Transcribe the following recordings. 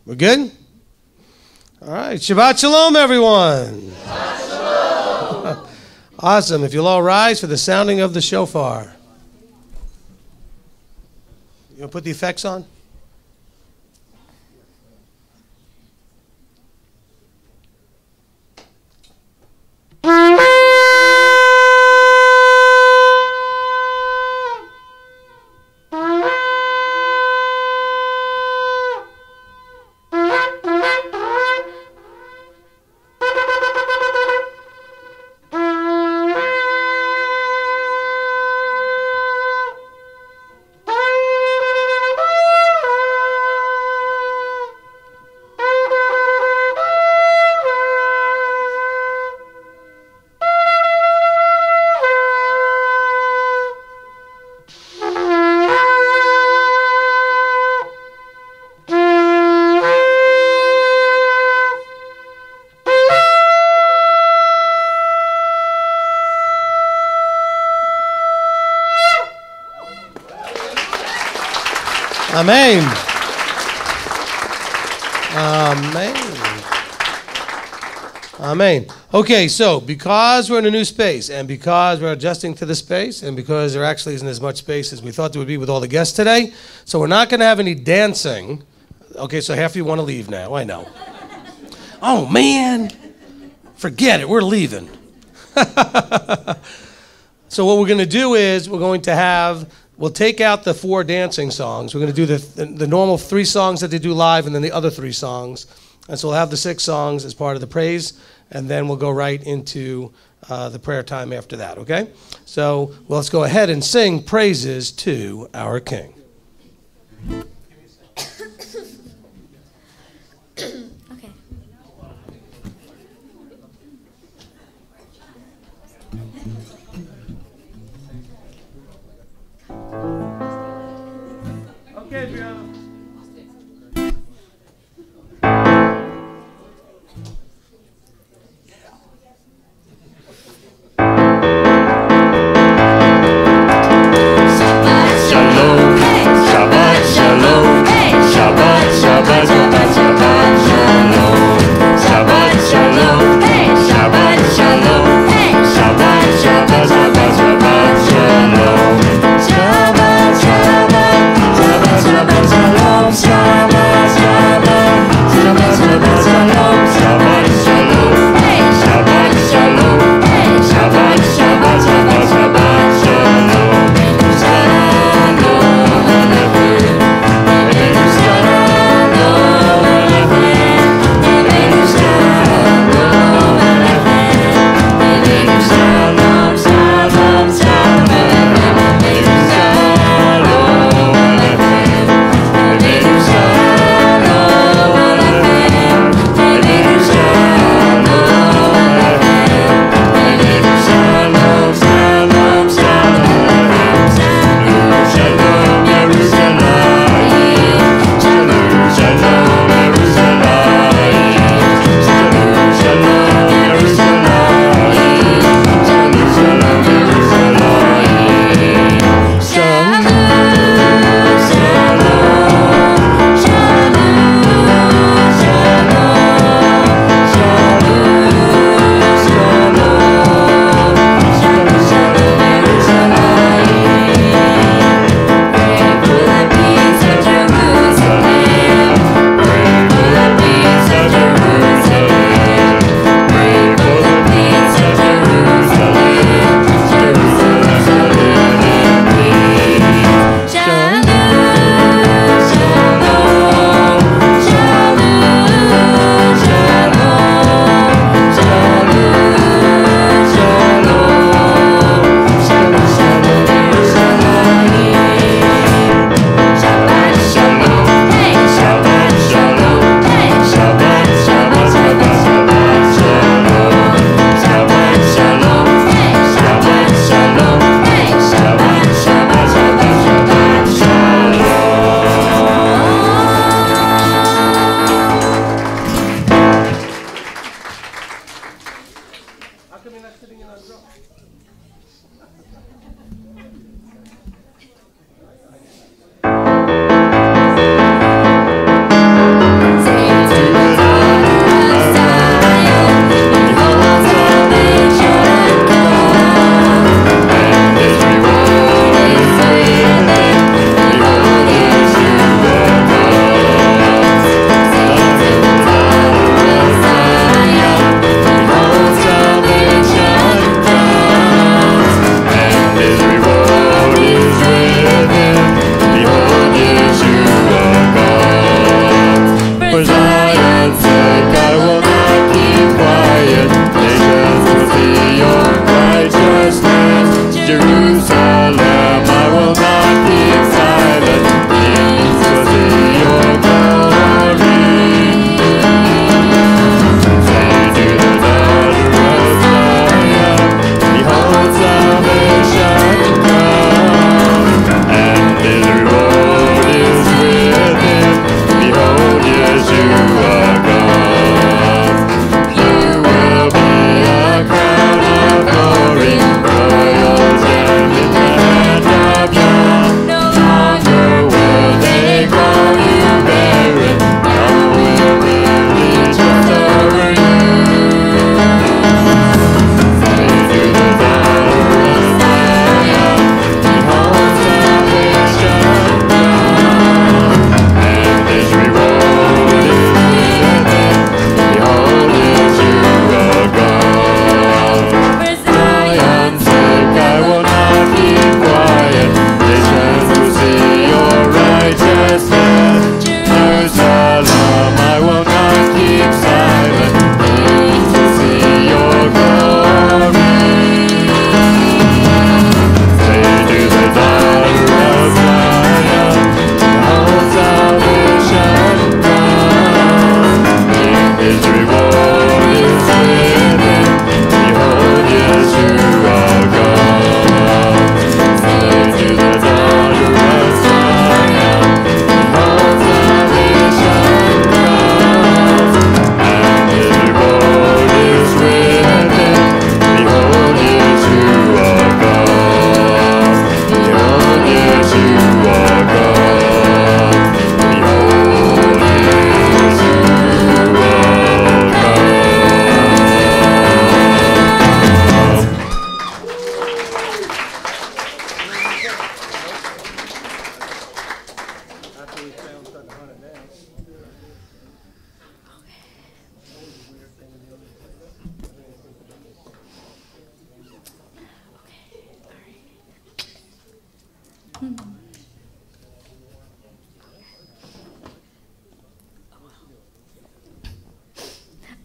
We're good? All right. Shabbat Shalom, everyone. Shabbat Shalom. Awesome. If you'll all rise for the sounding of the shofar. You want to put the effects on? Amen. Amen. Amen. Okay, so because we're in a new space and because we're adjusting to the space and because there actually isn't as much space as we thought there would be with all the guests today, so we're not going to have any dancing. Okay, so half of you want to leave now. I know. Oh, man. Forget it. We're leaving. So what we're going to do is we'll take out the 4 dancing songs. We're going to do the normal 3 songs that they do live and then the other 3 songs. And so we'll have the 6 songs as part of the praise, and then we'll go right into the prayer time after that, okay? So let's go ahead and sing praises to our King. Okay. Okay, Brianna. Shabbat Shalom. Hey.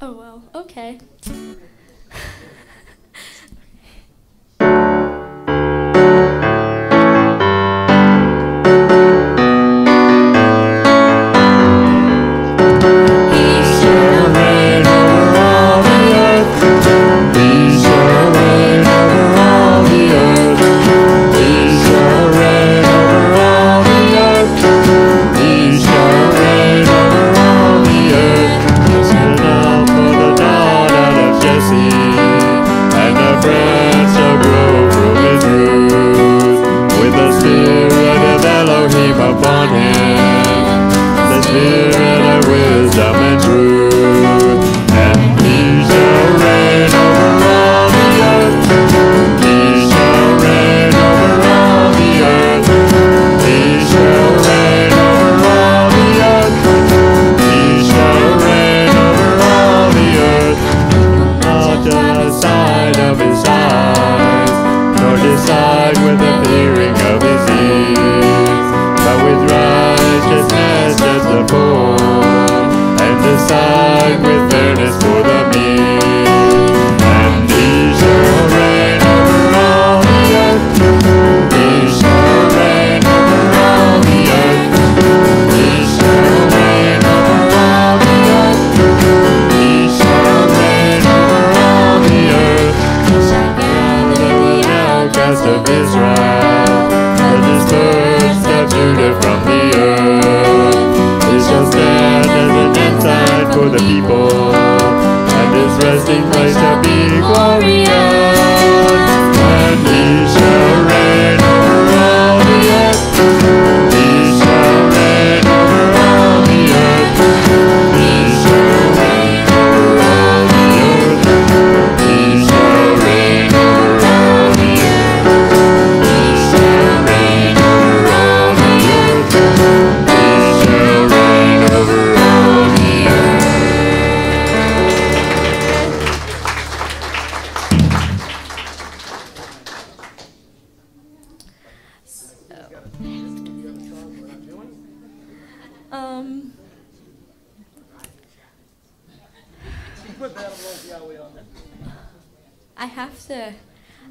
Oh, well, okay.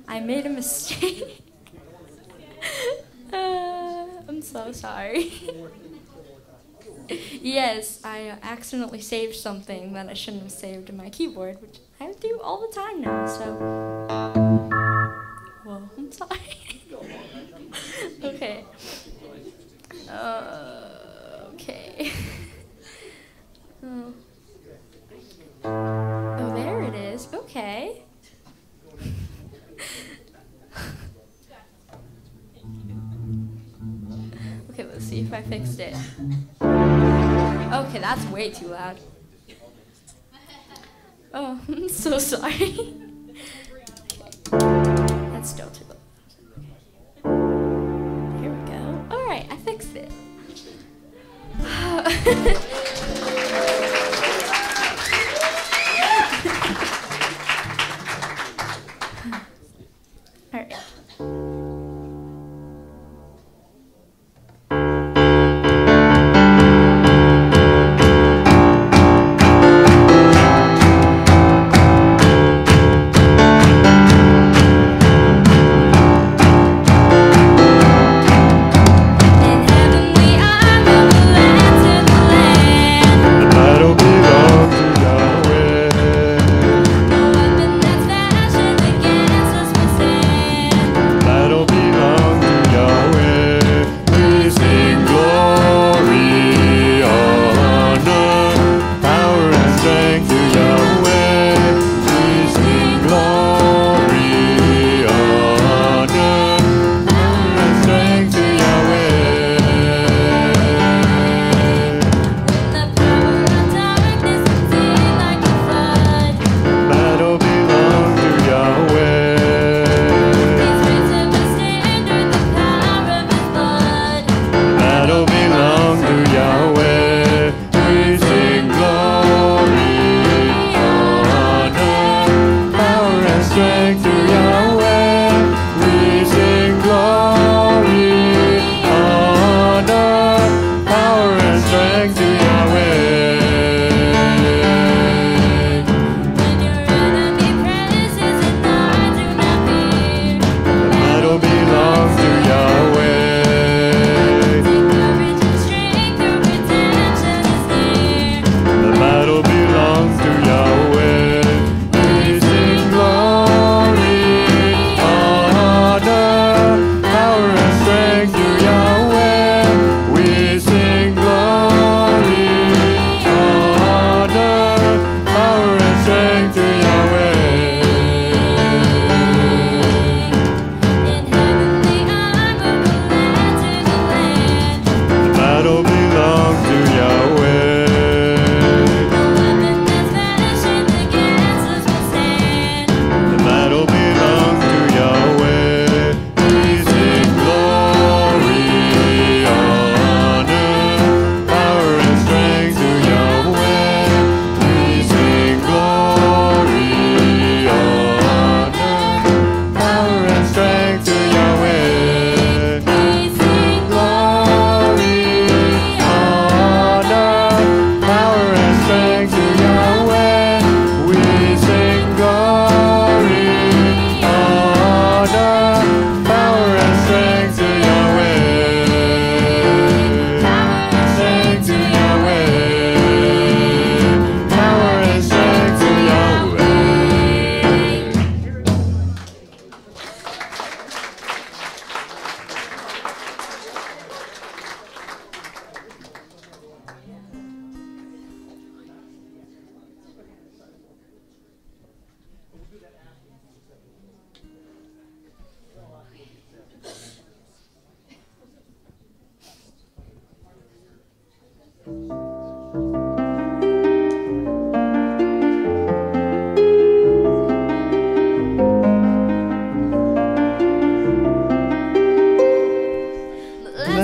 I made a mistake. I'm so sorry. Yes, I accidentally saved something that I shouldn't have saved in my keyboard, which I do all the time now, so. Well, I'm sorry. Okay. Okay. Oh, there it is. Okay. Okay, let's see if I fixed it. Okay, that's way too loud. Oh, I'm so sorry. Okay. That's still too loud. Okay. Here we go. All right, I fixed it. All right. In heaven we are, of the land to the land.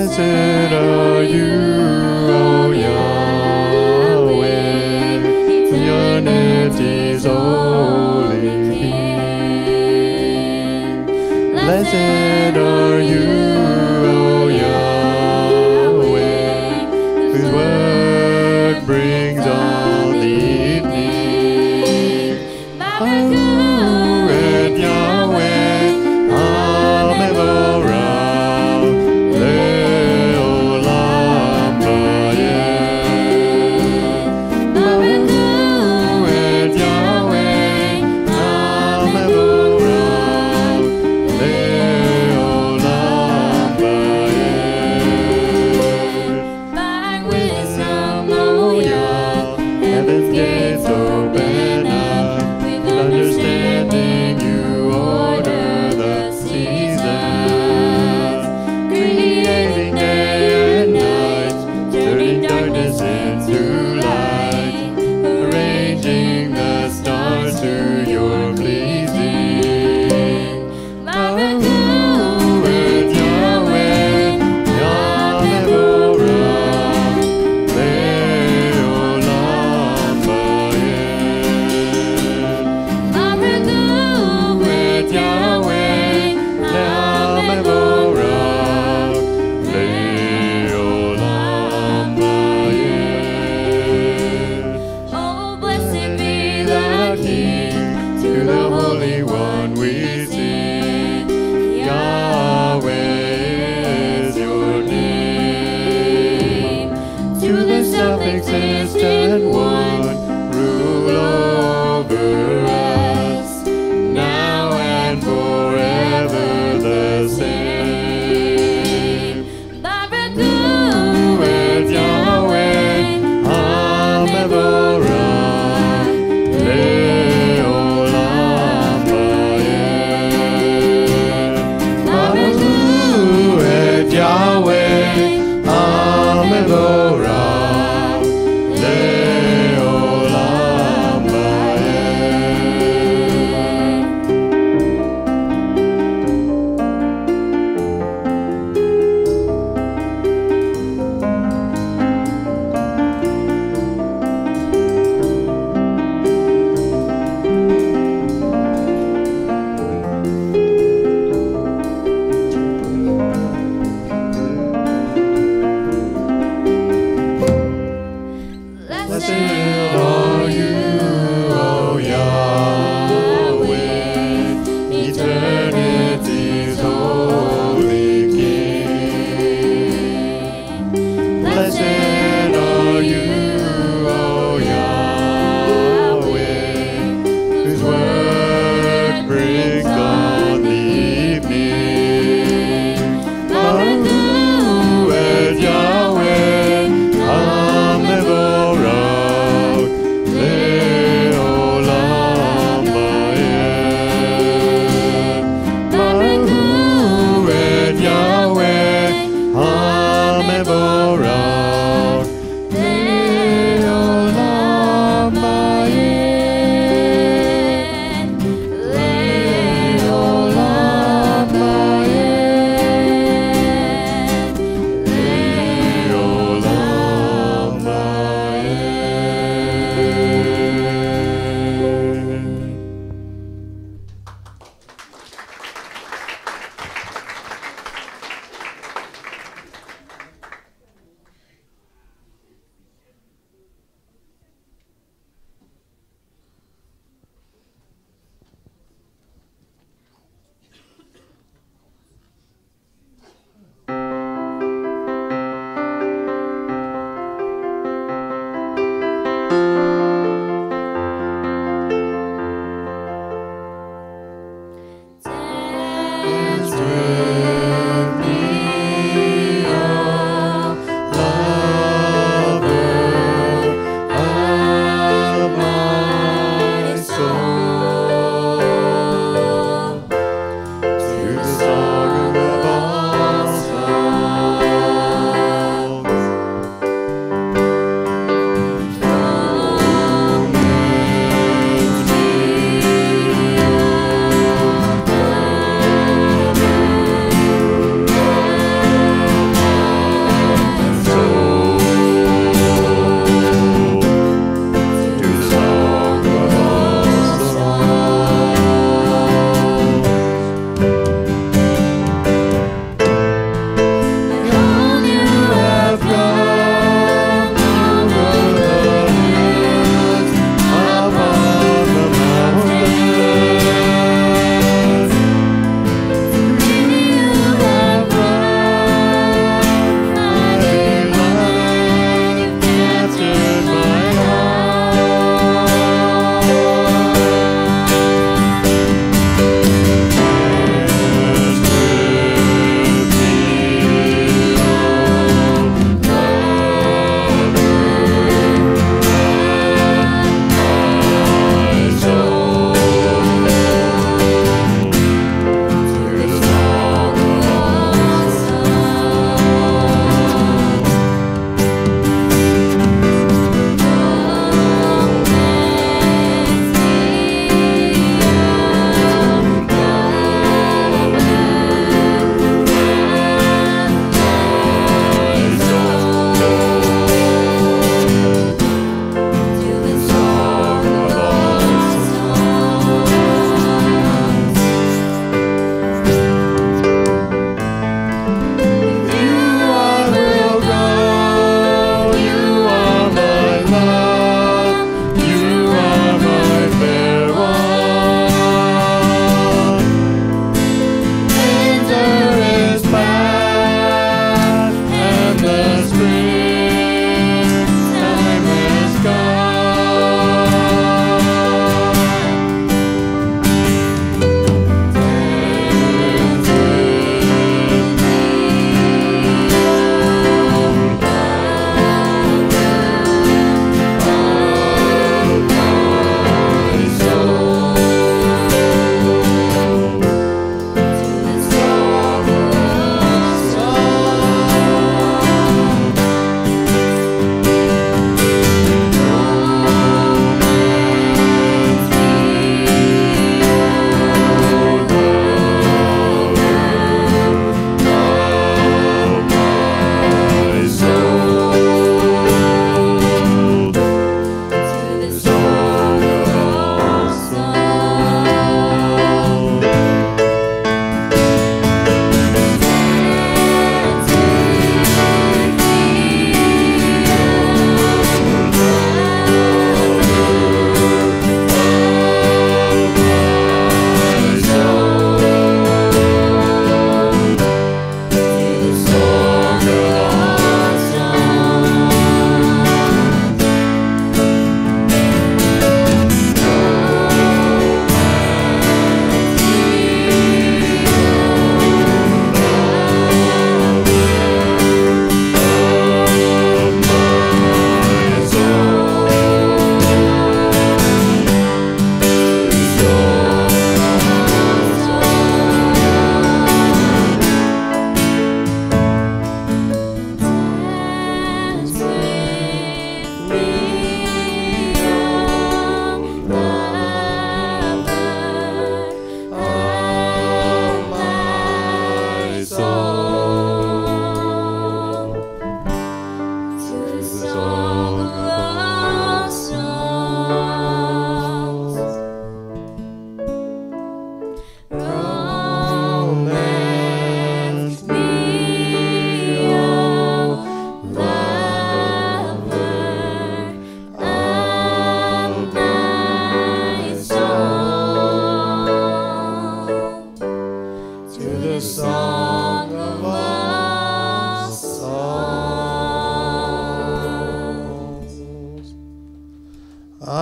Blessed are you, O Yahweh, Humanity's holy King. Blessed are you, O Yahweh, whose word brings all the evening. Baruch Yahweh, Hamevorah, Leolam Vayeh. Baruch Yahweh, Hamevorah, Leolam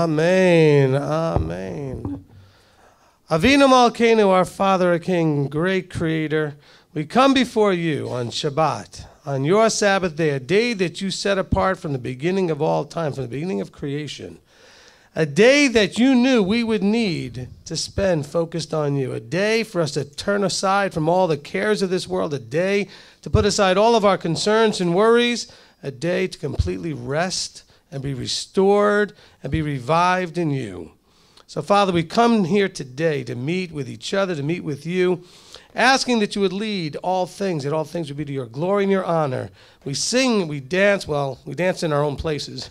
Amen. Amen. Avinu Malkeinu, our Father, our King, great Creator, we come before you on Shabbat, on your Sabbath day, a day that you set apart from the beginning of all time, from the beginning of creation. A day that you knew we would need to spend focused on you. A day for us to turn aside from all the cares of this world. A day to put aside all of our concerns and worries. A day to completely rest and be restored and be revived in you. So, Father, we come here today to meet with each other, to meet with you, asking that you would lead all things, that all things would be to your glory and your honor. We sing, we dance, well, we dance in our own places,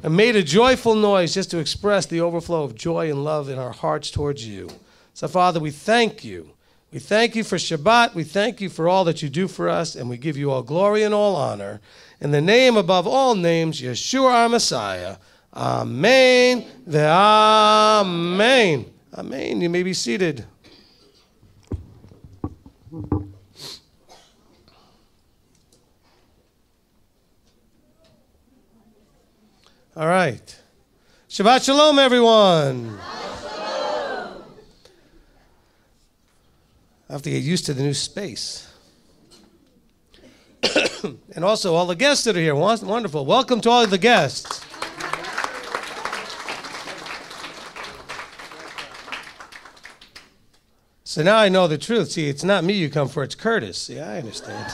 and made a joyful noise just to express the overflow of joy and love in our hearts towards you. So, Father, we thank you. We thank you for Shabbat. We thank you for all that you do for us, and we give you all glory and all honor. In the name above all names, Yeshua our Messiah. Amen. Amen. Amen. You may be seated. All right. Shabbat Shalom, everyone. Shalom. I have to get used to the new space. And also all the guests that are here. Wonderful. Welcome to all of the guests. So now I know the truth. See, it's not me you come for, it's Curtis. See, I understand.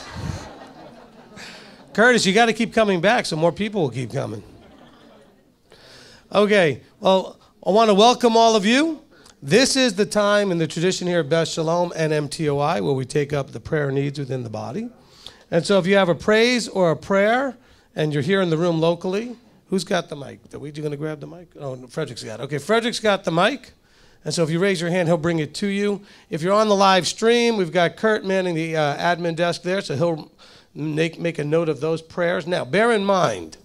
Curtis, you got to keep coming back so more people will keep coming. Okay, well, I want to welcome all of you. This is the time in the tradition here at Beth Shalom and MTOI where we take up the prayer needs within the body. And so if you have a praise or a prayer and you're here in the room locally, who's got the mic? Are we going to grab the mic? Oh, no, Frederick's got it. Okay, Frederick's got the mic. And so if you raise your hand, he'll bring it to you. If you're on the live stream, we've got Kurt manning the admin desk there, so he'll make a note of those prayers. Now, bear in mind,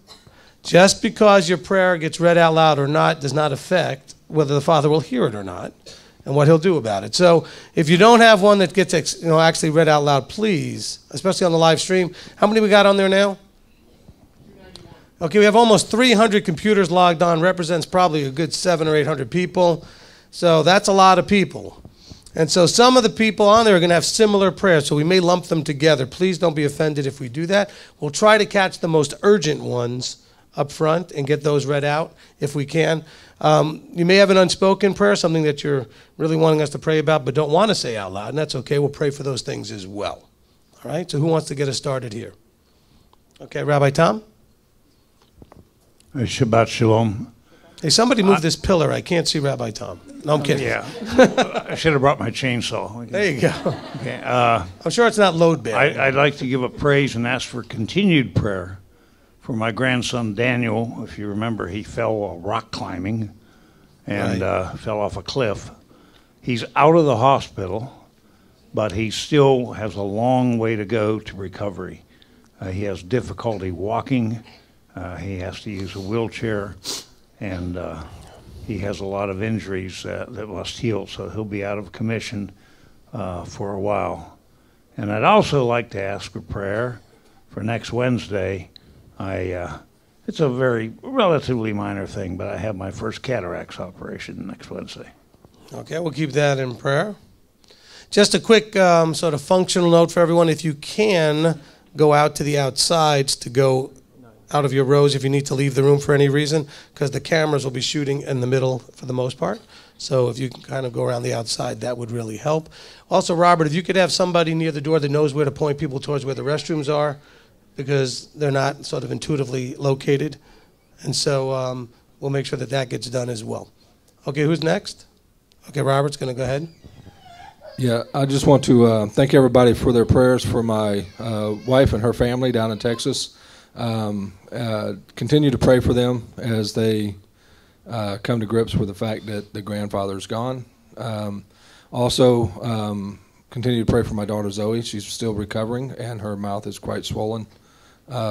just because your prayer gets read out loud or not does not affect whether the Father will hear it or not and what he'll do about it. So if you don't have one that gets actually read out loud, please, especially on the live stream. How many we got on there now? Okay, we have almost 300 computers logged on, represents probably a good 700 or 800 people. So that's a lot of people. And so some of the people on there are going to have similar prayers, so we may lump them together. Please don't be offended if we do that. We'll try to catch the most urgent ones up front and get those read out if we can. You may have an unspoken prayer, something that you're really wanting us to pray about but don't want to say out loud, and that's okay. We'll pray for those things as well. All right, so who wants to get us started here? Okay, Rabbi Tom? Shabbat Shalom. Hey, somebody move this pillar. I can't see Rabbi Tom. No, I'm kidding. Yeah. I should have brought my chainsaw. There you go. Okay. I'm sure it's not load bearing. I'd like to give a praise and ask for continued prayer for my grandson Daniel. If you remember, he fell while rock climbing and fell off a cliff. He's out of the hospital, but he still has a long way to go to recovery. He has difficulty walking. He has to use a wheelchair. And he has a lot of injuries that must heal, so he'll be out of commission for a while. And I'd also like to ask for prayer for next Wednesday. It's a very relatively minor thing, but I have my first cataracts operation next Wednesday. Okay, we'll keep that in prayer. Just a quick sort of functional note for everyone. If you can go out to the outsides to go out of your rows if you need to leave the room for any reason, because the cameras will be shooting in the middle for the most part. So if you can kind of go around the outside, that would really help. Also, Robert, if you could have somebody near the door that knows where to point people towards where the restrooms are, because they're not sort of intuitively located. And so we'll make sure that that gets done as well. Okay, who's next? Okay, Robert's going to go ahead. Yeah, I just want to thank everybody for their prayers for my wife and her family down in Texas. Continue to pray for them as they come to grips with the fact that the grandfather's gone. Also, continue to pray for my daughter Zoe. She's still recovering, and her mouth is quite swollen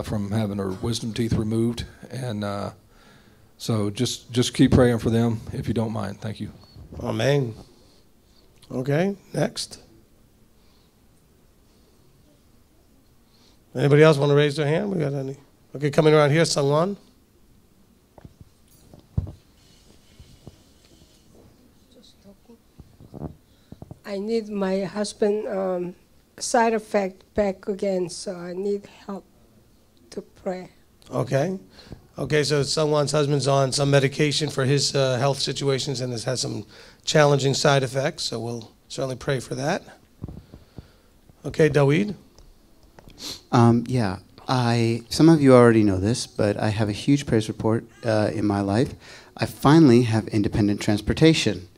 from having her wisdom teeth removed. And so just keep praying for them if you don't mind. Thank you. Amen. Okay, next. Anybody else want to raise their hand? We got any? Okay, coming around here, Sangwan. I need my husband side effect back again, so I need help to pray. Okay. Okay, so someone's husband's on some medication for his health situations and has had some challenging side effects, so we'll certainly pray for that. Okay, Daweed? Yeah, some of you already know this, but I have a huge praise report in my life. I finally have independent transportation.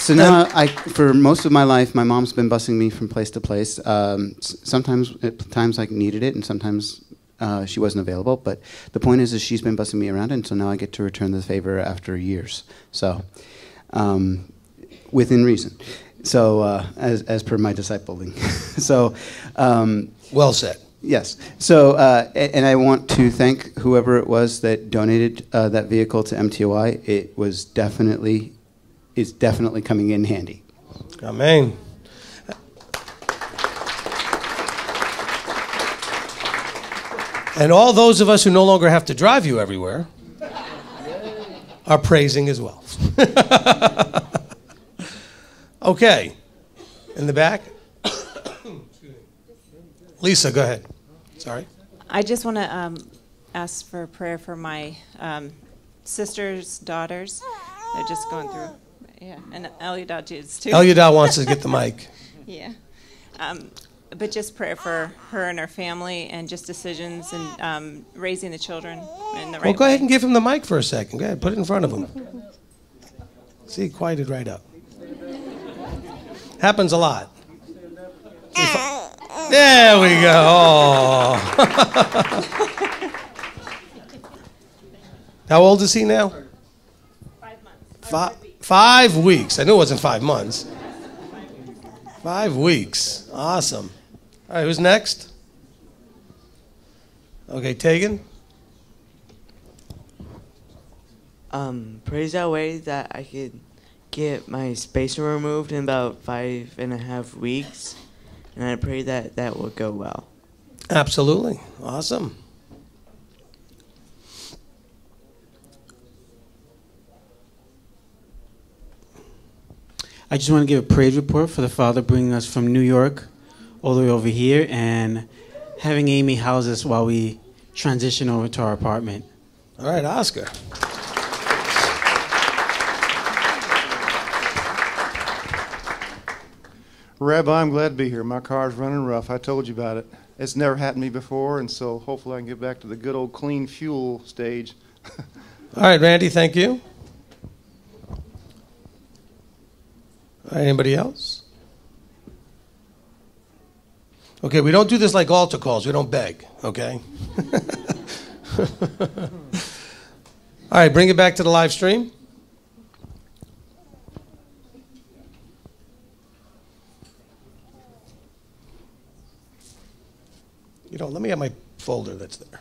So now, for most of my life, my mom's been busing me from place to place. Sometimes, at times I needed it, and sometimes she wasn't available. But the point is she's been busing me around, and so now I get to return the favor after years. So, within reason. So, as per my discipling. So, well said. Yes. So, and I want to thank whoever it was that donated that vehicle to MTOI. It's definitely coming in handy. Amen. And all those of us who no longer have to drive you everywhere are praising as well. Okay. In the back. Lisa, go ahead. Sorry. I just want to ask for prayer for my sister's daughters. They're just going through. Yeah, and Eliudad is too. Eliudad wants to get the mic. Yeah. But just prayer for her and her family and just decisions and raising the children in the right way. Well, go ahead and give him the mic for a second. Go ahead, put it in front of him. See, he quieted right up. Happens a lot. There we go. Oh. How old is he now? 5 months. 5 weeks. I knew it wasn't 5 months. 5 weeks. Awesome. All right, who's next? Okay, Tegan. Praise Yahweh that I could get my spacer removed in about 5.5 weeks, and I pray that that will go well. Absolutely. Awesome. I just want to give a praise report for the Father bringing us from New York all the way over here and having Amy house us while we transition over to our apartment. All right, Oscar. Rabbi, I'm glad to be here. My car's running rough. I told you about it. It's never happened to me before, and so hopefully I can get back to the good old clean fuel stage. All right, Randy, thank you. All right, anybody else? Okay, we don't do this like altar calls. We don't beg, okay? All right, bring it back to the live stream. You know, let me have my folder that's there.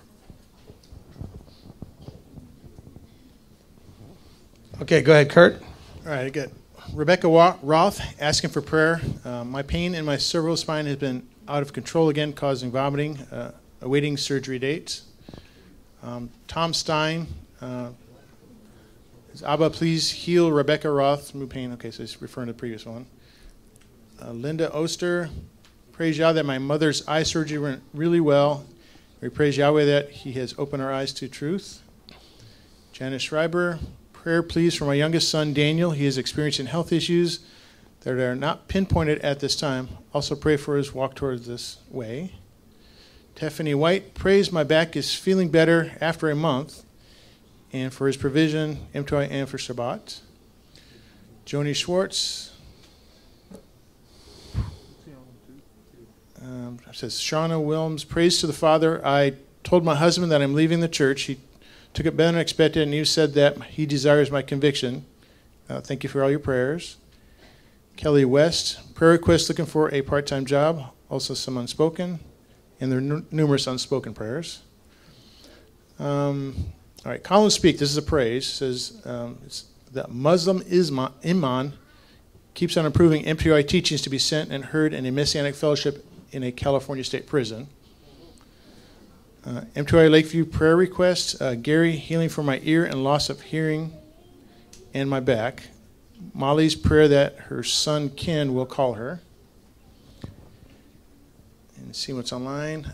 Okay, go ahead, Kurt. All right, I got Rebecca Roth asking for prayer. My pain in my cervical spine has been out of control again, causing vomiting, awaiting surgery dates. Tom Stein, Abba, please heal Rebecca Roth from pain. Okay, so he's referring to the previous one. Linda Oster, praise Yahweh that my mother's eye surgery went really well. We praise Yahweh that he has opened our eyes to truth. Janice Schreiber, prayer please for my youngest son Daniel. He is experiencing health issues that are not pinpointed at this time. Also pray for his walk towards this way. Tiffany White, praise my back is feeling better after a month, and for his provision, M2I, and for Shabbat. Joni Schwartz says, Shauna Wilms, praise to the Father. I told my husband that I'm leaving the church. He took it better than expected, and you said that he desires my conviction. Thank you for all your prayers. Kelly West, prayer request looking for a part-time job, also some unspoken, and there are numerous unspoken prayers. All right, Colin Speak, this is a praise, says that Muslim Imam keeps on improving MPOI teachings to be sent and heard in a Messianic fellowship in a California state prison. M2I Lakeview prayer request, Gary, healing for my ear and loss of hearing and my back. Molly's prayer that her son Ken will call her. And see what's online.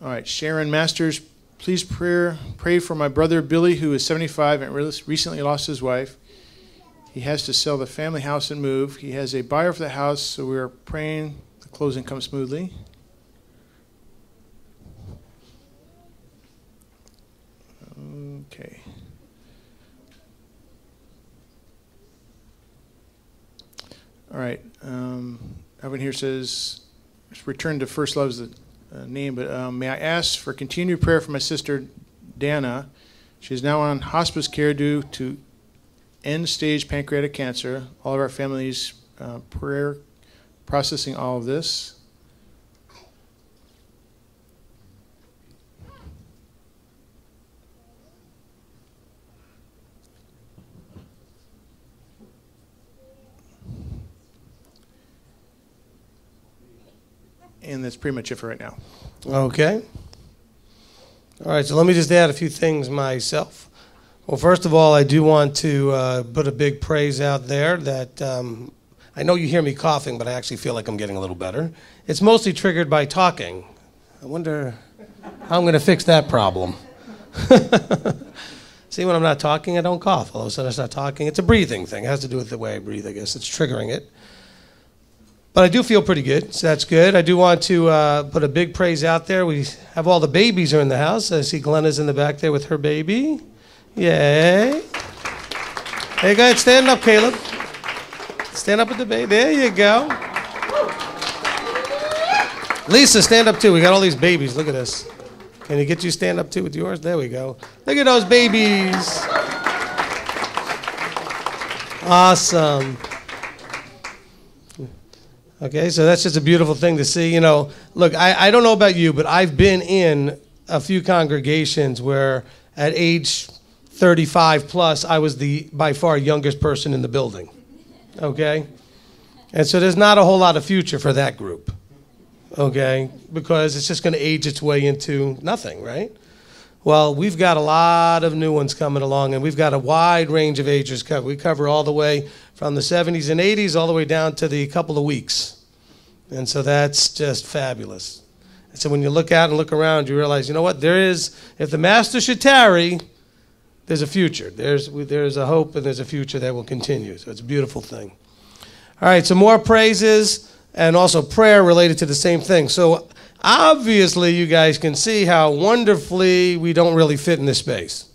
All right, Sharon Masters, please pray for my brother Billy, who is 75 and recently lost his wife. He has to sell the family house and move. He has a buyer for the house, so we are praying the closing comes smoothly. Okay. All right. Everyone here says, return to first love is the name, but may I ask for continued prayer for my sister Dana. She is now on hospice care due to end-stage pancreatic cancer. All of our families prayer processing all of this. And that's pretty much it for right now. Okay. All right, so let me just add a few things myself. Well, first of all, I do want to put a big praise out there that I know you hear me coughing, but I actually feel like I'm getting a little better. It's mostly triggered by talking. I wonder how I'm going to fix that problem. See, when I'm not talking, I don't cough. All of a sudden I start talking. It's a breathing thing. It has to do with the way I breathe, I guess. It's triggering it. But I do feel pretty good, so that's good. I do want to put a big praise out there. We have all the babies are in the house. I see Glenna's in the back there with her baby. Yay. Hey, go ahead, stand up, Caleb. Stand up with the baby. There you go. Lisa, stand up too. We got all these babies. Look at this. Can you get you stand up too with yours? There we go. Look at those babies. Awesome. Okay, so that's just a beautiful thing to see. You know, look, I don't know about you, but I've been in a few congregations where at age 35 plus, I was the by far youngest person in the building. Okay? And so there's not a whole lot of future for that group. Okay? Because it's just going to age its way into nothing, right? Well, we've got a lot of new ones coming along, and we've got a wide range of ages covered. We cover all the way from the 70s and 80s all the way down to the couple of weeks. And so that's just fabulous. And so when you look out and look around, you realize, you know what, there is, if the master should tarry, there's a future. There's a hope and there's a future that will continue. So it's a beautiful thing. All right, so more praises and also prayer related to the same thing. So obviously you guys can see how wonderfully we don't really fit in this space.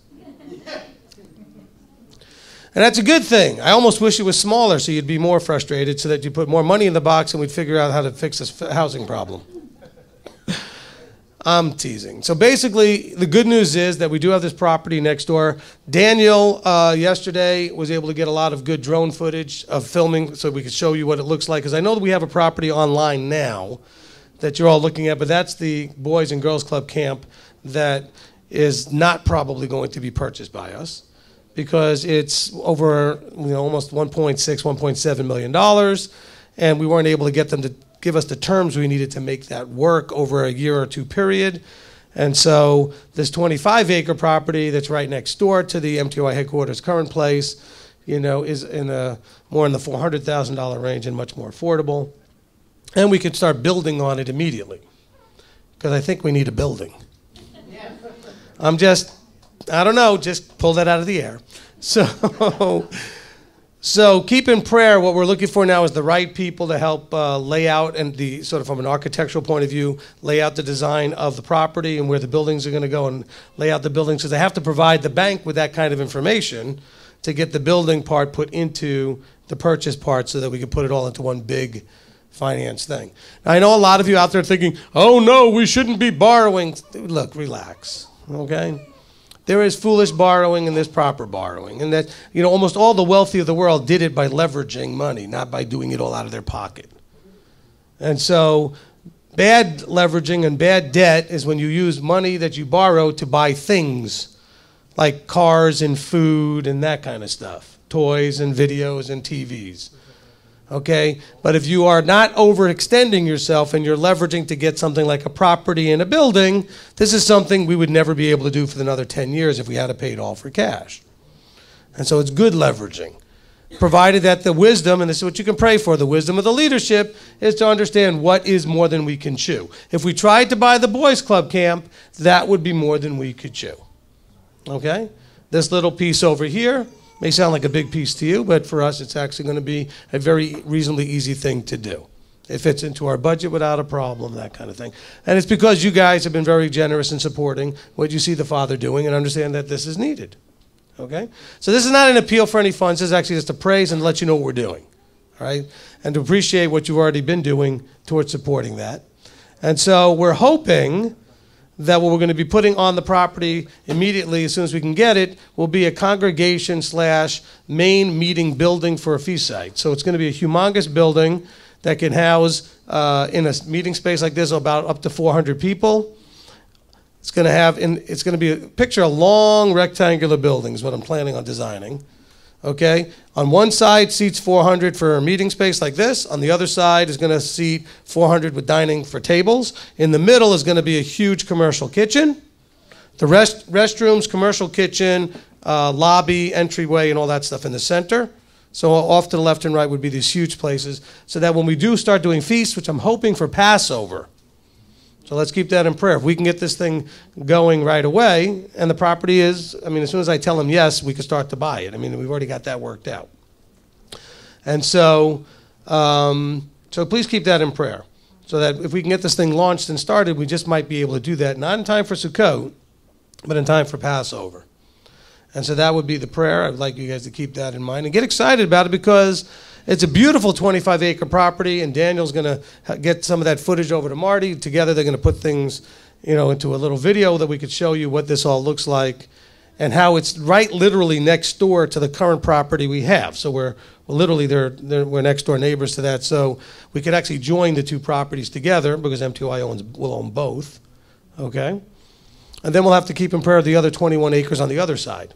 And that's a good thing. I almost wish it was smaller so you'd be more frustrated so that you put more money in the box and we'd figure out how to fix this housing problem. I'm teasing. So basically, the good news is that we do have this property next door. Daniel, yesterday, was able to get a lot of good drone footage of filming so we could show you what it looks like. Because I know that we have a property online now that you're all looking at, but that's the Boys and Girls Club camp that is not probably going to be purchased by us because it's over almost $1.6, $1.7 million, and we weren't able to get them to give us the terms we needed to make that work over a year or two period. And so this 25-acre property that's right next door to the MTY headquarters current place, is more in the $400,000 range and much more affordable. And we could start building on it immediately because I think we need a building. I don't know, just pull that out of the air. So keep in prayer. What we're looking for now is the right people to help lay out and the sort of from an architectural point of view, lay out the design of the property and where the buildings are going to go and lay out the buildings because they have to provide the bank with that kind of information to get the building part put into the purchase part so that we can put it all into one big finance thing. Now, I know a lot of you out there thinking, oh no, we shouldn't be borrowing. Look, relax, okay? There is foolish borrowing and there's proper borrowing. And that, almost all the wealthy of the world did it by leveraging money, not by doing it all out of their pocket. And so bad leveraging and bad debt is when you use money that you borrow to buy things like cars and food and that kind of stuff, toys and videos and TVs. Okay, but if you are not overextending yourself and you're leveraging to get something like a property and a building, this is something we would never be able to do for another 10 years if we had to pay it all for cash. And so it's good leveraging, provided that the wisdom, and this is what you can pray for, the wisdom of the leadership is to understand what is more than we can chew. If we tried to buy the boys' club camp, that would be more than we could chew. Okay? This little piece over here may sound like a big piece to you, but for us it's actually going to be a very reasonably easy thing to do. It fits into our budget without a problem, that kind of thing. And it's because you guys have been very generous in supporting what you see the Father doing and understand that this is needed. Okay? So this is not an appeal for any funds. This is actually just to praise and let you know what we're doing. All right? And to appreciate what you've already been doing towards supporting that. And so we're hoping that what we're going to be putting on the property immediately, as soon as we can get it, will be a congregation / main meeting building for a feast site. So it's going to be a humongous building that can house, in a meeting space like this, about up to 400 people. It's going to be picture a long rectangular building is what I'm planning on designing. Okay? On one side seats 400 for a meeting space like this. On the other side is going to seat 400 with dining for tables. In the middle is going to be a huge commercial kitchen. The restrooms, commercial kitchen, lobby, entryway, and all that stuff in the center. So off to the left and right would be these huge places, so that when we do start doing feasts, which I'm hoping for Passover, so let's keep that in prayer. If we can get this thing going right away, and the property is, as soon as I tell them yes, we can start to buy it. We've already got that worked out. And so, so please keep that in prayer, so that if we can get this thing launched and started, we just might be able to do that, not in time for Sukkot, but in time for Passover. And so that would be the prayer. I'd like you guys to keep that in mind and get excited about it, because it's a beautiful 25-acre property, and Daniel's going to get some of that footage over to Marty. Together they're going to put things, into a little video that we could show you what this all looks like and how it's right literally next door to the current property we have. So we're next door neighbors to that. So we could actually join the two properties together, because MTY will own both. Okay? And then we'll have to keep in prayer the other 21 acres on the other side.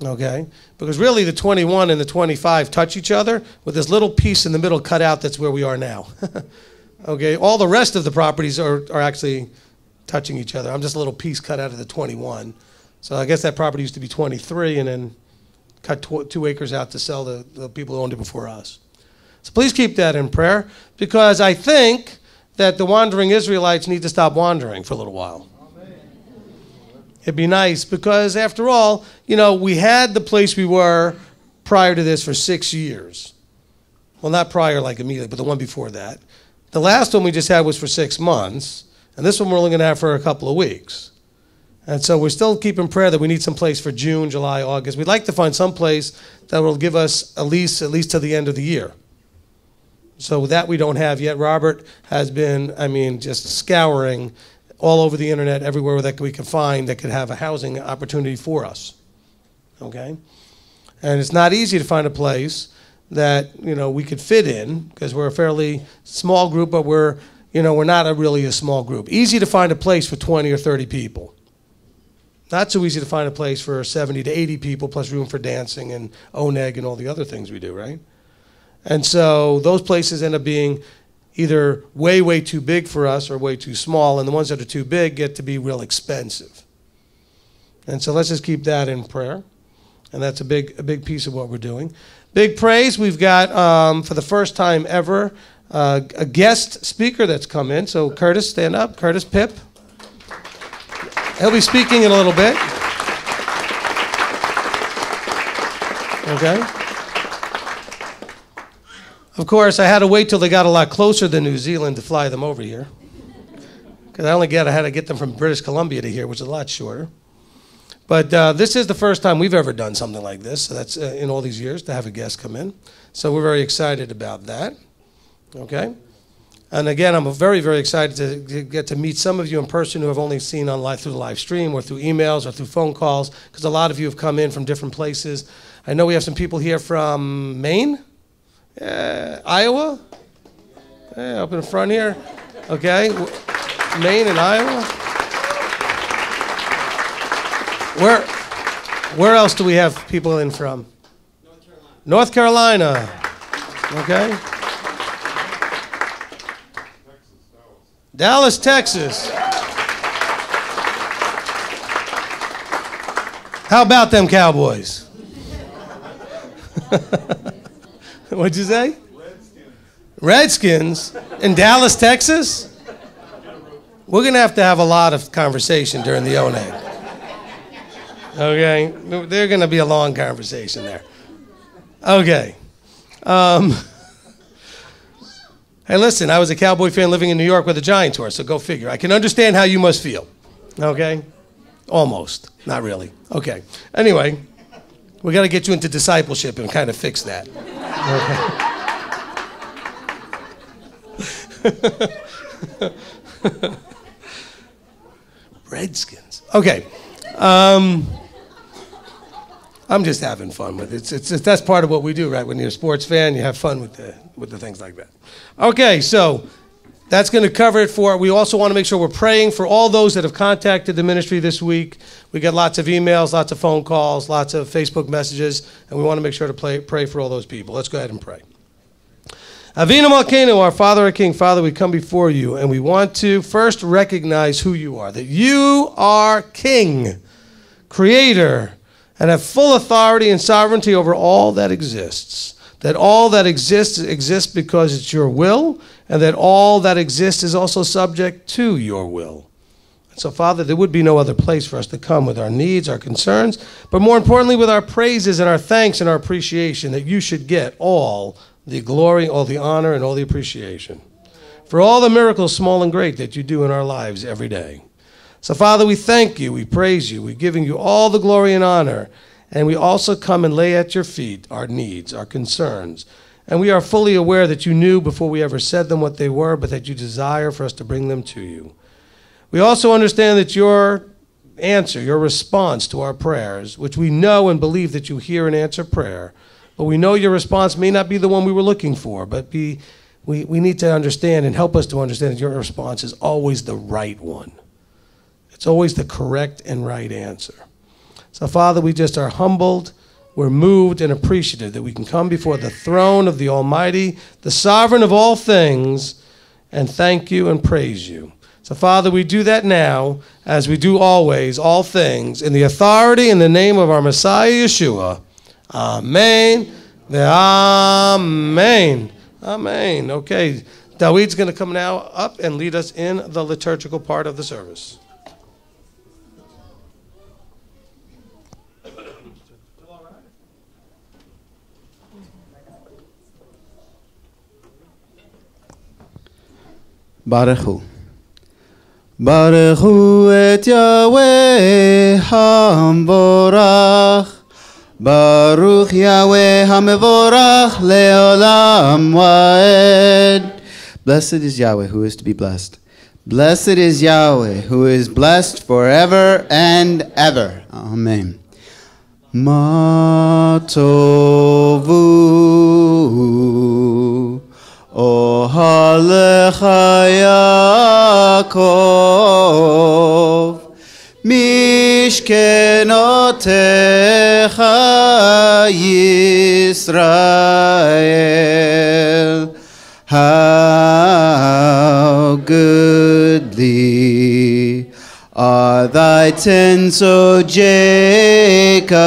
Okay? Because really the 21 and the 25 touch each other with this little piece in the middle cut out. That's where we are now. Okay? All the rest of the properties are actually touching each other. I'm just a little piece cut out of the 21. So I guess that property used to be 23 and then cut 2 acres out to sell to the people who owned it before us. So please keep that in prayer, because I think that the wandering Israelites need to stop wandering for a little while. It'd be nice, because after all, we had the place we were prior to this for 6 years. Well, not prior like immediately, but the one before that. The last one we just had was for 6 months, and this one we're only going to have for a couple of weeks. And so we're still keeping prayer that we need some place for June, July, August. We'd like to find some place that will give us at least to the end of the year. So that we don't have yet. Robert has been, just scouring all over the internet, everywhere that we can find that could have a housing opportunity for us. Okay? And it's not easy to find a place that, we could fit in, because we're a fairly small group, but we're not really a small group. Easy to find a place for 20 or 30 people. Not so easy to find a place for 70 to 80 people, plus room for dancing and oneg and all the other things we do, right? And so those places end up being either way, way too big for us or way too small, and the ones that are too big get to be real expensive. And so let's just keep that in prayer, and that's a big piece of what we're doing. Big praise, we've got, for the first time ever, a guest speaker that's come in. So Curtis, stand up. Curtis Pip. He'll be speaking in a little bit. Okay. Of course, I had to wait till they got a lot closer than New Zealand to fly them over here, because I had to get them from British Columbia to here, which is a lot shorter. But this is the first time we've ever done something like this. So that's in all these years, to have a guest come in. So we're very excited about that. Okay? And again, I'm very, very excited to get to meet some of you in person who have only seen through the live stream or through emails or through phone calls, because a lot of you have come in from different places. I know we have some people here from Maine. Iowa? Yeah, up in the front here. Okay. Maine and Iowa. Where else do we have people in from? North Carolina. Okay? Dallas, Texas. How about them Cowboys? What'd you say? Redskins in Dallas, Texas? We're going to have a lot of conversation during the O-Name. Okay? There's going to be a long conversation there. Okay. Hey, listen, I was a Cowboy fan living in New York where the Giants were, so go figure. I can understand how you must feel. Okay? Almost. Not really. Okay. Anyway, we got to get you into discipleship and kind of fix that. Okay. Redskins. Okay. I'm just having fun with it. It's that's part of what we do, right? When you're a sports fan, you have fun with the things like that. Okay, so that's going to cover it for. We also want to make sure we're praying for all those that have contacted the ministry this week. We got lots of emails, lots of phone calls, lots of Facebook messages, and we want to make sure to pray for all those people. Let's go ahead and pray. Avinu Malkeinu, our Father, our King. Father, we come before you, and we want to first recognize who you are, that you are King, Creator, and have full authority and sovereignty over all that exists. That all that exists because it's your will, and that all that exists is also subject to your will. And so, Father, there would be no other place for us to come with our needs, our concerns, but more importantly with our praises and our thanks and our appreciation, that you should get all the glory, all the honor, and all the appreciation for all the miracles, small and great, that you do in our lives every day. So, Father, we thank you, we praise you, we're giving you all the glory and honor, and we also come and lay at your feet our needs, our concerns, and we are fully aware that you knew before we ever said them what they were, but that you desire for us to bring them to you. We also understand that your answer, your response to our prayers, which we know and believe that you hear and answer prayer, but we know your response may not be the one we were looking for, but we need to understand and help us to understand that your response is always the right one. It's always the correct and right answer. So, Father, we just are humbled, we're moved and appreciative that we can come before the throne of the Almighty, the sovereign of all things, and thank you and praise you. So, Father, we do that now, as we do always, all things, in the authority and the name of our Messiah, Yeshua. Amen. Amen. Amen. Okay, Dawid's going to come now up and lead us in the liturgical part of the service. Baruch Hu. Baruch Hu et Yahweh HaMvorach. Baruch Yahweh HaMevorach le'olam va'ed. Blessed is Yahweh who is to be blessed. Blessed is Yahweh who is blessed forever and ever. Amen. Ma tovu ohalecha Yaakov Mishkenotecha Yisrael. How goodly are thy tents, O Jacob,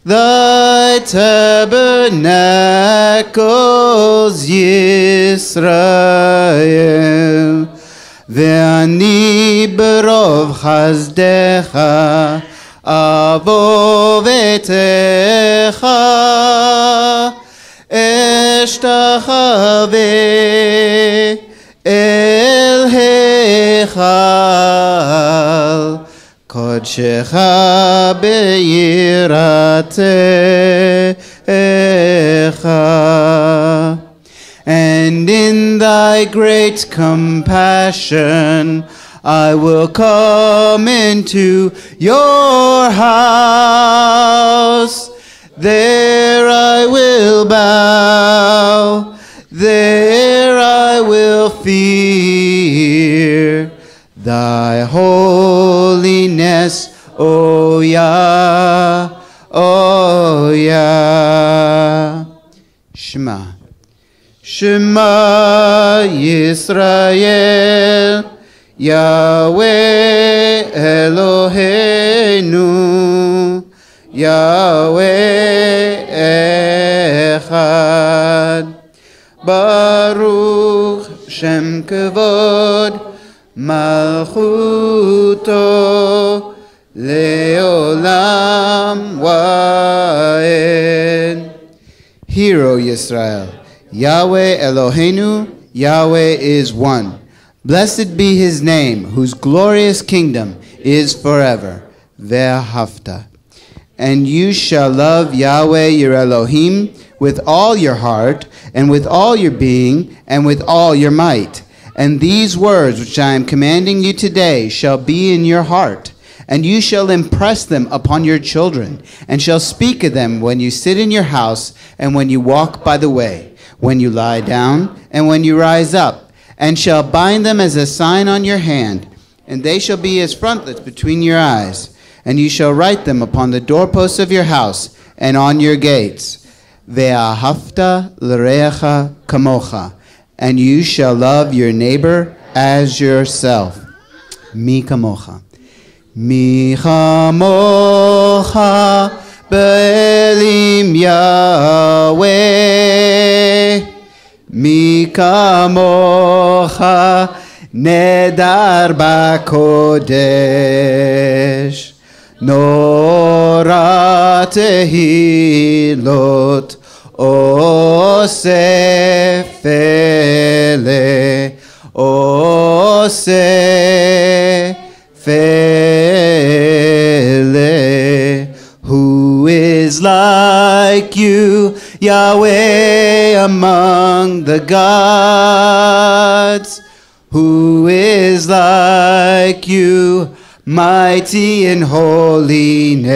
thy tabernacles, Yisrael. Ve'ani berov chazdecha avovetecha eshtachave el hechal kodshecha be'yiratecha. And in thy great compassion I will come into your house. There I will bow, there I will fear thy holiness, O Yah, O Yah. Shema. Shema Yisrael, Yahweh Eloheinu, Yahweh Echad. Baruch Shem Kavod Malchuto Leolam Waed. Hear, O Yisrael, Yahweh Eloheinu, Yahweh is one. Blessed be his name, whose glorious kingdom is forever. Ve'ahavta. And you shall love Yahweh your Elohim with all your heart, and with all your being, and with all your might. And these words which I am commanding you today shall be in your heart, and you shall impress them upon your children, and shall speak of them when you sit in your house, and when you walk by the way, when you lie down, and when you rise up, and shall bind them as a sign on your hand, and they shall be as frontlets between your eyes. And you shall write them upon the doorposts of your house, and on your gates. Ve'ahavta l'reacha kamocha. And you shall love your neighbor as yourself. Mi kamocha. Mi kamocha be'elim Yahweh. Mi kamocha nedar b'kodesh. Nora tehilot osefele osefele. Who is like you, Yahweh, among the gods? Who is like you, mighty in holiness?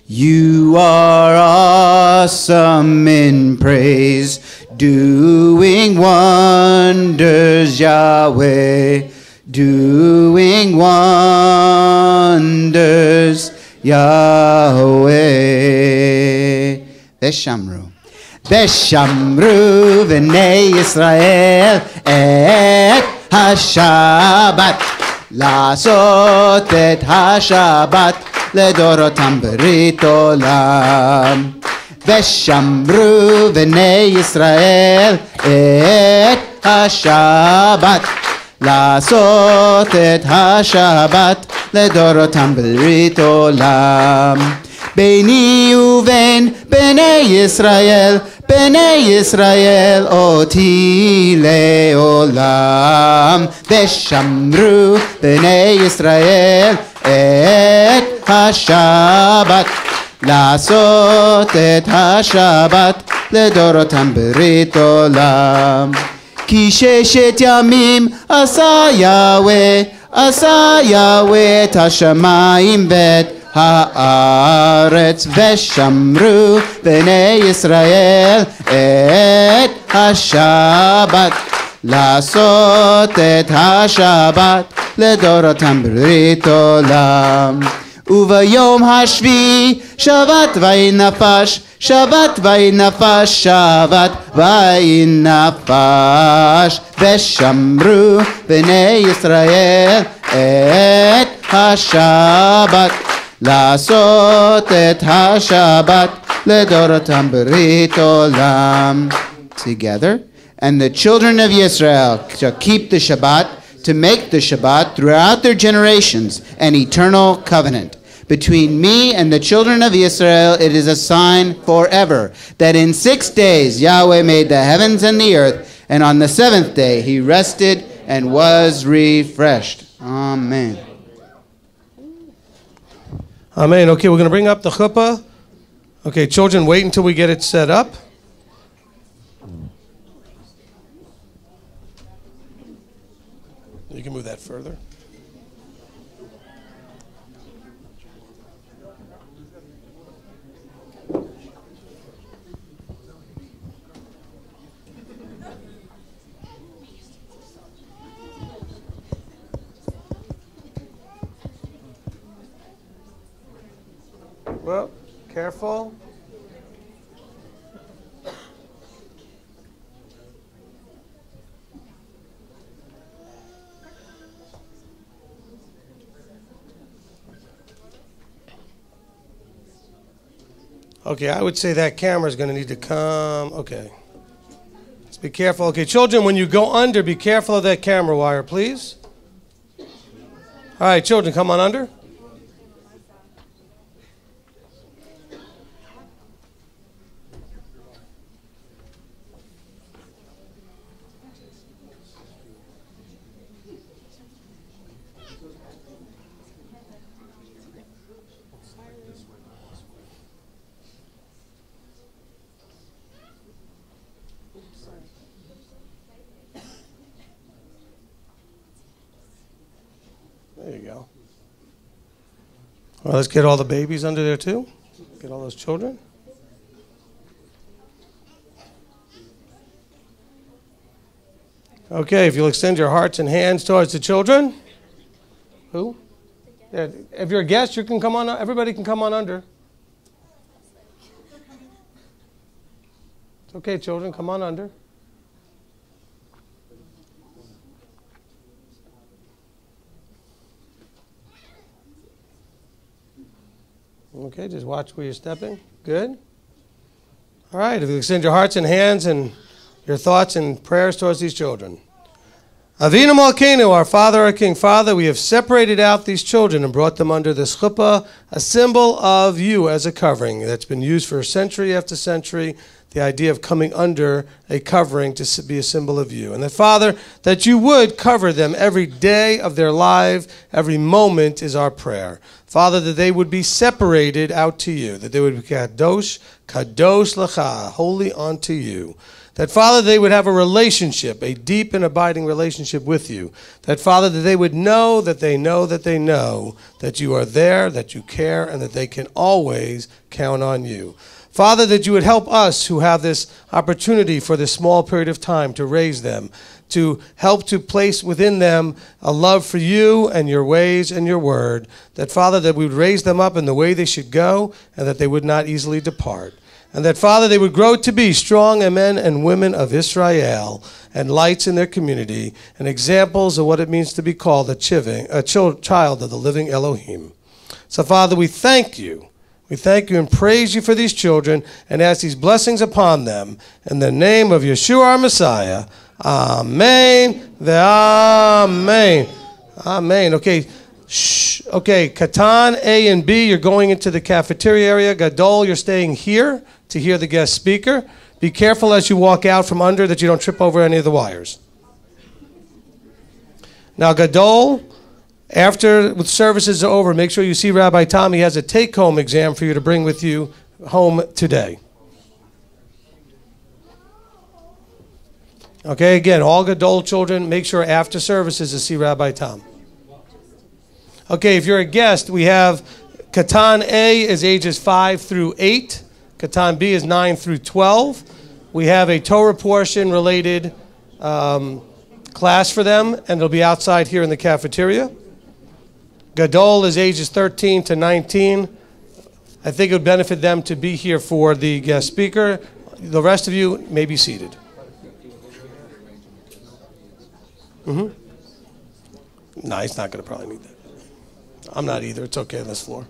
You are awesome in praise, doing wonders, Yahweh, doing wonders, Yahweh. Veshamru. Veshamru v'nei Yisrael et HaShabbat. לעשות את השבת לדורותם ברית עולם. ושמרו בני ישראל את השבת. לעשות את השבת לדורותם ברית עולם. ביני ובין בני ישראל, בני ישראל אותי לעולם. ושמרו בני ישראל את השבת. לעשות את השבת לדורותם ברית עולם. כי ששת ימים עשה יהוה, עשה יהוה את השמיים ואת הארץ. ושמרו בני ישראל את השבת. לעשות את השבת לדורותם ברית עולם. וביום השביעי שבת וינפש, שבת וינפש, שבת וינפש. ושמרו בני ישראל את השבת. לעשות את השבת לדורותם ברית עולם. Together. And the children of Israel shall keep the Shabbat, to make the Shabbat throughout their generations an eternal covenant. Between me and the children of Israel it is a sign forever, that in 6 days Yahweh made the heavens and the earth, and on the 7th day he rested and was refreshed. Amen. Amen. Okay, we're going to bring up the chuppah. Okay, children, wait until we get it set up. You can move that further. Well, careful. Okay, I would say that camera is going to need to come. Okay. Let's be careful. Okay, children, when you go under, be careful of that camera wire, please. All right, children, come on under. There you go. Well, let's get all the babies under there too. Get all those children. Okay, if you'll extend your hearts and hands towards the children. Who? Yeah, if you're a guest, you can come on. Everybody can come on under. It's okay, children, come on under. Okay, just watch where you're stepping. Good. All right, if you extend your hearts and hands and your thoughts and prayers towards these children. Avinu Malkeinu, our Father, our King. Father, we have separated out these children and brought them under this chuppah, a symbol of you as a covering that's been used for century after century. The idea of coming under a covering to be a symbol of you. And that, Father, that you would cover them every day of their life, every moment is our prayer. Father, that they would be separated out to you, that they would be kadosh, kadosh lecha, holy unto you. That, Father, they would have a relationship, a deep and abiding relationship with you. That, Father, that they would know that they know that they know that you are there, that you care, and that they can always count on you. Father, that you would help us who have this opportunity for this small period of time to raise them, to help to place within them a love for you and your ways and your word. That, Father, that we would raise them up in the way they should go and that they would not easily depart. And that, Father, they would grow to be strong men and women of Israel and lights in their community and examples of what it means to be called a child of the living Elohim. So, Father, we thank you. We thank you and praise you for these children and ask these blessings upon them. In the name of Yeshua our Messiah. Amen. Amen. Amen. Okay. Shh. Okay. Katan, A, and B, you're going into the cafeteria area. Gadol, you're staying here to hear the guest speaker. Be careful as you walk out from under that you don't trip over any of the wires. Now, Gadol, after the services are over, make sure you see Rabbi Tom. He has a take-home exam for you to bring with you home today. Okay, again, all Gadol children, make sure after services to see Rabbi Tom. Okay, if you're a guest, we have Katan A is ages 5 through 8. Katan B is 9 through 12. We have a Torah portion related class for them, and it'll be outside here in the cafeteria. Gadol is ages 13 to 19. I think it would benefit them to be here for the guest speaker. The rest of you may be seated. No, he's not going to probably need that. I'm not either. It's okay on this floor.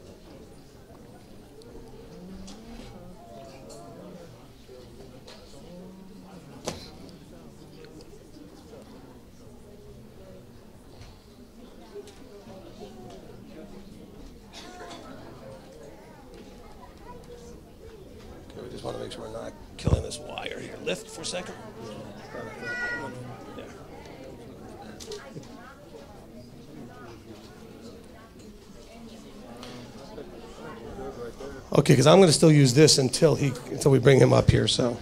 We just want to make sure we're not killing this wire here. Lift for a second. Yeah. Okay, because I'm going to still use this until we bring him up here. So.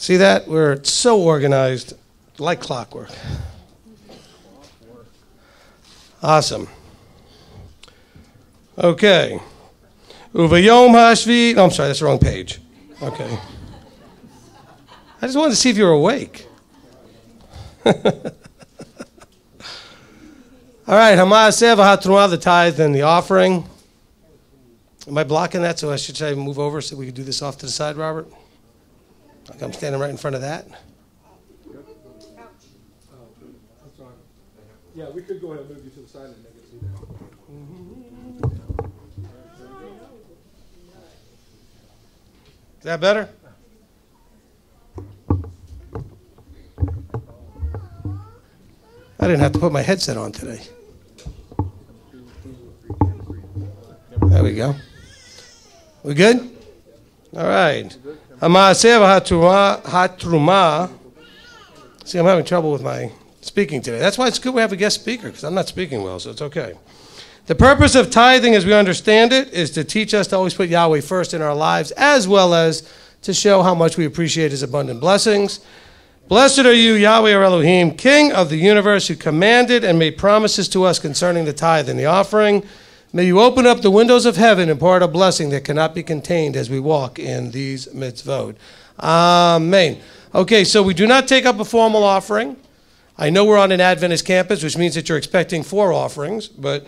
See that? We're so organized, like clockwork. Awesome. Okay. Uvayom hashvi. No, I'm sorry, that's the wrong page. Okay. I just wanted to see if you were awake. All right, Hama'aseh v'hatrumah, the tithe and the offering. Am I blocking that? So I should say move over so we can do this off to the side, Robert? Like I'm standing right in front of that. Yeah, we could go ahead and move you to the side and make it see that. Is that better? I didn't have to put my headset on today. There we go. We good? All right. Hama'aseh v'hatrumah. See, I'm having trouble with my speaking today. That's why it's good we have a guest speaker, because I'm not speaking well, so it's okay. The purpose of tithing, as we understand it, is to teach us to always put Yahweh first in our lives, as well as to show how much we appreciate his abundant blessings. Blessed are you, Yahweh our Elohim, King of the universe, who commanded and made promises to us concerning the tithe and the offering. May you open up the windows of heaven and pour out a blessing that cannot be contained as we walk in these mitzvot. Amen. Okay, so we do not take up a formal offering. I know we're on an Adventist campus, which means that you're expecting 4 offerings, but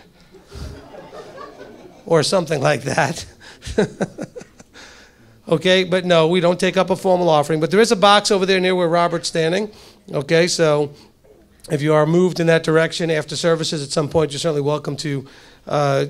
or something like that. Okay, but no, we don't take up a formal offering. But there is a box over there near where Robert's standing. Okay, so if you are moved in that direction after services at some point, you're certainly welcome to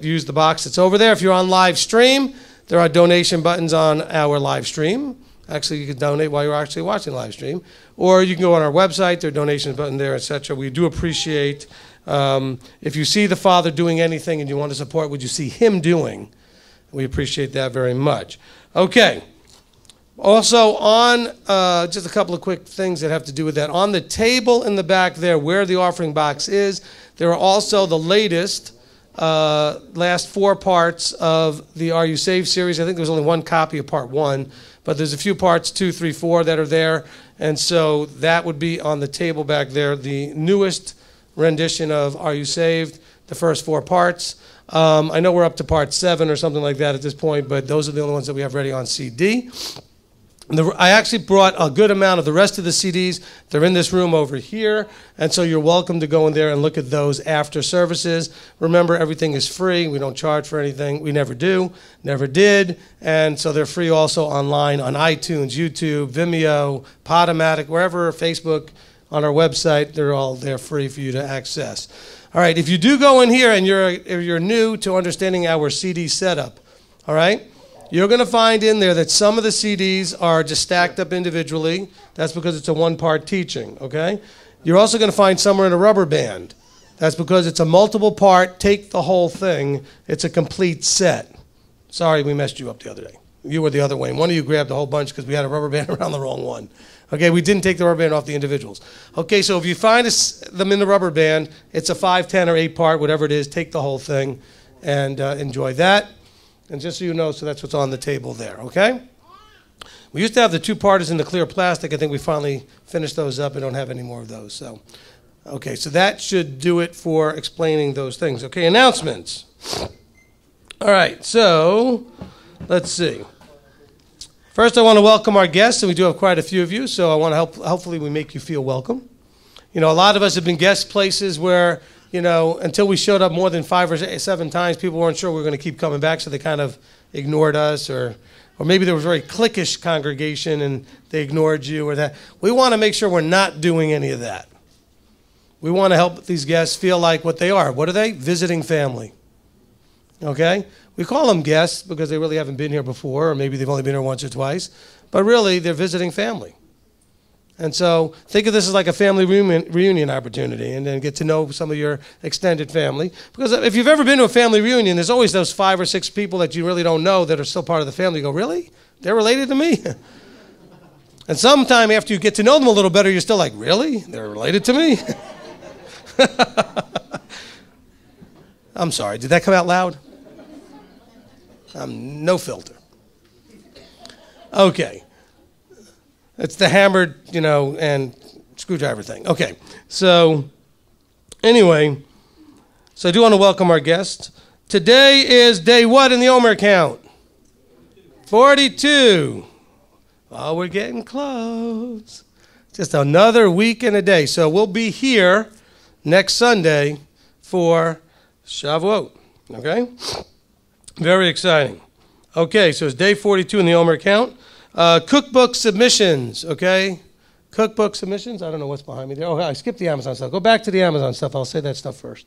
use the box that's over there. If you're on live stream, there are donation buttons on our live stream. Actually, you can donate while you're actually watching live stream. Or you can go on our website, there are donation button there, etc. We do appreciate if you see the Father doing anything and you want to support what you see him doing. We appreciate that very much. Okay. Also on, just a couple of quick things that have to do with that. On the table in the back there where the offering box is, there are also the latest, last 4 parts of the Are You Saved series. I think there's only one copy of part 1, but there's a few parts, 2, 3, 4 that are there. And so that would be on the table back there, the newest rendition of Are You Saved, the first 4 parts. I know we're up to part 7 or something like that at this point, but those are the only ones that we have ready on CD. I actually brought a good amount of the rest of the CDs. They're in this room over here, and so you're welcome to go in there and look at those after services. Remember, everything is free. We don't charge for anything. We never do, never did, and so they're free also online on iTunes, YouTube, Vimeo, Podomatic, wherever, Facebook, on our website. They're all there free for you to access. All right, if you do go in here and you're new to understanding our CD setup, all right, you're going to find in there that some of the CDs are just stacked up individually. That's because it's a 1-part teaching, okay? You're also going to find somewhere in a rubber band. That's because it's a multiple part, take the whole thing. It's a complete set. Sorry, we messed you up the other day. You were the other way. One of you grabbed the whole bunch because we had a rubber band around the wrong one. Okay, we didn't take the rubber band off the individuals. Okay, so if you find them in the rubber band, it's a 5, 10, or 8 part, whatever it is, take the whole thing and enjoy that. And just so you know, so that's what's on the table there, okay? We used to have the 2-parters in the clear plastic. I think we finally finished those up. I don't have any more of those. So, okay, so that should do it for explaining those things. Okay, announcements. All right, so let's see. First, I want to welcome our guests, and we do have quite a few of you, so I want to hopefully we make you feel welcome. You know, a lot of us have been guest places where, you know, until we showed up more than 5 or 7 times, people weren't sure we were going to keep coming back, so they kind of ignored us, or maybe there was a very cliquish congregation and they ignored you or that. We want to make sure we're not doing any of that. We want to help these guests feel like what they are. What are they? Visiting family. Okay? We call them guests because they really haven't been here before, or maybe they've only been here once or twice, but really they're visiting family. And so think of this as like a family reunion opportunity, and then get to know some of your extended family. Because if you've ever been to a family reunion, there's always those 5 or 6 people that you really don't know that are still part of the family. You go, really? They're related to me? And sometime after you get to know them a little better, you're still like, really? They're related to me? I'm sorry, did that come out loud? No filter. Okay. It's the hammered, and screwdriver thing. Okay, so anyway, so I do want to welcome our guests. Today is day what in the Omer count? 42. Oh, we're getting close. Just another week and a day. So we'll be here next Sunday for Shavuot. Okay? Very exciting. Okay, so it's day 42 in the Omer count. Cookbook submissions, okay? Cookbook submissions. I don't know what's behind me there. Oh, I skipped the Amazon stuff. Go back to the Amazon stuff. I'll say that stuff first.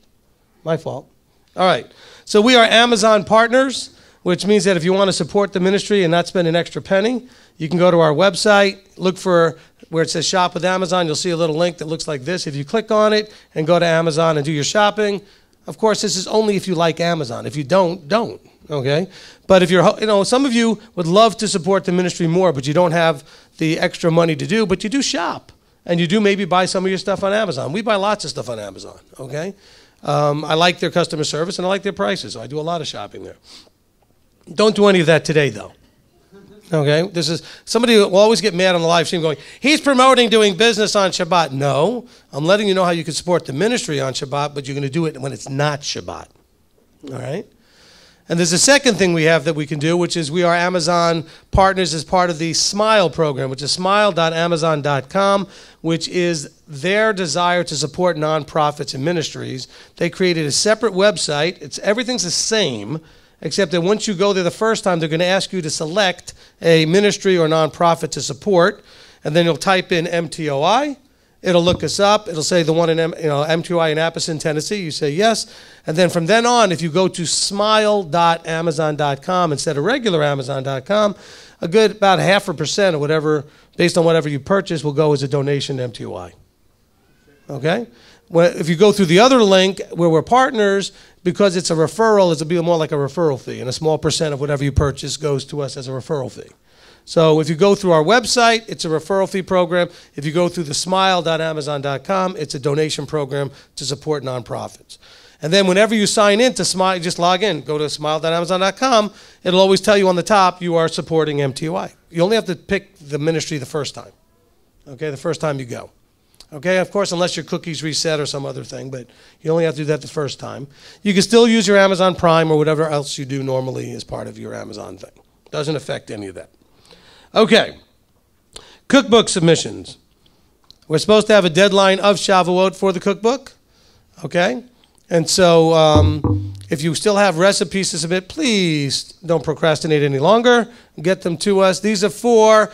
My fault. All right. So we are Amazon partners, which means that if you want to support the ministry and not spend an extra penny, you can go to our website, look for where it says Shop with Amazon. You'll see a little link that looks like this. If you click on it and go to Amazon and do your shopping, of course, this is only if you like Amazon. If you don't, don't. Okay? But if you're, some of you would love to support the ministry more, but you don't have the extra money to do, but you do shop. And you do maybe buy some of your stuff on Amazon. We buy lots of stuff on Amazon. Okay? I like their customer service and I like their prices, so I do a lot of shopping there. Don't do any of that today, though. Okay? This is somebody will always get mad on the live stream going, he's promoting doing business on Shabbat. No, I'm letting you know how you can support the ministry on Shabbat, but you're going to do it when it's not Shabbat. All right? And there's a second thing we have that we can do, which is we are Amazon partners as part of the Smile program, which is smile.amazon.com, which is their desire to support nonprofits and ministries. They created a separate website. Everything's the same, except that once you go there the first time, they're going to ask you to select a ministry or nonprofit to support, and then you'll type in MTOI. It'll look us up. It'll say the one in MTOI in Appleton, Tennessee. You say yes. And then from then on, if you go to smile.amazon.com instead of regular Amazon.com, about 0.5% or whatever, based on whatever you purchase, will go as a donation to MTOI. Okay? Well, if you go through the other link where we're partners, because it's a referral, it'll be more like a referral fee, and a small percent of whatever you purchase goes to us as a referral fee. So if you go through our website, it's a referral fee program. If you go through the smile.amazon.com, it's a donation program to support nonprofits. And then whenever you sign in to Smile, just log in, go to smile.amazon.com. It'll always tell you on the top you are supporting MTY. You only have to pick the ministry the first time. Okay, the first time you go. Okay, of course, unless your cookies reset or some other thing, but you only have to do that the first time. You can still use your Amazon Prime or whatever else you do normally as part of your Amazon thing. Doesn't affect any of that. Okay, cookbook submissions. We're supposed to have a deadline of Shavuot for the cookbook, okay? And so if you still have recipes to submit, please don't procrastinate any longer. Get them to us. These are for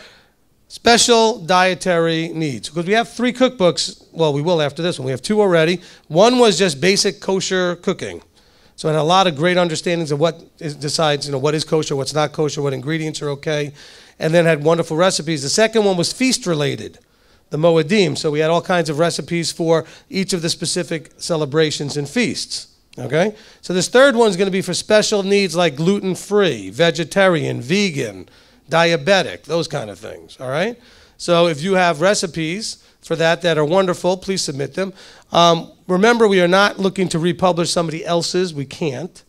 special dietary needs. Because we have 3 cookbooks. Well, we will after this one. We have 2 already. One was just basic kosher cooking. So it had a lot of great understandings of what decides, what is kosher, what's not kosher, what ingredients are okay. And then had wonderful recipes. The second one was feast-related, the Moedim. So we had all kinds of recipes for each of the specific celebrations and feasts. Okay? So this third one is going to be for special needs like gluten-free, vegetarian, vegan, diabetic, those kind of things. All right? So if you have recipes for that are wonderful, please submit them. Remember, we are not looking to republish somebody else's. We can't.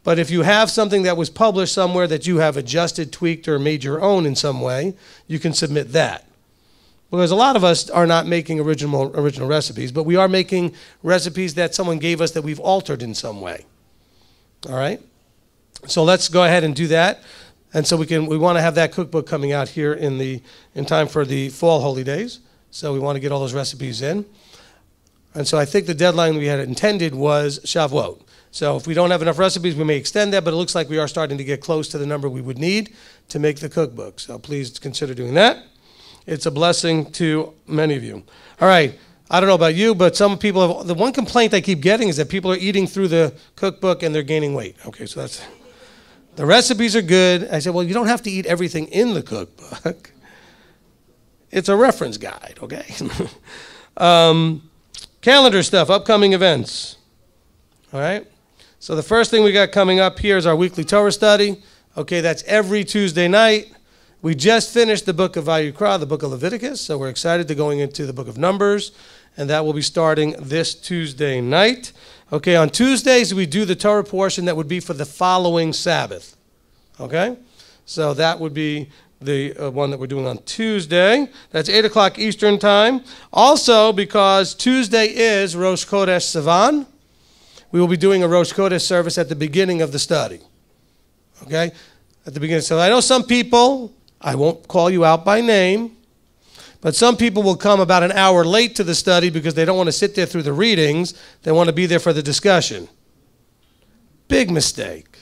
But if you have something that was published somewhere that you have adjusted, tweaked, or made your own in some way, you can submit that. Because a lot of us are not making original recipes, but we are making recipes that someone gave us that we've altered in some way. All right? So let's go ahead and do that. And so we want to have that cookbook coming out here in time for the fall holy days. So we want to get all those recipes in. And so I think the deadline we had intended was Shavuot. So if we don't have enough recipes, we may extend that, but it looks like we are starting to get close to the number we would need to make the cookbook. So please consider doing that. It's a blessing to many of you. All right. I don't know about you, but some people have, the one complaint I keep getting is that people are eating through the cookbook and they're gaining weight. Okay, so that's, the recipes are good. I said, well, you don't have to eat everything in the cookbook. It's a reference guide, okay? Calendar stuff, upcoming events. All right? So the first thing we got coming up here is our weekly Torah study. Okay, that's every Tuesday night. We just finished the book of Vayikra, the book of Leviticus, so we're excited to going into the book of Numbers, and that will be starting this Tuesday night. Okay, on Tuesdays we do the Torah portion that would be for the following Sabbath. Okay? So that would be the one that we're doing on Tuesday. That's 8 o'clock Eastern Time. Also, because Tuesday is Rosh Chodesh Sivan, we will be doing a Rosh Chodesh service at the beginning of the study. Okay? At the beginning. So I know some people, I won't call you out by name, but some people will come about an hour late to the study because they don't want to sit there through the readings. They want to be there for the discussion. Big mistake.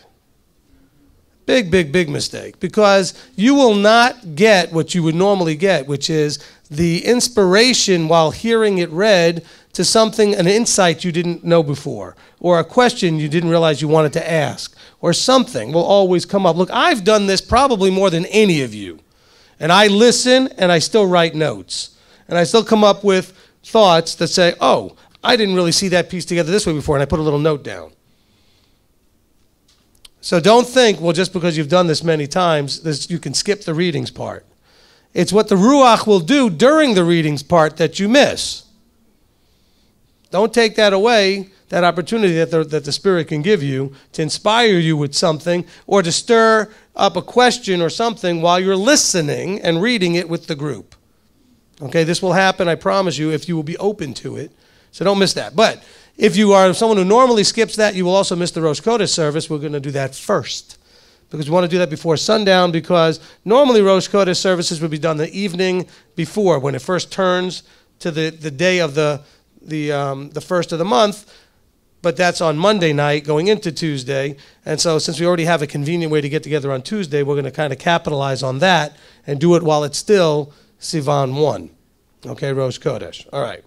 Big mistake. Because you will not get what you would normally get, which is the inspiration while hearing it read to something, an insight you didn't know before, or a question you didn't realize you wanted to ask, or something will always come up. Look, I've done this probably more than any of you. And I listen and I still write notes. And I still come up with thoughts that say, oh, I didn't really see that piece together this way before, and I put a little note down. So don't think, well, just because you've done this many times, you can skip the readings part. It's what the Ruach will do during the readings part that you miss. Don't take that away, that opportunity that the Spirit can give you to inspire you with something or to stir up a question or something while you're listening and reading it with the group. Okay, this will happen, I promise you, if you will be open to it. So don't miss that. But if you are someone who normally skips that, you will also miss the Rosh Chodesh service. We're going to do that first because we want to do that before sundown, because normally Rosh Chodesh services would be done the evening before when it first turns to the day of the first of the month. But that's on Monday night going into Tuesday. And so since we already have a convenient way to get together on Tuesday, we're going to kind of capitalize on that and do it while it's still Sivan 1. Okay, Rosh Chodesh. All right.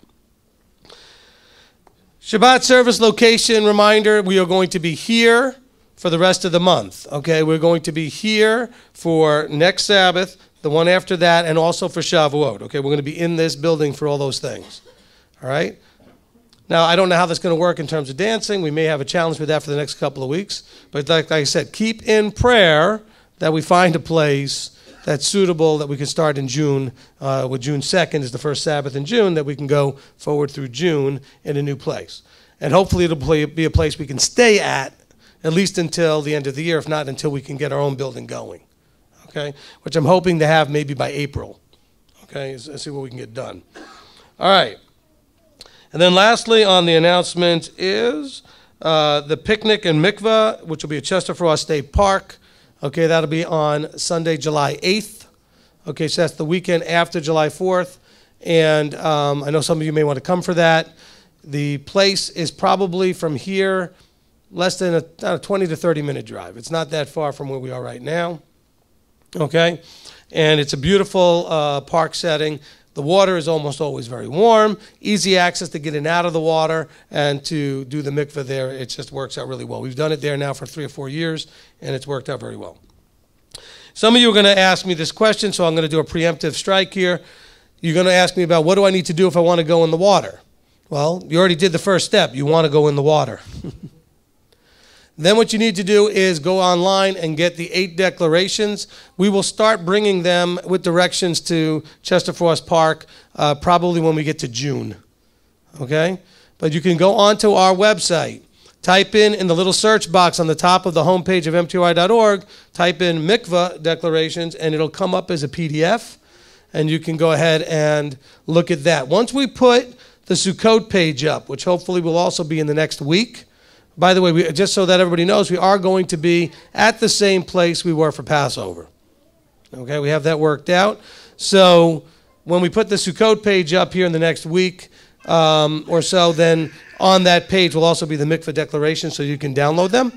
Shabbat service location reminder, we are going to be here for the rest of the month. Okay, we're going to be here for next Sabbath, the one after that, and also for Shavuot. Okay, we're going to be in this building for all those things. All right? Now, I don't know how that's going to work in terms of dancing. We may have a challenge with that for the next couple of weeks. But like I said, keep in prayer that we find a place that's suitable, that we can start in June, with June 2nd is the first Sabbath in June, that we can go forward through June in a new place. And hopefully it'll be a place we can stay at least until the end of the year, if not until we can get our own building going. Okay? Which I'm hoping to have maybe by April. Okay? Let's see what we can get done. All right. And then lastly on the announcement is the picnic and mikvah, which will be at Chester Frost State Park. Okay, that'll be on Sunday, July 8th. Okay, so that's the weekend after July 4th. And I know some of you may want to come for that. The place is probably from here less than a 20 to 30 minute drive. It's not that far from where we are right now. Okay, and it's a beautiful park setting. The water is almost always very warm, easy access to get in and out of the water, and to do the mikveh there. It just works out really well. We've done it there now for 3 or 4 years, and it's worked out very well. Some of you are going to ask me this question, so I'm going to do a preemptive strike here. You're going to ask me about what do I need to do if I want to go in the water? Well, you already did the first step. You want to go in the water. Then what you need to do is go online and get the 8 declarations. We will start bringing them with directions to Chester Frost Park probably when we get to June. Okay? But you can go onto our website. Type in the little search box on the top of the homepage of mty.org, type in mikvah declarations, and it'll come up as a PDF. And you can go ahead and look at that. Once we put the Sukkot page up, which hopefully will also be in the next week. By the way, just so that everybody knows, we are going to be at the same place we were for Passover. Okay, we have that worked out. So when we put the Sukkot page up here in the next week or so, then on that page will also be the mikveh declarations, so you can download them.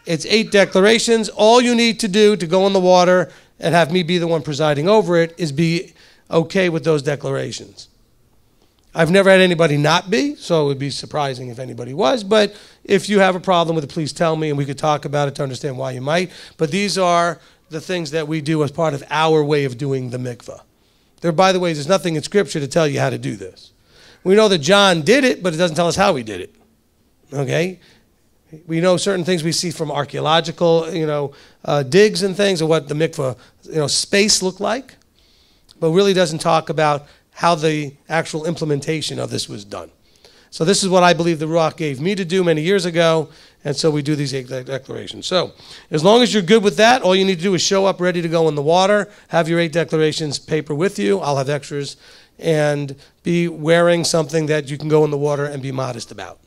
It's 8 declarations. All you need to do to go in the water and have me be the one presiding over it is be okay with those declarations. I've never had anybody not be, so it would be surprising if anybody was. But if you have a problem with it, please tell me, and we could talk about it to understand why you might. But these are the things that we do as part of our way of doing the mikvah. There, by the way, there's nothing in Scripture to tell you how to do this. We know that John did it, but it doesn't tell us how he did it. Okay? We know certain things we see from archaeological, digs and things, of what the mikvah, space looked like, but really doesn't talk about how the actual implementation of this was done. So this is what I believe the Ruach gave me to do many years ago, and so we do these 8 declarations. So as long as you're good with that, all you need to do is show up ready to go in the water, have your 8 declarations paper with you. I'll have extras, and be wearing something that you can go in the water and be modest about.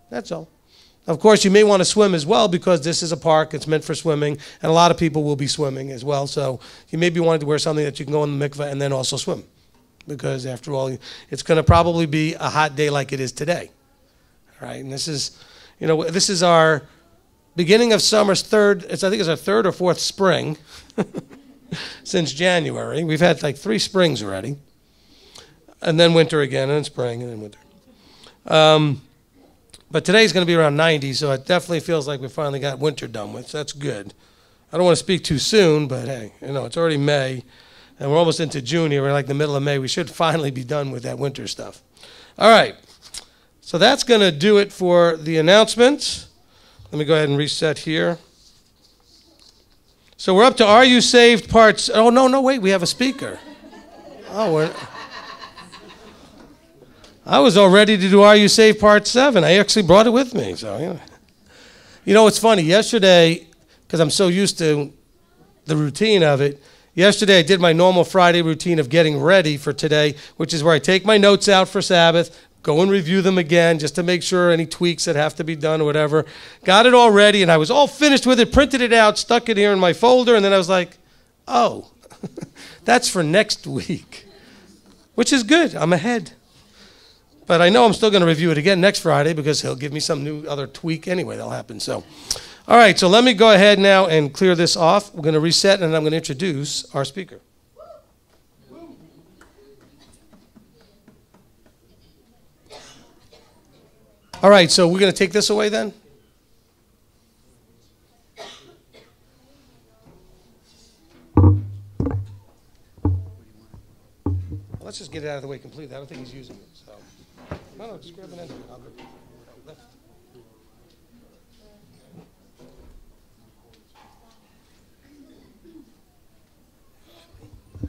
That's all. Of course, you may want to swim as well because this is a park. It's meant for swimming, and a lot of people will be swimming as well. So you may be wanting to wear something that you can go in the mikveh and then also swim, because after all, it's going to probably be a hot day like it is today. All right, and this is, this is our beginning of summer's I think it's our 3rd or 4th spring since January. We've had like 3 springs already, and then winter again, and then spring, and then winter. But today's going to be around 90, so it definitely feels like we finally got winter done with, so that's good. I don't want to speak too soon, but hey, it's already May, and we're almost into June here. We're like the middle of May. We should finally be done with that winter stuff. All right, so that's going to do it for the announcements. Let me go ahead and reset here. So we're up to Are You Saved parts. Oh, no, wait, we have a speaker. Oh, I was all ready to do Are You Saved Part 7. I actually brought it with me. So, it's funny. Yesterday, because I'm so used to the routine of it, yesterday I did my normal Friday routine of getting ready for today, which is where I take my notes out for Sabbath, go and review them again just to make sure any tweaks that have to be done or whatever. Got it all ready, and I was all finished with it, printed it out, stuck it here in my folder, and then I was like, oh, that's for next week, which is good. I'm ahead. But I know I'm still going to review it again next Friday because he'll give me some new other tweak anyway that'll happen. So, all right, so let me go ahead now and clear this off. We're going to reset, and I'm going to introduce our speaker. All right, so we're going to take this away then? Let's just get it out of the way completely. I don't think he's using it. So, no, just grab an end of it. I'll go left.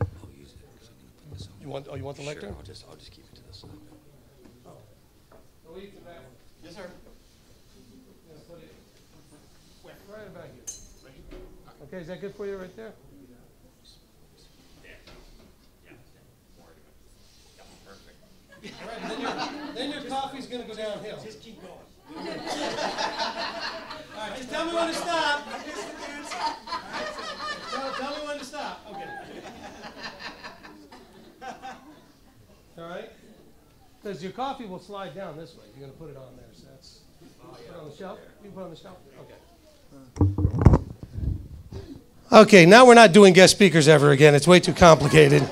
I'll use it because I'm going to put this on. You want the lectern? Sure, I'll just keep it to the side. Oh. Yes, sir. Put it right about here. Okay, is that good for you right there? All right, then your coffee's going to go downhill. Just keep going. All right, just tell me when to stop. Tell me when to stop. Okay. All right? Because your coffee will slide down this way. You're going to put it on there. So that's put it on the shelf. You put it on the shelf? Okay. Okay, now we're not doing guest speakers ever again. It's way too complicated.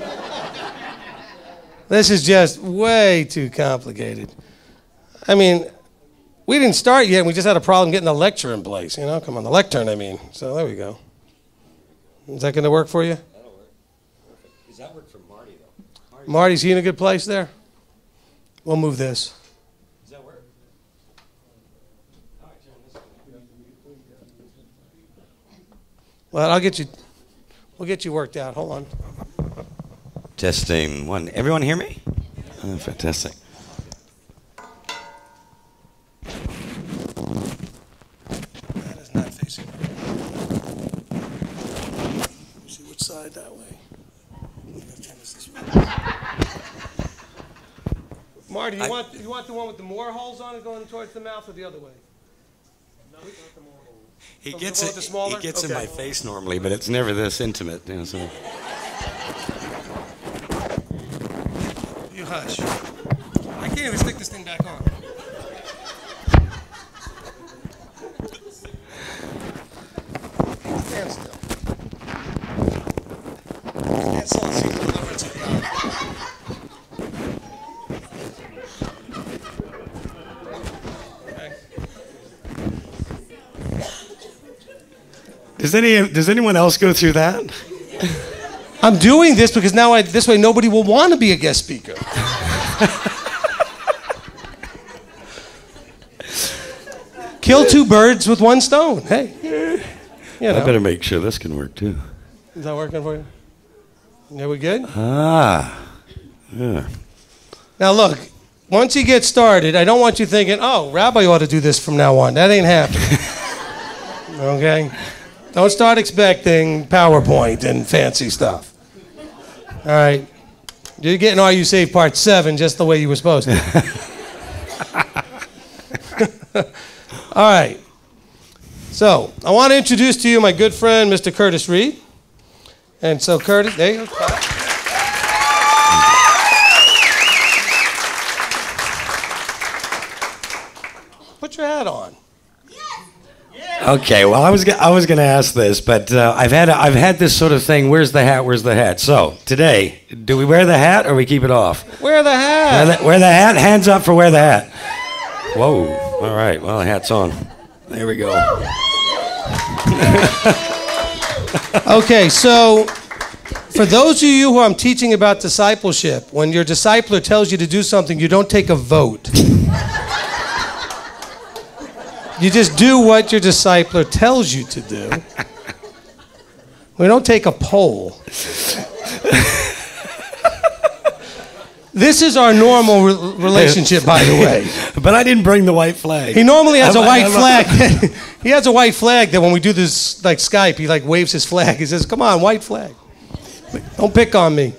This is just way too complicated. I mean, we didn't start yet. We just had a problem getting the lecture in place. Come on, the lectern, I mean. So there we go. Is that going to work for you? That'll work. Perfect. Does that work for Marty, though? Marty's he in a good place there? We'll move this. Does that work? Well, we'll get you worked out. Hold on. Testing 1. Everyone hear me? Oh, fantastic. That is not facing right. See which side that way. Turn this way. Marty, you want the one with the more holes on it going towards the mouth, or the other way? No, we want the more holes. He gets in my face normally, but it's never this intimate. So. You hush. I can't even stick this thing back on. Stand still. Can't sell the secret deliverance of God. Okay. Does anyone else go through that? I'm doing this because now this way nobody will want to be a guest speaker. Kill 2 birds with 1 stone. Hey. I better make sure this can work too. Is that working for you? Yeah, we good? Yeah. Now look, once he gets started, I don't want you thinking, oh, Rabbi ought to do this from now on. That ain't happening. Okay? Don't start expecting PowerPoint and fancy stuff. All right? You're getting Are You Saved Part 7 just the way you were supposed to. All right. So, I want to introduce to you my good friend, Mr. Curtis Reed. And so, Curtis, there you go. Put your hat on. Okay, well, I was going to ask this, but I've had this sort of thing. Where's the hat? Where's the hat? So today, do we wear the hat or we keep it off? Wear the hat. Wear the hat. Hands up for wear the hat. Whoa! All right. Well, the hat's on. There we go. Okay, so for those of you who I'm teaching about discipleship, when your discipler tells you to do something, you don't take a vote. You just do what your discipler tells you to do. We don't take a poll. This is our normal relationship, by the way. But I didn't bring the white flag. He normally has a white flag. He has a white flag that when we do this, like Skype, he like waves his flag. He says, come on, white flag. Don't pick on me.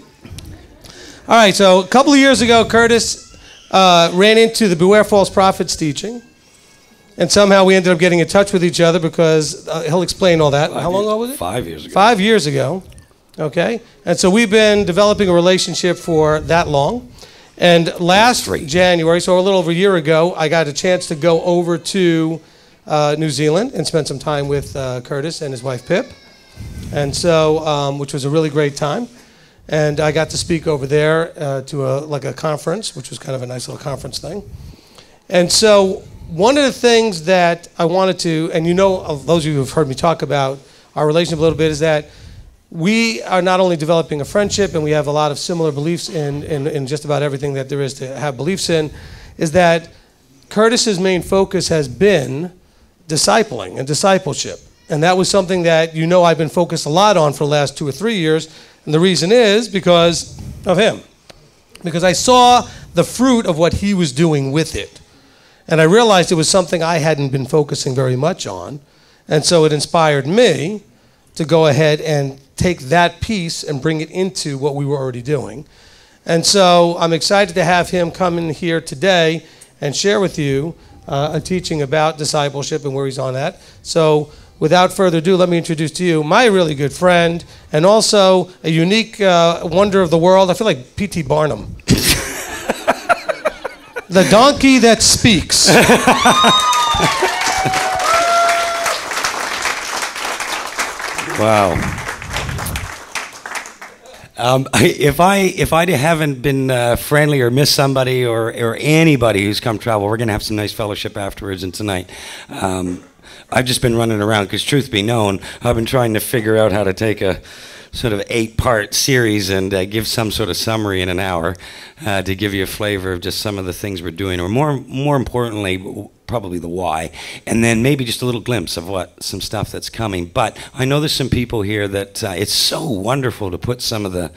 All right, so a couple of years ago, Curtis ran into the Beware False Prophets teaching. And somehow we ended up getting in touch with each other because he'll explain all that. How long ago was it? 5 years ago. 5 years ago. Okay. And so we've been developing a relationship for that long. And last January, so a little over a year ago, I got a chance to go over to New Zealand and spend some time with Curtis and his wife Pip. And so, which was a really great time. And I got to speak over there to a conference, which was kind of a nice little conference thing. And so one of the things that I wanted to, and you know, those of you who have heard me talk about our relationship a little bit, is that we are not only developing a friendship and we have a lot of similar beliefs in just about everything that there is to have beliefs in, is that Curtis's main focus has been discipling and discipleship. And that was something that you know I've been focused a lot on for the last 2 or 3 years. And the reason is because of him. Because I saw the fruit of what he was doing with it. And I realized it was something I hadn't been focusing very much on. And so it inspired me to go ahead and take that piece and bring it into what we were already doing. And so I'm excited to have him come in here today and share with you a teaching about discipleship and where he's on at. So without further ado, let me introduce to you my really good friend and also a unique wonder of the world. I feel like P.T. Barnum. The donkey that speaks. Wow. If I haven't been friendly or missed somebody or anybody who's come travel, we're going to have some nice fellowship afterwards and tonight. I've just been running around because, truth be known, I've been trying to figure out how to take a sort of 8-part series and give some sort of summary in an hour to give you a flavor of just some of the things we're doing, or more importantly, probably the why, and then maybe just a little glimpse of some stuff that's coming. But I know there's some people here that it's so wonderful to put some of the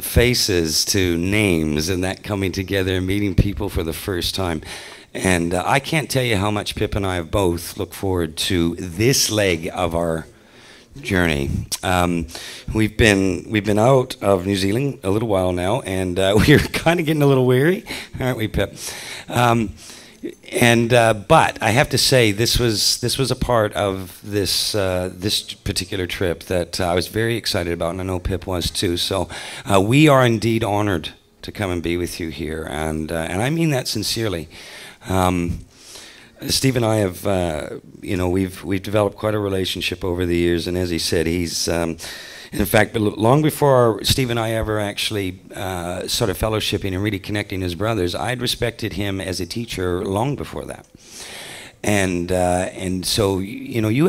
faces to names and that coming together and meeting people for the first time. And I can't tell you how much Pip and I have both looked forward to this leg of our journey. We've been out of New Zealand a little while now, and we're kind of getting a little weary, aren't we, Pip? But I have to say, this was a part of this particular trip that I was very excited about, and I know Pip was too. So we are indeed honored to come and be with you here, and I mean that sincerely. Steve and I have, we've developed quite a relationship over the years, and as he said, he's, in fact, long before Steve and I ever actually sort of fellowshipping and really connecting as brothers, I'd respected him as a teacher long before that. And so, you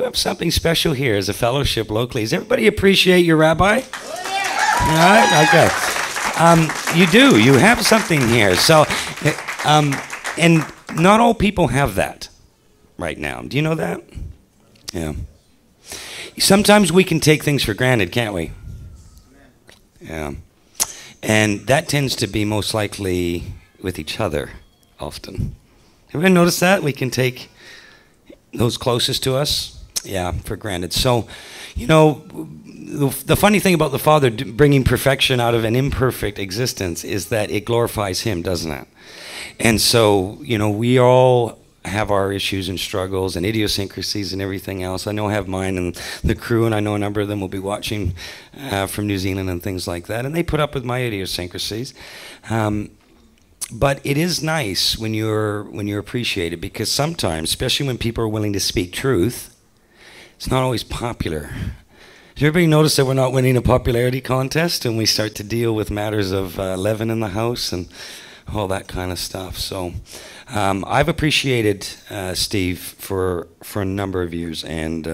have something special here as a fellowship locally. Does everybody appreciate your rabbi? All right, okay. You do. You have something here. So, and not all people have that right now. Do you know that? Yeah. Sometimes we can take things for granted, can't we? Yeah. And that tends to be most likely with each other often. Everyone notice that? We can take those closest to us, yeah, for granted. So, you know, the funny thing about the Father bringing perfection out of an imperfect existence is that it glorifies Him, doesn't it? And so, you know, we all have our issues and struggles and idiosyncrasies and everything else. I know I have mine and the crew, and I know a number of them will be watching from New Zealand and things like that, and they put up with my idiosyncrasies. But it is nice when you're appreciated, because sometimes, especially when people are willing to speak truth, it's not always popular. Does everybody notice that we're not winning a popularity contest and we start to deal with matters of leaven in the house and all that kind of stuff? So I've appreciated Steve for a number of years, and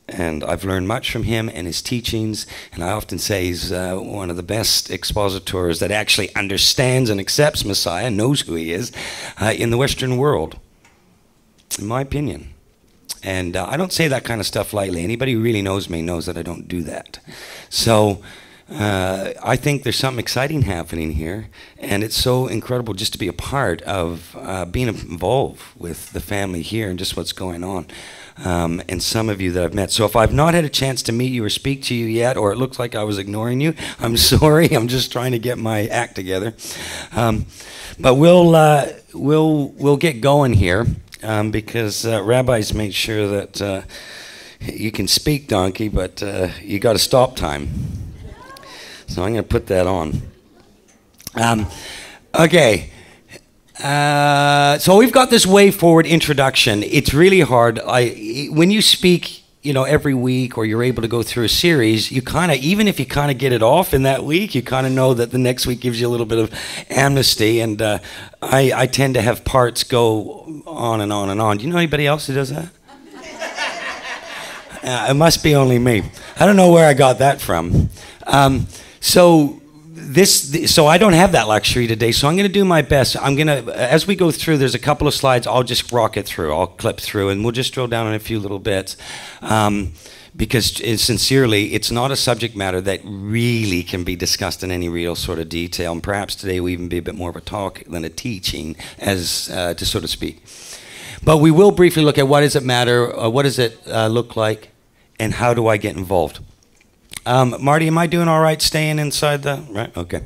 I've learned much from him and his teachings, and I often say he's one of the best expositors that actually understands and accepts Messiah, knows who he is, in the Western world, in my opinion. And I don't say that kind of stuff lightly. Anybody who really knows me knows that I don't do that. So I think there's something exciting happening here, and it's so incredible just to be a part of being involved with the family here and just what's going on. And some of you that I've met. So if I've not had a chance to meet you or speak to you yet, or it looks like I was ignoring you, I'm sorry. I'm just trying to get my act together. But we'll get going here, because rabbis made sure that you can speak donkey, but you got a stop time. So I'm going to put that on. Okay. So we've got this way forward introduction. It's really hard. When you speak, you know, every week, or you're able to go through a series, you kind of, even if you kind of get it off in that week, you kind of know that the next week gives you a little bit of amnesty. And I tend to have parts go on and on and on. Do you know anybody else who does that? It must be only me. I don't know where I got that from. So I don't have that luxury today, so I'm going to do my best. I'm going to, as we go through, there's a couple of slides, I'll just rock it through. I'll clip through, and we'll just drill down on a few little bits. Because sincerely, it's not a subject matter that really can be discussed in any real sort of detail. And perhaps today will even be a bit more of a talk than a teaching, as to so to speak. But we will briefly look at what does it matter, what does it look like, and how do I get involved. Marty, am I doing all right staying inside the... Right, okay.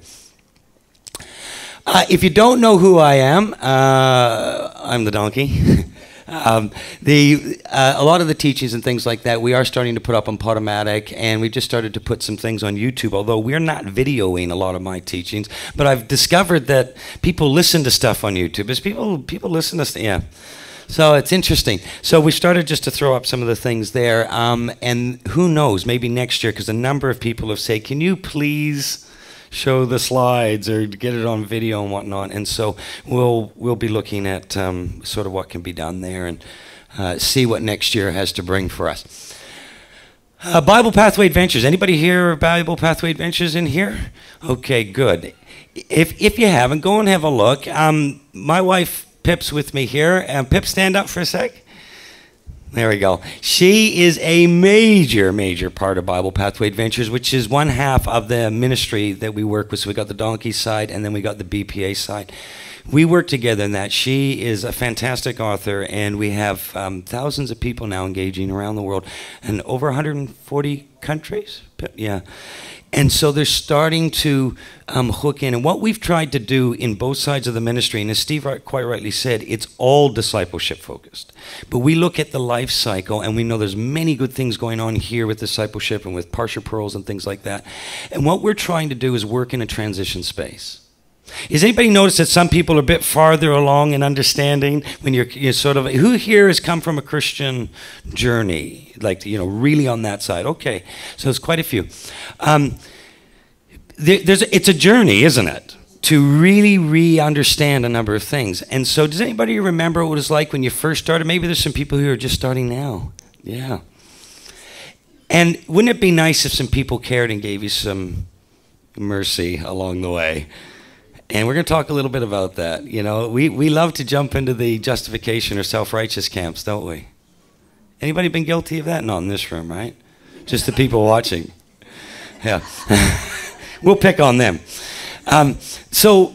If you don't know who I am, I'm the donkey. A lot of the teachings and things like that, we are starting to put up on Podomatic, and we've just started to put some things on YouTube, although we're not videoing a lot of my teachings. But I've discovered that people listen to stuff on YouTube. As people listen to... Yeah. So it's interesting. So we started just to throw up some of the things there, and who knows, maybe next year, because a number of people have said, can you please show the slides or get it on video and whatnot? And so we'll be looking at sort of what can be done there, and see what next year has to bring for us. Bible Pathway Adventures. Anybody here Bible Pathway Adventures in here? Okay, good. If you haven't, go and have a look. My wife Pip's with me here. Pip, stand up for a sec. There we go. She is a major part of Bible Pathway Adventures, which is one half of the ministry that we work with. So we got the donkey side, and then we got the BPA side. We work together in that. She is a fantastic author, and we have thousands of people now engaging around the world, and over 140 countries. Yeah. And so they're starting to hook in. And what we've tried to do in both sides of the ministry, and as Steve quite rightly said, it's all discipleship focused. But we look at the life cycle, and we know there's many good things going on here with discipleship and with partial pearls and things like that. And what we're trying to do is work in a transition space. Has anybody noticed that some people are a bit farther along in understanding when you're sort of, who here has come from a Christian journey, like, you know, really on that side? Okay, so there's quite a few. It's a journey, isn't it, to really re-understand a number of things. And so does anybody remember what it was like when you first started? Maybe there's some people who are just starting now. Yeah. And wouldn't it be nice if some people cared and gave you some mercy along the way? And we're going to talk a little bit about that. You know, we love to jump into the justification or self-righteous camps, don't we? Anybody been guilty of that? Not in this room, right? Just the people watching. Yeah. We'll pick on them. So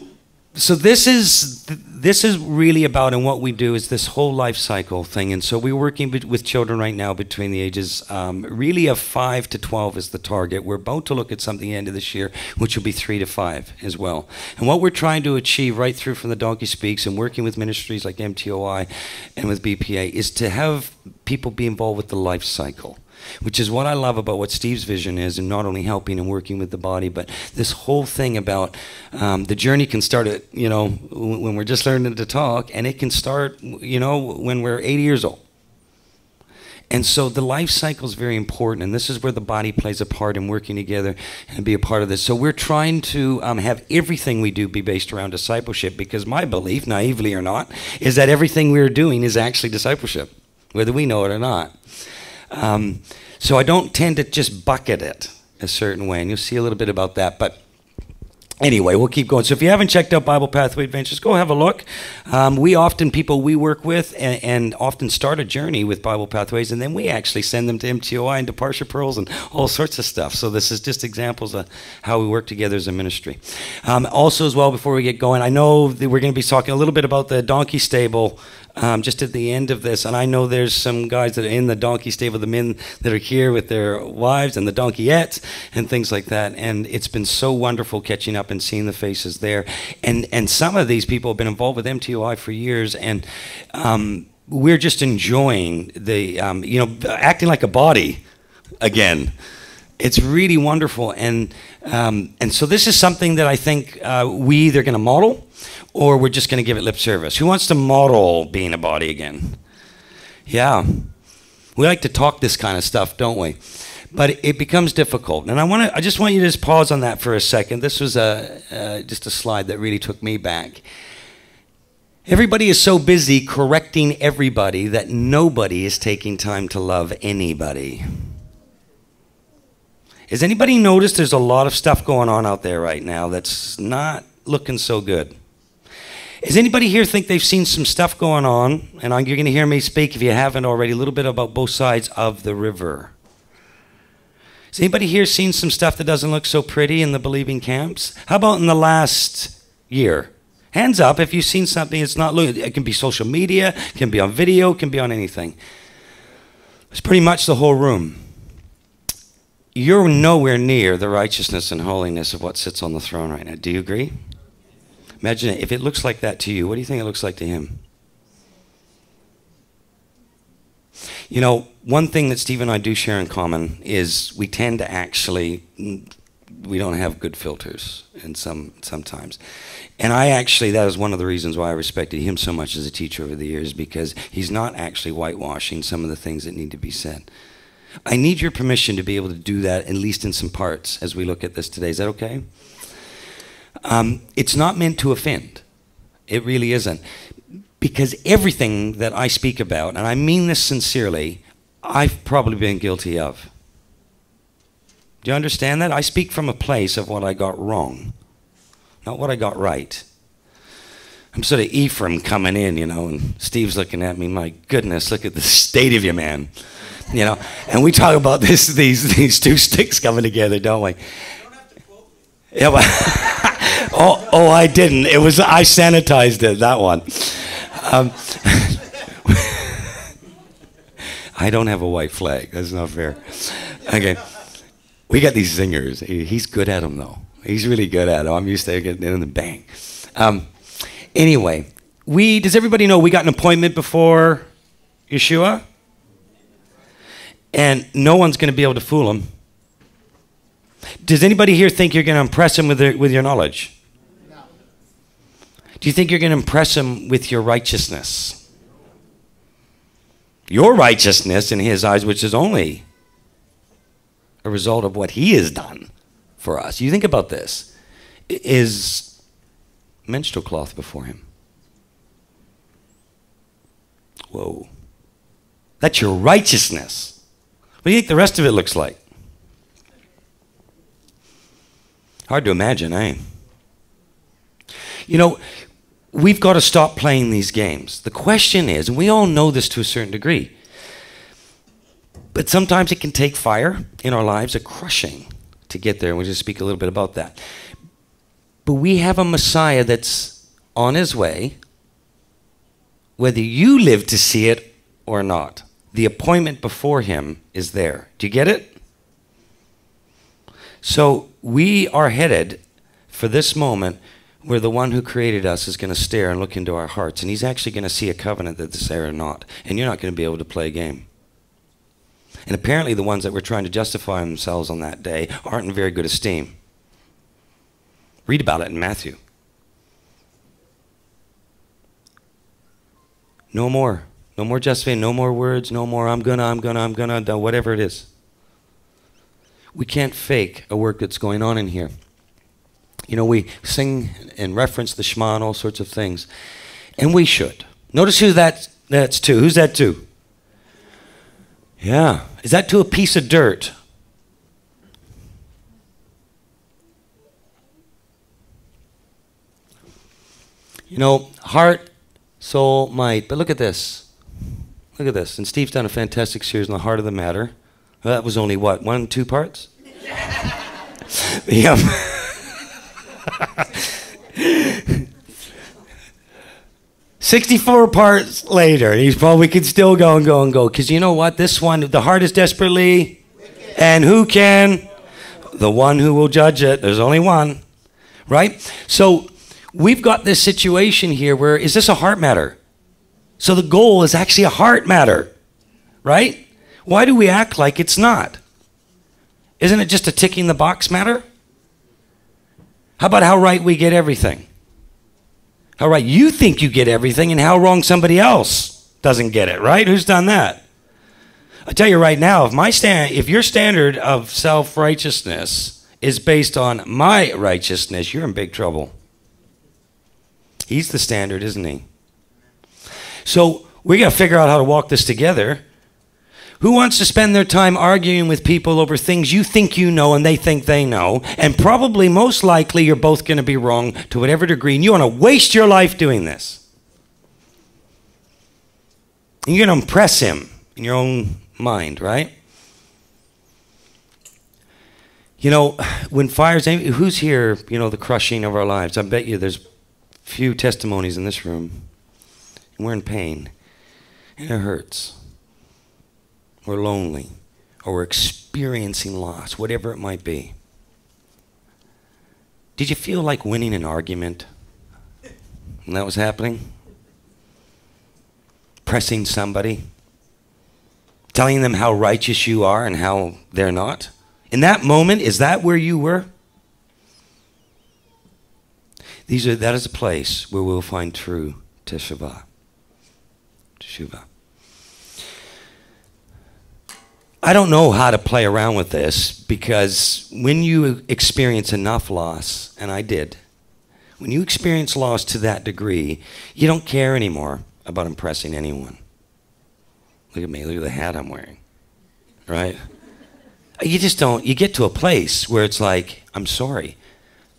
this is really about, and what we do is this whole life cycle thing. And so we're working with children right now between the ages really of 5 to 12 is the target. We're about to look at something at the end of this year, which will be 3 to 5 as well. And what we're trying to achieve right through from the Donkey Speaks and working with ministries like MTOI and with BPA is to have people be involved with the life cycle, which is what I love about what Steve's vision is, and not only helping and working with the body, but this whole thing about the journey can start at, when we're just learning to talk, and it can start, when we're 80 years old. And so the life cycle is very important, and this is where the body plays a part in working together and be a part of this. So we're trying to have everything we do be based around discipleship, because my belief, naively or not, is that everything we're doing is actually discipleship, whether we know it or not. So I don't tend to just bucket it a certain way, and you'll see a little bit about that. But anyway, we'll keep going. So if you haven't checked out Bible Pathway Adventures, go have a look. People we work with and often start a journey with Bible Pathways, and then we actually send them to MTOI and Departure Pearls and all sorts of stuff. So this is just examples of how we work together as a ministry. Also as well, before we get going, I know that we're going to be talking a little bit about the donkey stable just at the end of this, and I know there's some guys that are in the donkey stable, the men that are here with their wives and the donkeyettes and things like that, and it's been so wonderful catching up and seeing the faces there. And some of these people have been involved with MTOI for years, and we're just enjoying the, acting like a body again. It's really wonderful, and so this is something that I think we either going to model or we're just going to give it lip service. Who wants to model being a body again? Yeah. We like to talk this kind of stuff, don't we? But it becomes difficult. And I just want you to just pause on that for a second. This was just a slide that really took me back. Everybody is so busy correcting everybody that nobody is taking time to love anybody. Has anybody noticed there's a lot of stuff going on out there right now that's not looking so good? Does anybody here think they've seen some stuff going on? And you're going to hear me speak, if you haven't already, a little bit about both sides of the river. Has anybody here seen some stuff that doesn't look so pretty in the believing camps? How about in the last year? Hands up if you've seen something that's not looking. It can be social media, it can be on video, it can be on anything. It's pretty much the whole room. You're nowhere near the righteousness and holiness of what sits on the throne right now. Do you agree? Imagine it. If it looks like that to you, what do you think it looks like to him? One thing that Steve and I do share in common is we tend to actually, we don't have good filters sometimes. And that is one of the reasons why I respected him so much as a teacher over the years, because he's not actually whitewashing some of the things that need to be said. I need your permission to be able to do that, at least in some parts, as we look at this today. Is that okay? It's not meant to offend. It really isn't. Because everything that I speak about, and I mean this sincerely, I've probably been guilty of. Do you understand that? I speak from a place of what I got wrong, not what I got right. I'm sort of Ephraim coming in, and Steve's looking at me, my goodness, look at the state of you, man. And we talk about these two sticks coming together, don't we? Yeah, but oh, I didn't. I sanitized it, that one. I don't have a white flag. That's not fair. Okay. We got these singers. He's good at them, though. He's really good at them. I'm used to getting in the bang. Anyway, does everybody know we got an appointment before Yeshua? And no one's going to be able to fool him. Does anybody here think you're going to impress him with your knowledge? No. Do you think you're going to impress him with your righteousness? Your righteousness in his eyes, which is only a result of what he has done for us. You think about this. Is menstrual cloth before him. Whoa. That's your righteousness. What do you think the rest of it looks like? Hard to imagine, eh? We've got to stop playing these games. The question is, and we all know this to a certain degree, but sometimes it can take fire in our lives, a crushing, to get there. And we'll just speak a little bit about that. But we have a Messiah that's on his way, whether you live to see it or not. The appointment before him is there. Do you get it? So we are headed for this moment where the one who created us is going to stare and look into our hearts, and he's actually going to see a covenant that's there or not, and you're not going to be able to play a game. And apparently the ones that were trying to justify themselves on that day aren't in very good esteem. Read about it in Matthew. No more. No more justifying, no more words, no more I'm gonna, whatever it is. We can't fake a work that's going on in here. You know, we sing and reference the Shema and all sorts of things. And we should. Notice who that's to. Who's that to? Yeah. Is that to a piece of dirt? You know, heart, soul, might. But look at this. Look at this. And Steve's done a fantastic series on the heart of the matter. Well, that was only what, 1, 2 parts? Yeah. 64 parts later, he's probably could still go and go and go. Because you know what? This one, the heart is desperately, and who can? The one who will judge it. There's only one, right? So we've got this situation here where, is this a heart matter? So the goal is actually a heart matter, right? Why do we act like it's not? Isn't it just a ticking the box matter? How about how right we get everything? How right you think you get everything and how wrong somebody else doesn't get it, right? Who's done that? I tell you right now, if your standard of self-righteousness is based on my righteousness, you're in big trouble. He's the standard, isn't he? So we got to figure out how to walk this together. Who wants to spend their time arguing with people over things you think you know and they think they know? And probably most likely you're both going to be wrong to whatever degree. And you want to waste your life doing this. And you're going to impress him in your own mind, right? You know, when fires, who's here, you know, the crushing of our lives? I bet you there's few testimonies in this room. And we're in pain. And it hurts. We're lonely, or we're experiencing loss, whatever it might be. Did you feel like winning an argument when that was happening? Pressing somebody? Telling them how righteous you are and how they're not? In that moment, is that where you were? That is a place where we'll find true teshuvah. Teshuvah. I don't know how to play around with this, because when you experience enough loss, and I did, when you experience loss to that degree, you don't care anymore about impressing anyone. Look at me, look at the hat I'm wearing, right? You just don't, you get to a place where it's like, I'm sorry.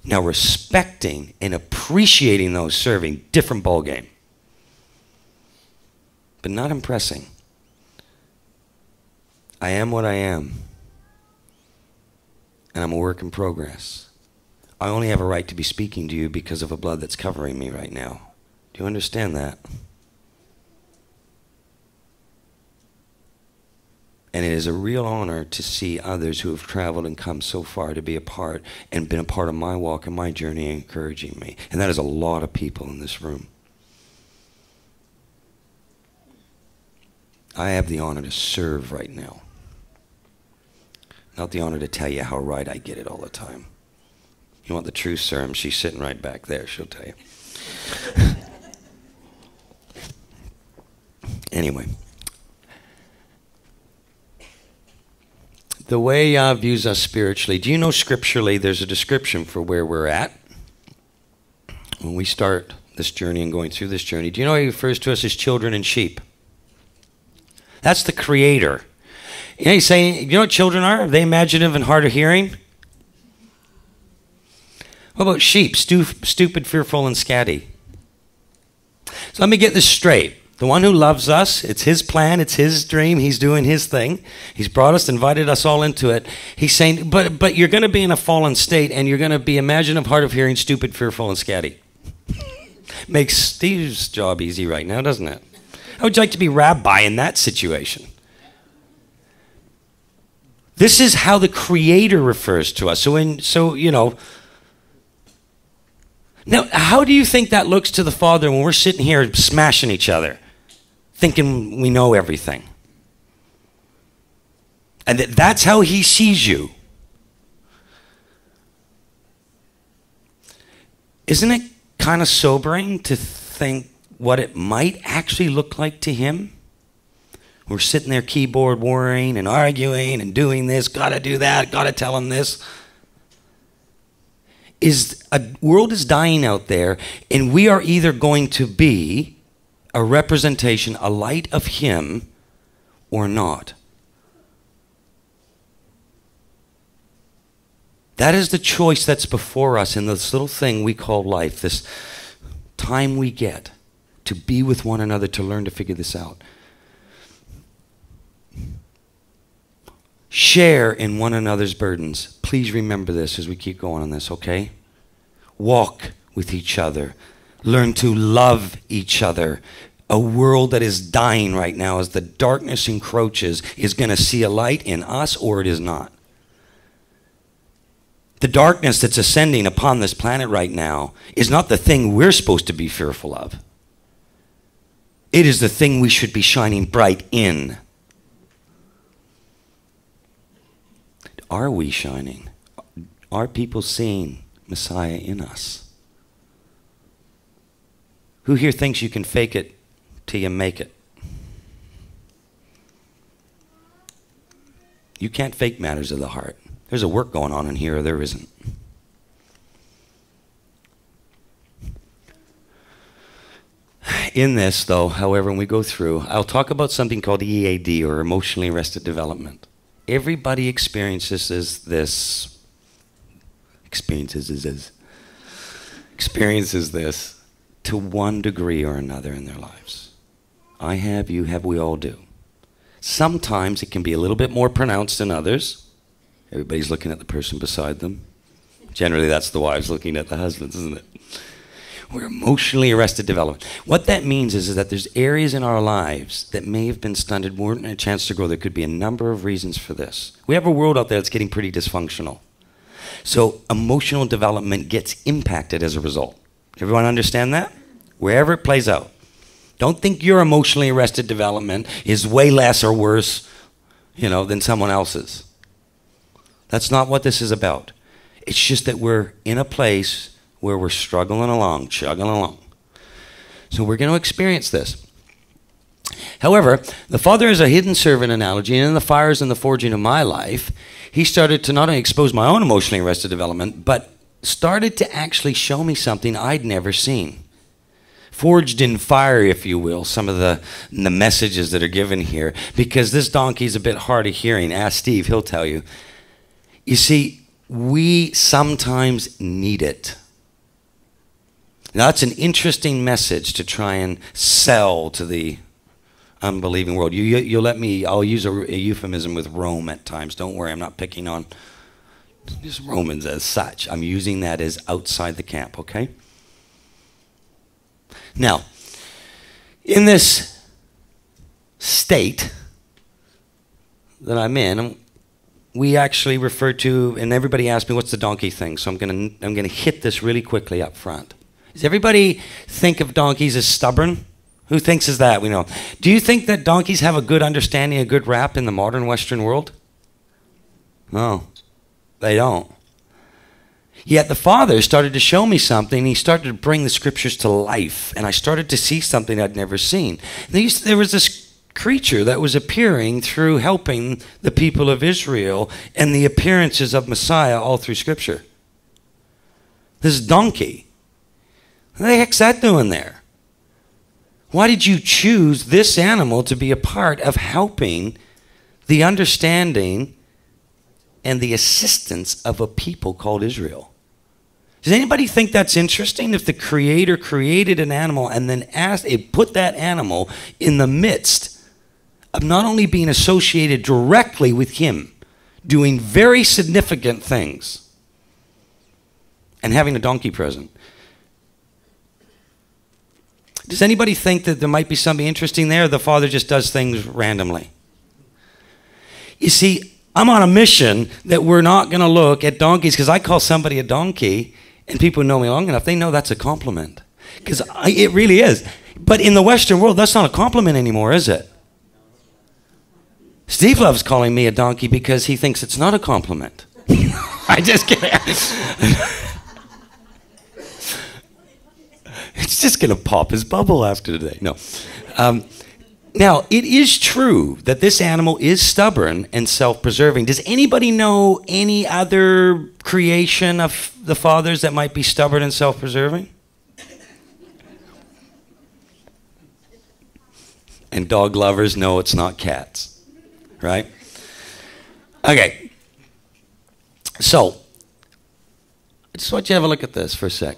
Now respecting and appreciating those serving, different ball game. But not impressing. I am what I am, and I'm a work in progress. I only have a right to be speaking to you because of a blood that's covering me right now. Do you understand that? And it is a real honor to see others who have traveled and come so far to be a part and been a part of my walk and my journey, encouraging me. And that is a lot of people in this room. I have the honor to serve right now. Not the honor to tell you how right I get it all the time. You want the truth, sir? She's sitting right back there. She'll tell you. Anyway. The way Yah views us spiritually. Do you know scripturally there's a description for where we're at? When we start this journey and going through this journey. Do you know he refers to us as children and sheep? That's the creator. You know, he's saying, you know what children are? Are they imaginative and hard of hearing? What about sheep? Stupid, fearful, and scatty. So let me get this straight. The one who loves us. It's his plan. It's his dream. He's doing his thing. He's brought us, invited us all into it. He's saying, but you're going to be in a fallen state, and you're going to be imaginative, hard of hearing, stupid, fearful, and scatty. Makes Steve's job easy right now, doesn't it? How would you like to be rabbi in that situation? This is how the Creator refers to us. Now, how do you think that looks to the Father when we're sitting here smashing each other, thinking we know everything? And that's how he sees you. Isn't it kind of sobering to think what it might actually look like to him? We're sitting there keyboard warring and arguing and doing this, gotta do that, gotta tell him this. A world is dying out there, and we are either going to be a representation, a light of him, or not. That is the choice that's before us in this little thing we call life, this time we get to be with one another, to learn to figure this out. Share in one another's burdens. Please remember this as we keep going on this, okay? Walk with each other. Learn to love each other. A world that is dying right now as the darkness encroaches is going to see a light in us, or it is not. The darkness that's ascending upon this planet right now is not the thing we're supposed to be fearful of. It is the thing we should be shining bright in. Are we shining? Are people seeing Messiah in us? Who here thinks you can fake it till you make it? You can't fake matters of the heart. There's a work going on in here, or there isn't. In this, though, however, when we go through, I'll talk about something called EAD, or emotionally arrested development. Everybody experiences this to one degree or another in their lives. I have, you have, we all do. Sometimes it can be a little bit more pronounced than others. Everybody's looking at the person beside them. Generally, that's the wives looking at the husbands, isn't it? We're emotionally arrested development. What that means is that there's areas in our lives that may have been stunted, weren't a chance to grow. There could be a number of reasons for this. We have a world out there that's getting pretty dysfunctional. So emotional development gets impacted as a result. Everyone understand that? Wherever it plays out. Don't think your emotionally arrested development is way less or worse, than someone else's. That's not what this is about. It's just that we're in a place where we're struggling along, chugging along. So we're going to experience this. However, the Father is a hidden servant analogy, and in the fires and the forging of my life, he started to not only expose my own emotionally arrested development, but started to actually show me something I'd never seen. Forged in fire, if you will, some of the messages that are given here, because this donkey's a bit hard of hearing. Ask Steve, he'll tell you. You see, we sometimes need it. Now, that's an interesting message to try and sell to the unbelieving world. You'll let me, I'll use a euphemism with Rome at times. Don't worry, I'm not picking on just Romans as such. I'm using that as outside the camp, okay? Now, in this state that I'm in, we actually refer to, and everybody asked me, what's the donkey thing? So I'm gonna hit this really quickly up front. Does everybody think of donkeys as stubborn? Who thinks is that? We know. Do you think that donkeys have a good understanding, a good rap in the modern Western world? No, they don't. Yet the Father started to show me something. He started to bring the scriptures to life, and I started to see something I'd never seen. There was this creature that was appearing through helping the people of Israel and the appearances of Messiah all through Scripture. This donkey. What the heck's that doing there? Why did you choose this animal to be a part of helping the understanding and the assistance of a people called Israel? Does anybody think that's interesting? If the Creator created an animal and then put that animal in the midst of not only being associated directly with Him, doing very significant things, and having a donkey present. Does anybody think that there might be something interesting there? The Father just does things randomly. You see, I'm on a mission that we're not going to look at donkeys, because I call somebody a donkey, and people who know me long enough, they know that's a compliment. Because it really is. But in the Western world, that's not a compliment anymore, is it? Steve loves calling me a donkey because he thinks it's not a compliment. I just can't. It's just going to pop his bubble after today. No. Now, it is true that this animal is stubborn and self-preserving. Does anybody know any other creation of the Father's that might be stubborn and self-preserving? And dog lovers know it's not cats, right? Okay. So, I just want you to have a look at this for a sec.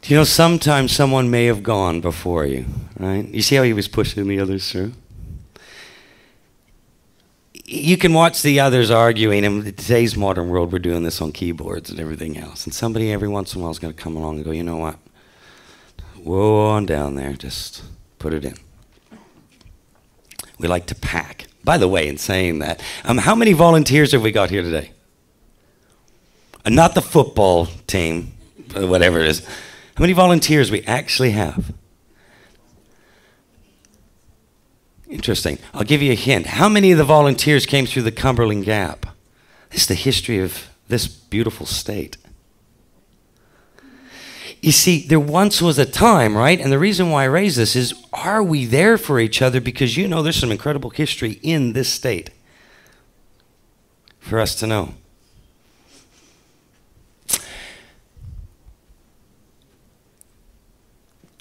You know, sometimes someone may have gone before you, right? You see how he was pushing the others through? You can watch the others arguing. In today's modern world, we're doing this on keyboards and everything else. And somebody every once in a while is going to come along and go, you know what? Whoa, on down there. Just put it in. We like to pack. By the way, in saying that, how many volunteers have we got here today? Not the football team, whatever it is. How many volunteers we actually have? Interesting. I'll give you a hint. How many of the volunteers came through the Cumberland Gap? This is the history of this beautiful state. You see, there once was a time, right? And the reason why I raise this is, are we there for each other? Because you know there's some incredible history in this state for us to know.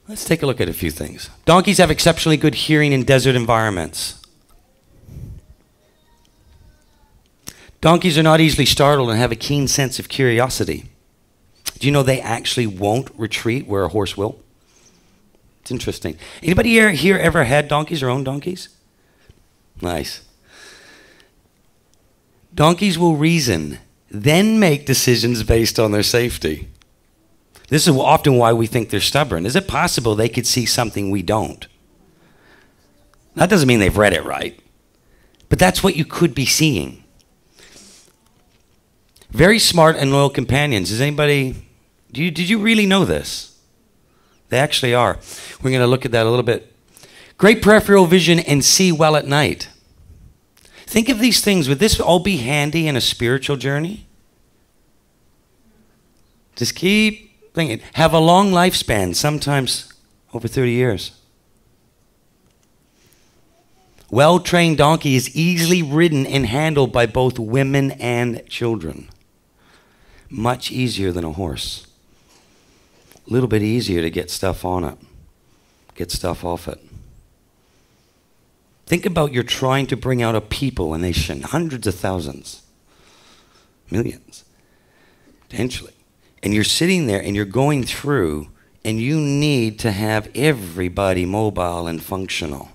Let's take a look at a few things. Donkeys have exceptionally good hearing in desert environments. Donkeys are not easily startled and have a keen sense of curiosity. Do you know they actually won't retreat where a horse will? It's interesting. Anybody here ever had donkeys or owned donkeys? Nice. Donkeys will reason, then make decisions based on their safety. This is often why we think they're stubborn. Is it possible they could see something we don't? That doesn't mean they've read it right, but that's what you could be seeing. Very smart and loyal companions. Is anybody, did you really know this? They actually are. We're going to look at that a little bit. Great peripheral vision and see well at night. Think of these things. Would this all be handy in a spiritual journey? Just keep thinking. Have a long lifespan, sometimes over 30 years. Well-trained donkey is easily ridden and handled by both women and children. Much easier than a horse. A little bit easier to get stuff on it, get stuff off it. Think about you're trying to bring out a people, a nation, hundreds of thousands, millions, potentially. And you're sitting there and you're going through and you need to have everybody mobile and functional.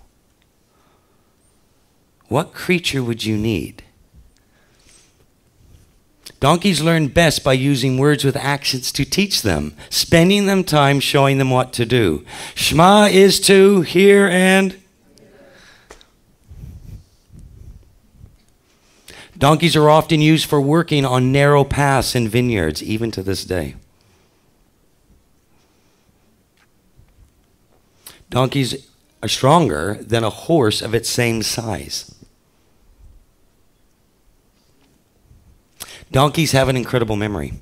What creature would you need? Donkeys learn best by using words with actions to teach them, spending them time showing them what to do. Shema is to hear and... Donkeys are often used for working on narrow paths in vineyards, even to this day. Donkeys are stronger than a horse of its same size. Donkeys have an incredible memory.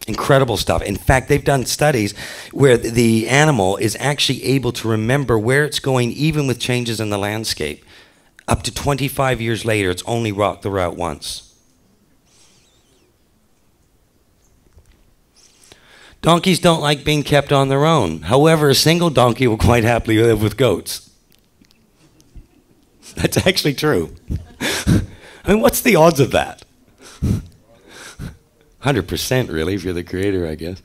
Incredible stuff. In fact, they've done studies where the animal is actually able to remember where it's going, even with changes in the landscape. Up to 25 years later, it's only walked the route once. Donkeys don't like being kept on their own. However, a single donkey will quite happily live with goats. That's actually true. I mean, what's the odds of that? 100% really, if you're the creator, I guess.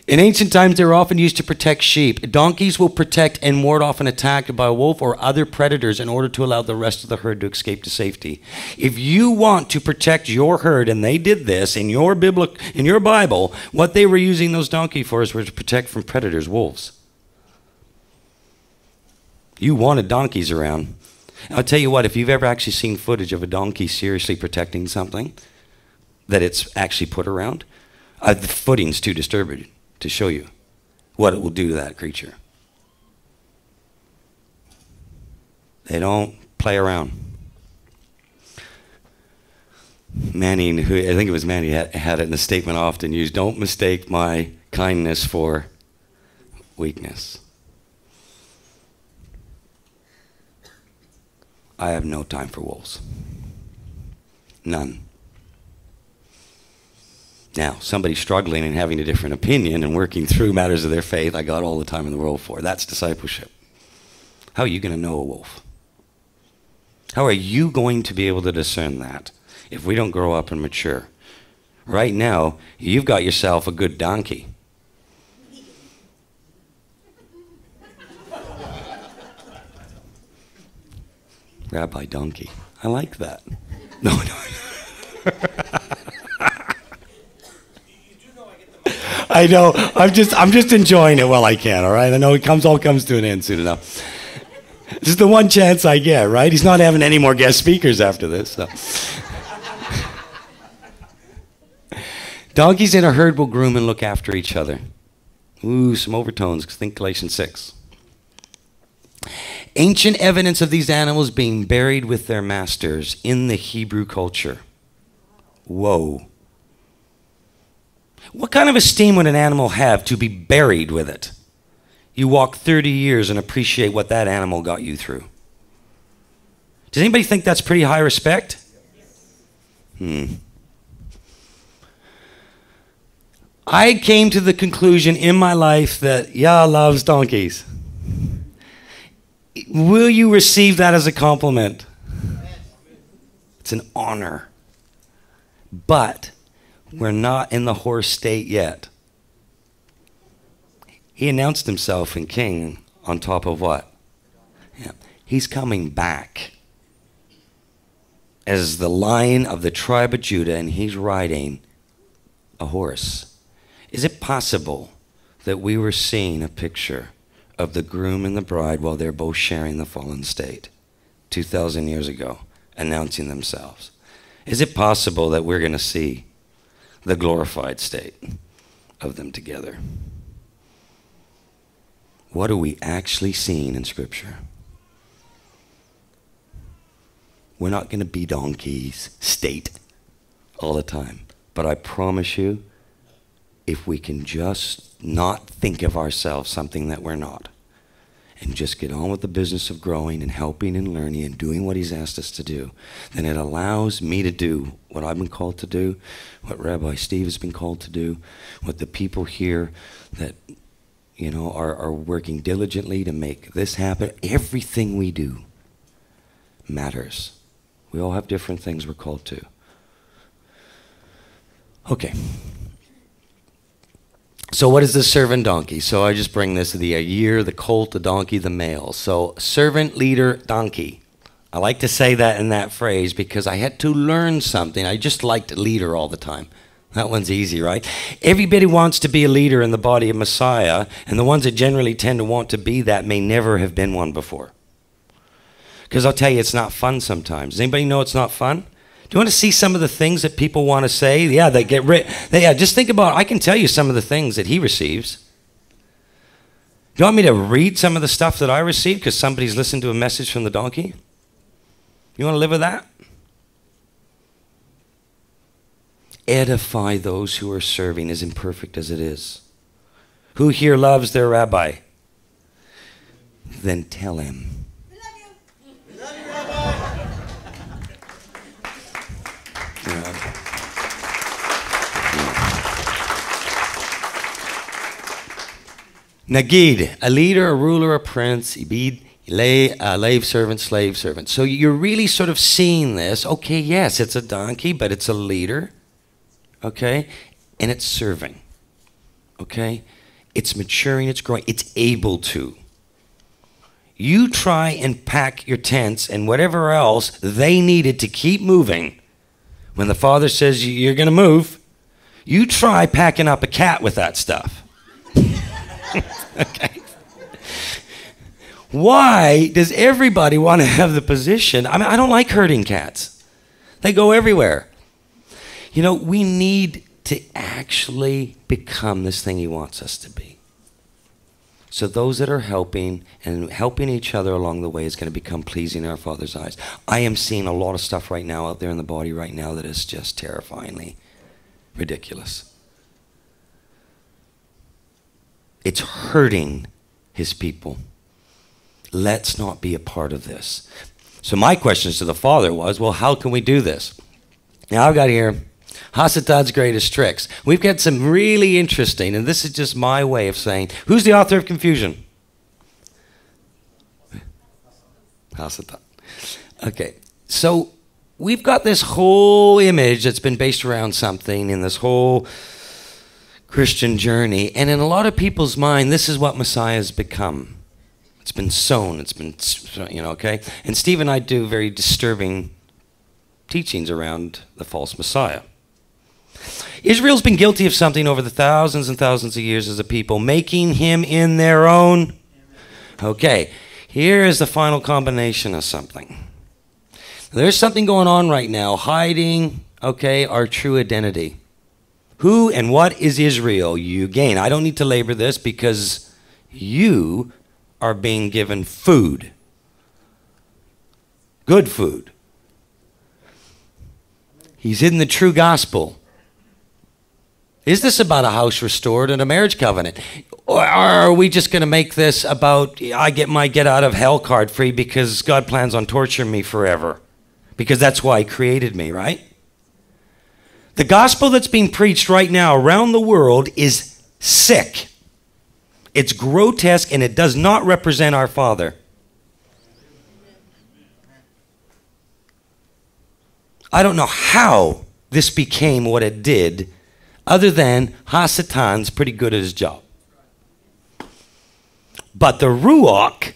In ancient times, they were often used to protect sheep. Donkeys will protect and ward off an attack by a wolf or other predators in order to allow the rest of the herd to escape to safety. If you want to protect your herd, and they did this in your Bible, what they were using those donkeys for is to protect from predators, wolves. You wanted donkeys around. I'll tell you what, if you've ever actually seen footage of a donkey seriously protecting something that it's actually put around, the footing's too disturbing to show you what it will do to that creature. They don't play around. Manning, who I think it was Manning, had it in a statement often used, don't mistake my kindness for weakness. I have no time for wolves. None. Now, somebody struggling and having a different opinion and working through matters of their faith, I got all the time in the world for. That's discipleship. How are you going to know a wolf? How are you going to be able to discern that if we don't grow up and mature? Right now, you've got yourself a good donkey. Rabbi Donkey. I like that. No. I know. I'm just enjoying it while I can, all right? I know it all comes to an end soon enough. This is the one chance I get, right? He's not having any more guest speakers after this. So. Donkeys in a herd will groom and look after each other. Ooh, some overtones. Think Galatians 6. Ancient evidence of these animals being buried with their masters in the Hebrew culture. Whoa. What kind of esteem would an animal have to be buried with it? You walk 30 years and appreciate what that animal got you through. Does anybody think that's pretty high respect? I came to the conclusion in my life that Yah loves donkeys. Will you receive that as a compliment? It's an honor. But we're not in the horse state yet. He announced himself in king on top of what? Yeah. He's coming back as the Lion of the tribe of Judah, and he's riding a horse. Is it possible that we were seeing a picture of the groom and the bride while they're both sharing the fallen state 2,000 years ago, announcing themselves? Is it possible that we're going to see the glorified state of them together? What are we actually seeing in Scripture? We're not going to be donkeys state all the time. But I promise you, if we can just not think of ourselves something that we're not, and just get on with the business of growing and helping and learning and doing what he's asked us to do, then it allows me to do what I've been called to do, what Rabbi Steve has been called to do, what the people here that are working diligently to make this happen. Everything we do matters. We all have different things we're called to. Okay. So what is the servant donkey? So I just bring this to the year, the colt, the donkey, the male. So servant, leader, donkey. I like to say that in that phrase because I had to learn something. I just liked leader all the time. That one's easy, right? Everybody wants to be a leader in the body of Messiah, and the ones that generally tend to want to be that may never have been one before. Because I'll tell you, it's not fun sometimes. Does anybody know it's not fun? Do you want to see some of the things that people want to say? Yeah, they get just think about, I can tell you some of the things that he receives. Do you want me to read some of the stuff that I received because somebody's listened to a message from the donkey? You want to live with that? edify those who are serving, as imperfect as it is. Who here loves their rabbi? Then tell him. Nagid, a leader, a ruler, a prince, ibid, slave servant, slave servant. So you're really sort of seeing this. Okay, yes, it's a donkey, but it's a leader. Okay? And it's serving. Okay? It's maturing, it's growing, it's able to. You try and pack your tents and whatever else they needed to keep moving. When the Father says you're going to move, you try packing up a cat with that stuff. Okay. Why does everybody want to have the position? I mean, I don't like herding cats. They go everywhere. You know, we need to actually become this thing he wants us to be. So those that are helping and helping each other along the way is going to become pleasing in our Father's eyes. I am seeing a lot of stuff right now out there in the body right now that is just terrifyingly ridiculous. It's hurting his people. Let's not be a part of this. So my questions to the Father was, well, how can we do this? Now I've got here Hasatan's greatest tricks. We've got some really interesting, and this is just my way of saying, who's the author of confusion? Hasatan. Okay, so we've got this whole image that's been based around something in this whole Christian journey, and in a lot of people's mind, this is what Messiah has become. It's been sown, it's been, okay? And Steve and I do very disturbing teachings around the false Messiah. Israel's been guilty of something over the thousands and thousands of years as a people, making him in their own. Okay, here is the final combination of something. There's something going on right now, hiding, our true identity. Who and what is Israel? You gain. I don't need to labor this because you are being given food. Good food. He's in the true gospel. Is this about a house restored and a marriage covenant? Or are we just going to make this about, I get my get out of hell card free because God plans on torturing me forever? Because that's why he created me, right? The gospel that's being preached right now around the world is sick. It's grotesque and it does not represent our Father. I don't know how this became what it did, other than Hasatan's pretty good at his job. But the Ruach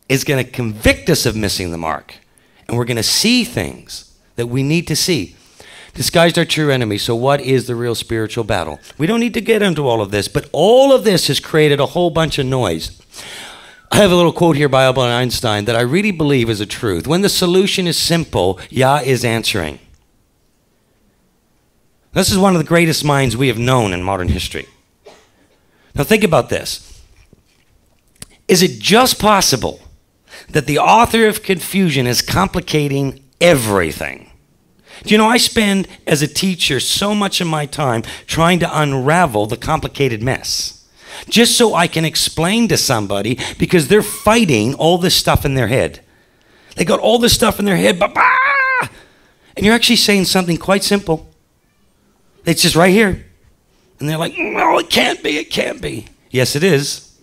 is going to convict us of missing the mark. And we're going to see things that we need to see. Disguised our true enemy. So what is the real spiritual battle? We don't need to get into all of this, but all of this has created a whole bunch of noise. I have a little quote here by Albert Einstein that I really believe is a truth. When the solution is simple, Yah is answering. This is one of the greatest minds we have known in modern history. Now think about this. Is it just possible that the author of confusion is complicating everything? Do you know, I spend as a teacher so much of my time trying to unravel the complicated mess, just so I can explain to somebody, because they're fighting all this stuff in their head. They got all this stuff in their head, and you're actually saying something quite simple. It's just right here. And they're like, no, it can't be, it can't be. Yes, it is.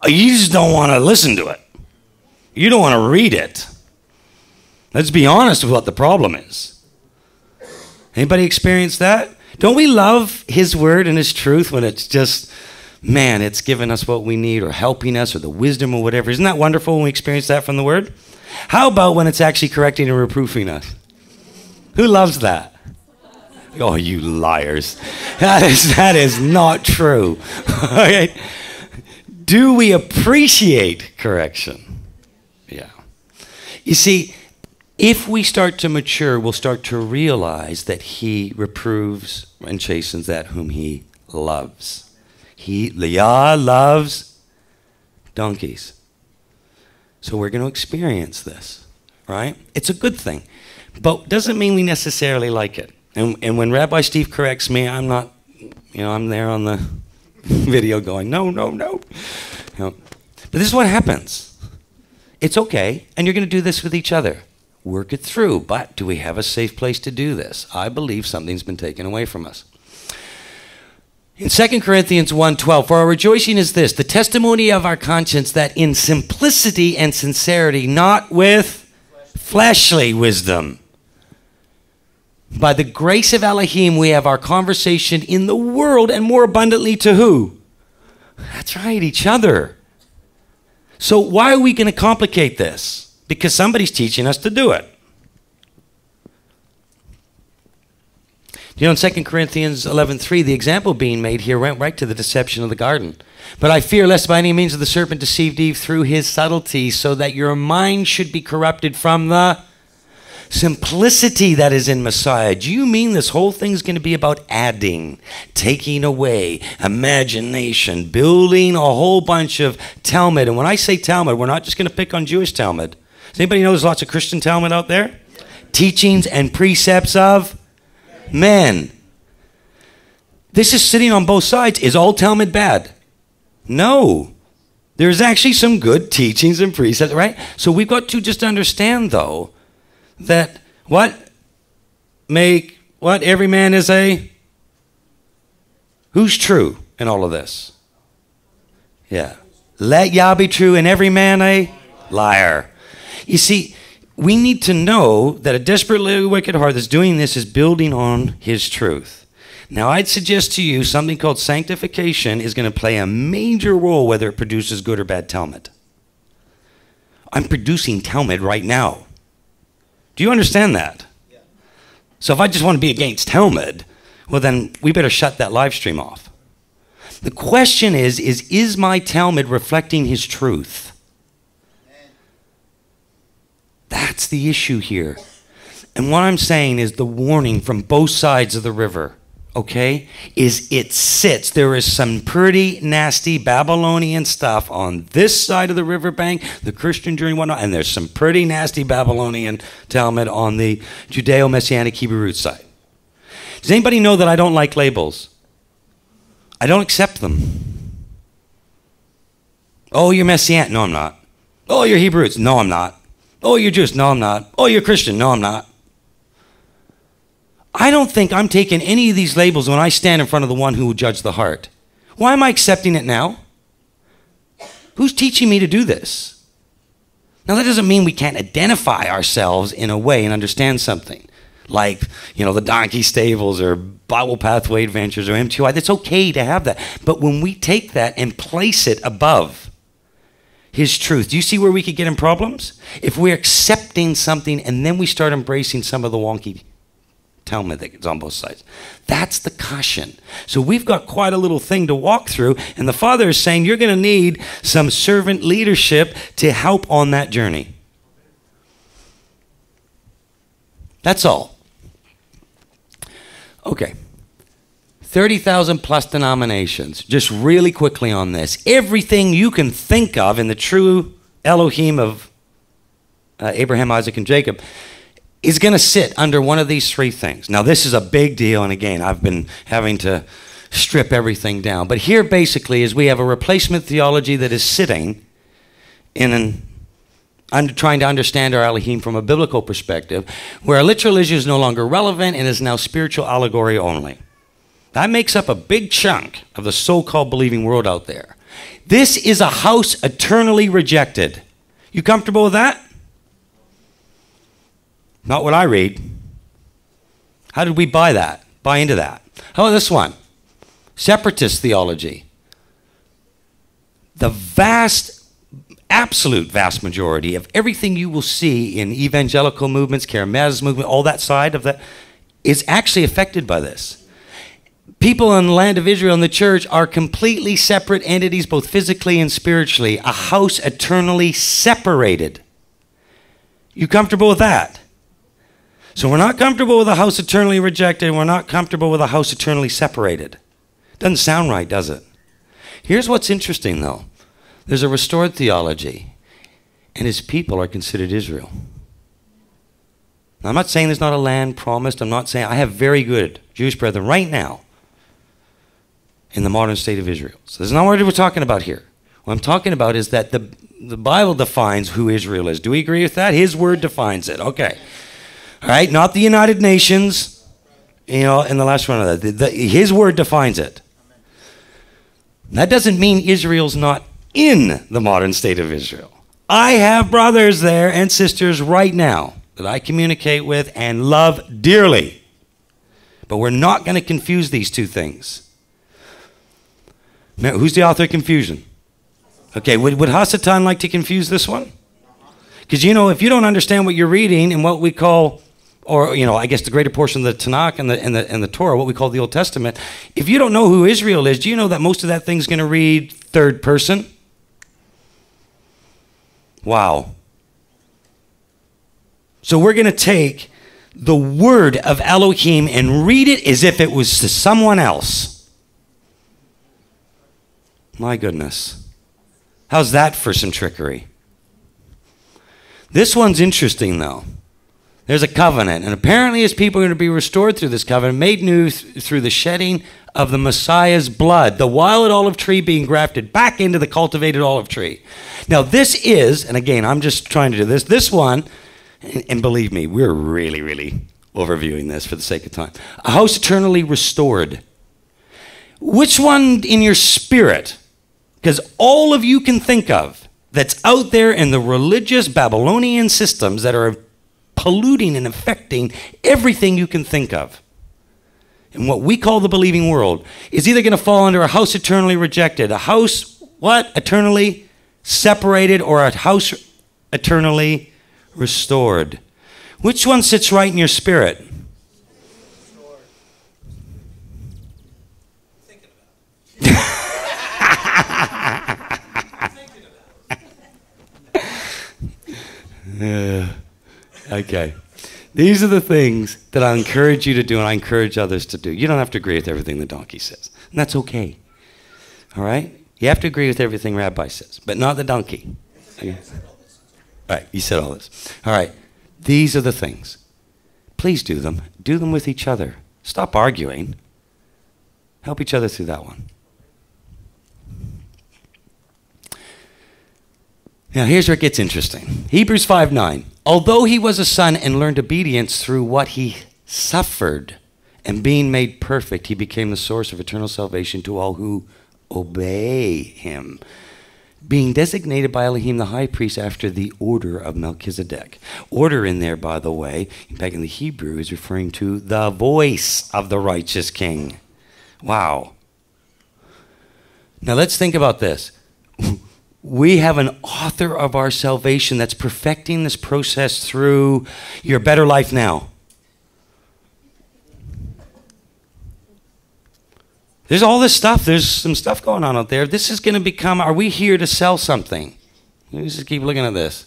You just don't want to listen to it. You don't want to read it. Let's be honest with what the problem is. Anybody experience that? Don't we love his word and his truth when it's just, man, it's giving us what we need or helping us or the wisdom or whatever? Isn't that wonderful when we experience that from the word? How about when it's actually correcting and reproofing us? Who loves that? Oh, you liars. That is not true. All right. Do we appreciate correction? Yeah. You see, if we start to mature, we'll start to realize that he reproves and chastens that whom he loves. Yah loves donkeys. So we're going to experience this, right? It's a good thing, but doesn't mean we necessarily like it. And when Rabbi Steve corrects me, I'm not, I'm there on the video going, no. But this is what happens. It's okay, and you're going to do this with each other. Work it through, but do we have a safe place to do this? I believe something's been taken away from us. In 2 Corinthians 1:12, for our rejoicing is this, the testimony of our conscience, that in simplicity and sincerity, not with fleshly wisdom, by the grace of Elohim, we have our conversation in the world, and more abundantly to who? That's right, each other. So why are we going to complicate this? Because somebody's teaching us to do it. In 2 Corinthians 11:3, the example being made here went right to the deception of the garden. But I fear lest by any means the serpent deceived Eve through his subtlety, so that your mind should be corrupted from the simplicity that is in Messiah. Do you mean this whole thing's going to be about adding, taking away, imagination, building a whole bunch of Talmud? And when I say Talmud, we're not just going to pick on Jewish Talmud. Does anybody know there's lots of Christian Talmud out there? Yeah. Teachings and precepts of men. This is sitting on both sides. Is all Talmud bad? No. There's actually some good teachings and precepts, right? So we've got to just understand, though, that every man is who's true in all of this? Yeah. Let Yah be true and every man a liar. You see, we need to know that a desperately wicked heart that's doing this is building on his truth. Now, I'd suggest to you something called sanctification is going to play a major role whether it produces good or bad Talmud. I'm producing Talmud right now. Do you understand that? Yeah. So if I just want to be against Talmud, well then we better shut that live stream off. The question is my Talmud reflecting his truth? That's the issue here. And what I'm saying is the warning from both sides of the river, okay, is it sits. There is some pretty nasty Babylonian stuff on this side of the riverbank, the Christian journey and whatnot, and there's some pretty nasty Babylonian Talmud on the Judeo-Messianic Hebrew root side. Does anybody know that I don't like labels? I don't accept them. Oh, you're Messianic. No, I'm not. Oh, you're Hebrew roots. No, I'm not. Oh, you're Jewish. No, I'm not. Oh, you're Christian. No, I'm not. I don't think I'm taking any of these labels when I stand in front of the one who will judge the heart. Why am I accepting it now? Who's teaching me to do this? Now, that doesn't mean we can't identify ourselves in a way and understand something. Like, the Donkey Stables or Bible Pathway Adventures or M2I. That's okay to have that. But when we take that and place it above his truth, do you see where we could get in problems? If we're accepting something and then we start embracing some of the wonky Talmud that gets on both sides. That's the caution. So we've got quite a little thing to walk through, and the Father is saying you're going to need some servant leadership to help on that journey. That's all. Okay. 30,000 plus denominations. Just really quickly on this. Everything you can think of in the true Elohim of Abraham, Isaac, and Jacob is going to sit under one of these three things. Now, this is a big deal, and again, I've been having to strip everything down. But here, basically, is we have a replacement theology that is sitting in trying to understand our Elohim from a biblical perspective, where a literal issue is no longer relevant and is now spiritual allegory only. That makes up a big chunk of the so-called believing world out there. This is a house eternally rejected. You comfortable with that? Not what I read. How did we buy into that? How about this one? Separatist theology. The absolute vast majority of everything you will see in evangelical movements, charismatic movement, all that side of that, is actually affected by this. People in the land of Israel and the church are completely separate entities, both physically and spiritually. A house eternally separated. You comfortable with that? So we're not comfortable with a house eternally rejected, and we're not comfortable with a house eternally separated. Doesn't sound right, does it? Here's what's interesting, though. There's a restored theology, and his people are considered Israel. Now, I'm not saying there's not a land promised. I'm not saying, I have very good Jewish brethren right now in the modern state of Israel. So this is not what we're talking about here. What I'm talking about is that the Bible defines who Israel is. Do we agree with that? His word defines it. Okay. All right, not the United Nations, you know, in the last one of that. His word defines it. That doesn't mean Israel's not in the modern state of Israel. I have brothers there and sisters right now that I communicate with and love dearly. But we're not going to confuse these two things. Who's the author of confusion? Okay, would Hasatan like to confuse this one? Because, you know, if you don't understand what you're reading and what we call, or, you know, I guess the greater portion of the Tanakh and the Torah, what we call the Old Testament, if you don't know who Israel is, do you know that most of that thing's going to read third person? Wow. So we're going to take the word of Elohim and read it as if it was to someone else. My goodness. How's that for some trickery? This one's interesting, though. There's a covenant, and apparently his people are going to be restored through this covenant, made new through the shedding of the Messiah's blood, the wild olive tree being grafted back into the cultivated olive tree. Now this is, and again, I'm just trying to do this one, and believe me, we're really, really overviewing this for the sake of time. A house eternally restored. Which one in your spirit, because all of you can think of, that's out there in the religious Babylonian systems that are polluting and affecting everything you can think of, and what we call the believing world, is either going to fall under a house eternally rejected, a house, what? Eternally separated, or a house eternally restored. Which one sits right in your spirit? Okay. These are the things that I encourage you to do and I encourage others to do. You don't have to agree with everything the donkey says. And that's okay. All right? You have to agree with everything Rabbi says, but not the donkey. Okay. All right, you said all this. All right. These are the things. Please do them. Do them with each other. Stop arguing. Help each other through that one. Now, here's where it gets interesting. Hebrews 5:9. Although he was a son and learned obedience through what he suffered, and being made perfect, he became the source of eternal salvation to all who obey him, being designated by Elohim the high priest after the order of Melchizedek. Order in there, by the way, back in the Hebrew, is referring to the voice of the righteous king. Wow. Now let's think about this. We have an author of our salvation that's perfecting this process through your better life now. There's all this stuff. There's some stuff going on out there. This is going to become, are we here to sell something? Let's just keep looking at this.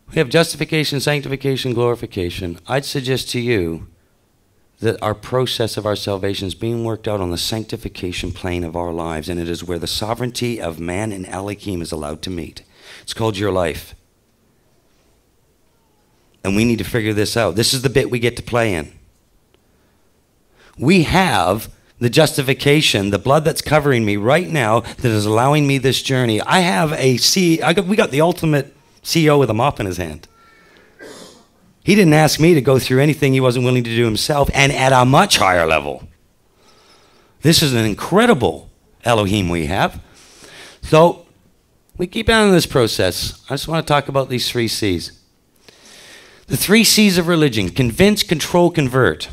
We have justification, sanctification, glorification. I'd suggest to you that our process of our salvation is being worked out on the sanctification plane of our lives, and it is where the sovereignty of man and Elohim is allowed to meet. It's called your life. And we need to figure this out. This is the bit we get to play in. We have the justification, the blood that's covering me right now that is allowing me this journey. I have we got the ultimate CEO with a mop in his hand. He didn't ask me to go through anything he wasn't willing to do himself, and at a much higher level. This is an incredible Elohim we have. So we keep on this process. I just want to talk about these 3 C's. The 3 C's of religion: convince, control, convert.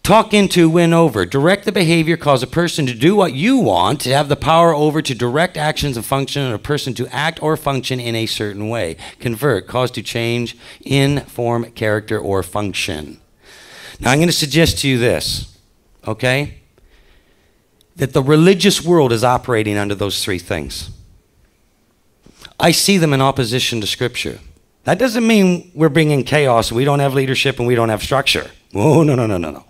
Talk into, win over. Direct the behavior, cause a person to do what you want, to have the power over, to direct actions and function, and a person to act or function in a certain way. Convert, cause to change in form, character, or function. Now I'm going to suggest to you this, okay? That the religious world is operating under those 3 things. I see them in opposition to Scripture. That doesn't mean we're bringing chaos and we don't have leadership and we don't have structure. Oh, no.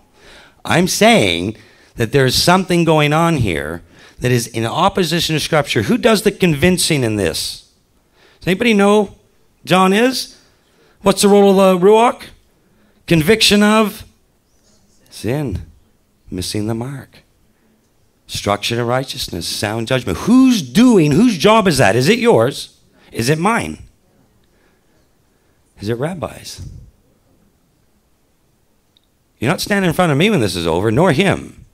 I'm saying that there's something going on here that is in opposition to Scripture. Who does the convincing in this? Does anybody know John is? What's the role of the Ruach? Conviction of sin, missing the mark. Instruction of righteousness, sound judgment. Whose job is that? Is it yours? Is it mine? Is it Rabbi's? You're not standing in front of me when this is over, nor him.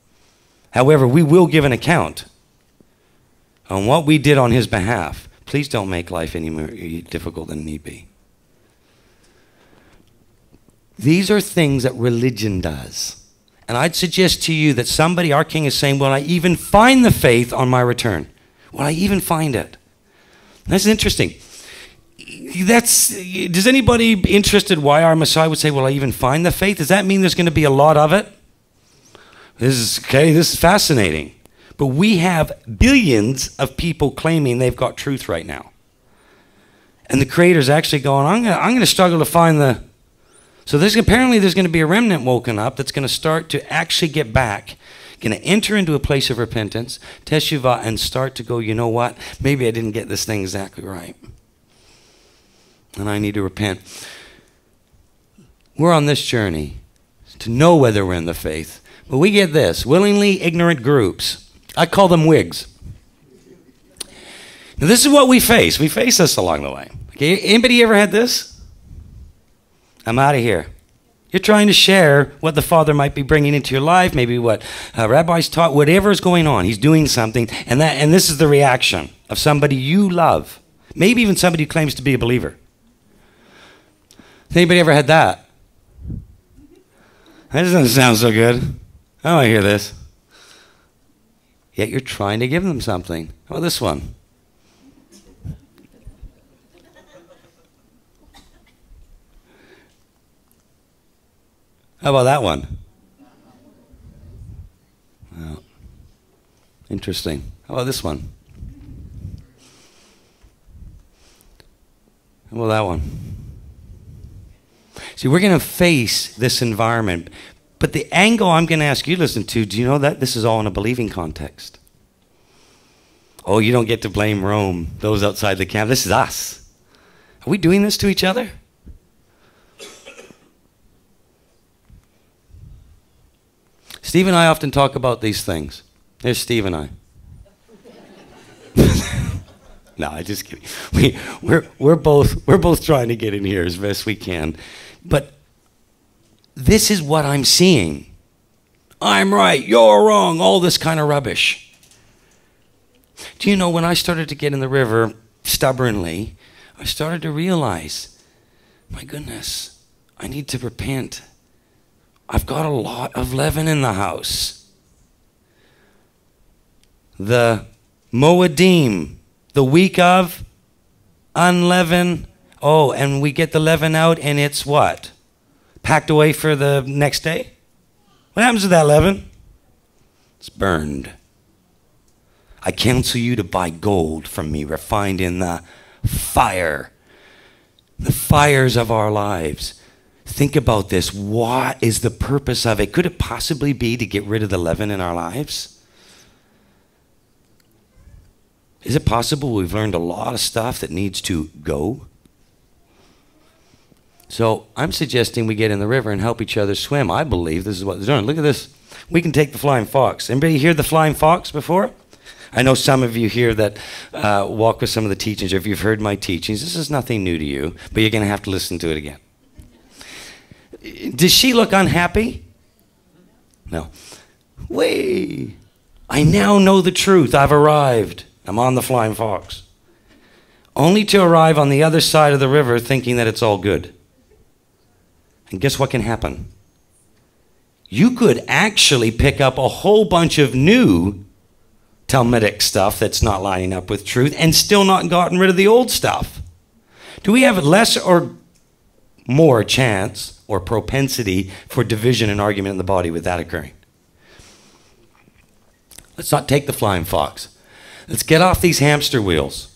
However, we will give an account on what we did on his behalf. Please don't make life any more difficult than need be. These are things that religion does. And I'd suggest to you that somebody, our king, is saying, will I even find the faith on my return? Will I even find it? That's interesting. Does anybody interested why our Messiah would say, will I even find the faith? Does that mean there's going to be a lot of it? This is fascinating. But we have billions of people claiming they've got truth right now. And the Creator's actually going, I'm going to struggle to find the... So apparently there's going to be a remnant woken up that's going to start to actually get back, going to enter into a place of repentance, teshuvah, and start to go, you know what? Maybe I didn't get this thing exactly right. And I need to repent. We're on this journey to know whether we're in the faith. But we get this, willingly ignorant groups. I call them wigs. Now this is what we face. We face this along the way. Okay, anybody ever had this? I'm out of here. You're trying to share what the Father might be bringing into your life, maybe what rabbis taught, whatever is going on. He's doing something, and this is the reaction of somebody you love, maybe even somebody who claims to be a believer. Has anybody ever had that? That doesn't sound so good. I don't want to hear this. Yet you're trying to give them something. How about this one? How about that one? Well, interesting. How about this one? How about that one? See, we're going to face this environment. But the angle I'm going to ask you to listen to, do you know that this is all in a believing context? Oh, you don't get to blame Rome, those outside the camp. This is us. Are we doing this to each other? Steve and I often talk about these things. There's Steve and I. No, I'm just kidding. We're both trying to get in here as best we can. But this is what I'm seeing. I'm right, you're wrong, all this kind of rubbish. Do you know, when I started to get in the river stubbornly, I started to realize, my goodness, I need to repent. I've got a lot of leaven in the house. The Moedim, the week of unleavened. Oh, and we get the leaven out and it's what? Packed away for the next day? What happens to that leaven? It's burned. I counsel you to buy gold from me, refined in the fire. The fires of our lives. Think about this. What is the purpose of it? Could it possibly be to get rid of the leaven in our lives? Is it possible we've learned a lot of stuff that needs to go? So I'm suggesting we get in the river and help each other swim. I believe this is what they're doing. Look at this. We can take the flying fox. Anybody hear the flying fox before? I know some of you here that walk with some of the teachings, or if you've heard my teachings, this is nothing new to you, but you're going to have to listen to it again. Does she look unhappy? No. Wait. I now know the truth. I've arrived. I'm on the flying fox. Only to arrive on the other side of the river thinking that it's all good. And guess what can happen? You could actually pick up a whole bunch of new Talmudic stuff that's not lining up with truth and still not gotten rid of the old stuff. Do we have less or more chance or propensity for division and argument in the body with that occurring? Let's not take the flying fox. Let's get off these hamster wheels.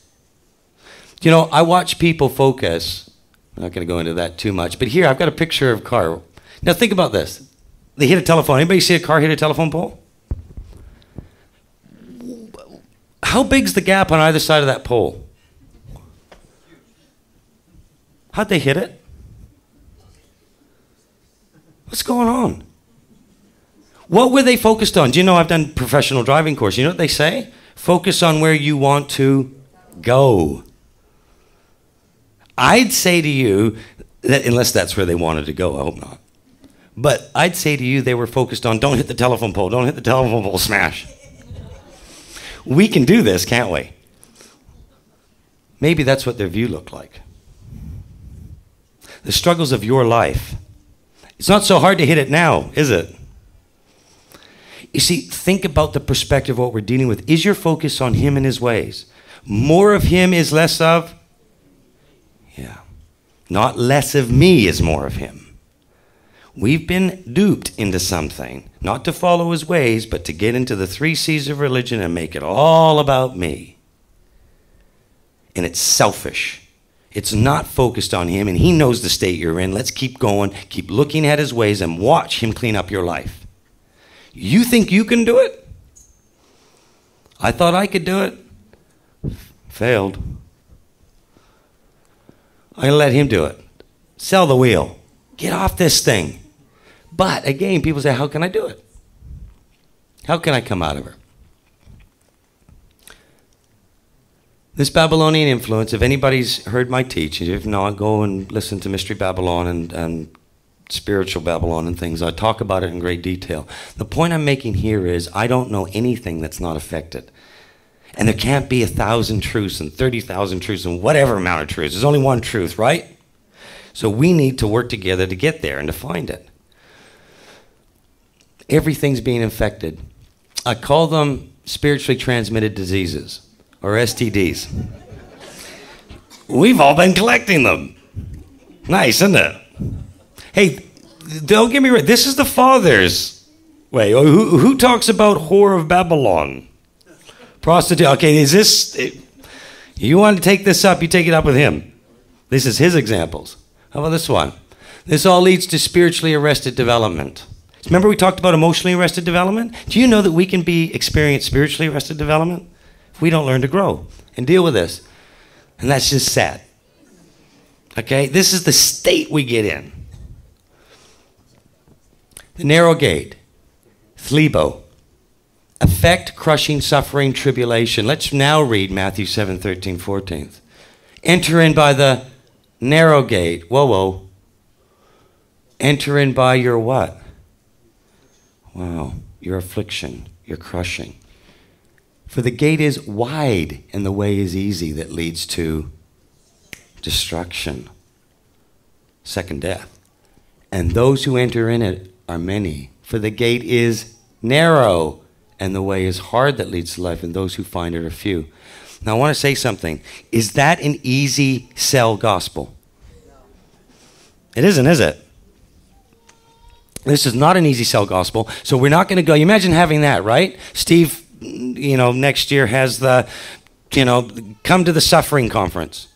You know, I watch people focus. I'm not going to go into that too much, but here I've got a picture of a car. Now think about this. They hit a telephone. Anybody see a car hit a telephone pole? How big's the gap on either side of that pole? How'd they hit it? What's going on? What were they focused on? Do you know I've done professional driving course. You know what they say? Focus on where you want to go. I'd say to you, that unless that's where they wanted to go, I hope not. But I'd say to you they were focused on don't hit the telephone pole, don't hit the telephone pole, smash. We can do this, can't we? Maybe that's what their view looked like. The struggles of your life. It's not so hard to hit it now, is it? You see, think about the perspective of what we're dealing with. Is your focus on him and his ways? More of him is less of? Yeah. Not less of me is more of him. We've been duped into something, not to follow his ways, but to get into the 3 C's of religion and make it all about me. And it's selfish. It's not focused on him, and he knows the state you're in. Let's keep going, keep looking at his ways, and watch him clean up your life. You think you can do it? I thought I could do it. Failed. I'm going to let him do it. Sell the wheel. Get off this thing. But again, people say, how can I do it? How can I come out of her? This Babylonian influence, if anybody's heard my teaching, if not, go and listen to Mystery Babylon and Spiritual Babylon and things. I talk about it in great detail. The point I'm making here is I don't know anything that's not affected. And there can't be 1,000 truths and 30,000 truths and whatever amount of truths. There's only one truth, right? So we need to work together to get there and to find it. Everything's being infected. I call them spiritually transmitted diseases, or STDs. We've all been collecting them. Nice, isn't it? Hey, don't get me wrong. This is the Father's way. Who talks about whore of Babylon? Prostitute. Okay, is this... You want to take this up, you take it up with him. This is his examples. How about this one? This all leads to spiritually arrested development. Remember we talked about emotionally arrested development? Do you know that we can experience spiritually arrested development if we don't learn to grow and deal with this? And that's just sad. Okay? This is the state we get in. The narrow gate. Thlebo. Affect, crushing, suffering, tribulation. Let's now read Matthew 7, 13, 14. Enter in by the narrow gate. Whoa, whoa. Enter in by your what? Wow. Your affliction, your crushing. For the gate is wide and the way is easy that leads to destruction, second death. And those who enter in it are many. For the gate is narrow and the way is hard that leads to life, and those who find it are few. Now I want to say something. Is that an easy sell gospel? It isn't, is it? This is not an easy sell gospel. So we're not going to go. You imagine having that, right? Steve, next year has the, come to the suffering conference.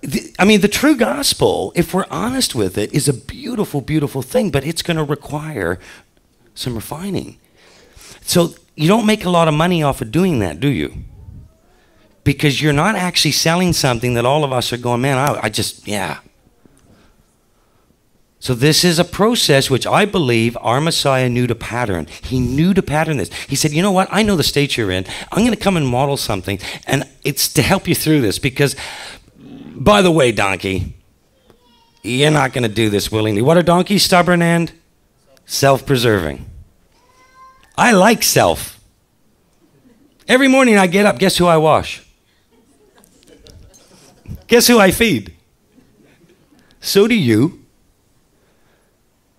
The true gospel, if we're honest with it, is a beautiful, beautiful thing, but it's going to require some refining. So you don't make a lot of money off of doing that, do you? Because you're not actually selling something that all of us are going, man, yeah. So this is a process which I believe our Messiah knew to pattern. He knew to pattern this. He said, you know what? I know the state you're in. I'm going to come and model something, and it's to help you through this because, by the way, donkey, you're not going to do this willingly. What are donkeys? Stubborn and self-preserving. I like self. Every morning I get up, guess who I wash? Guess who I feed? So do you.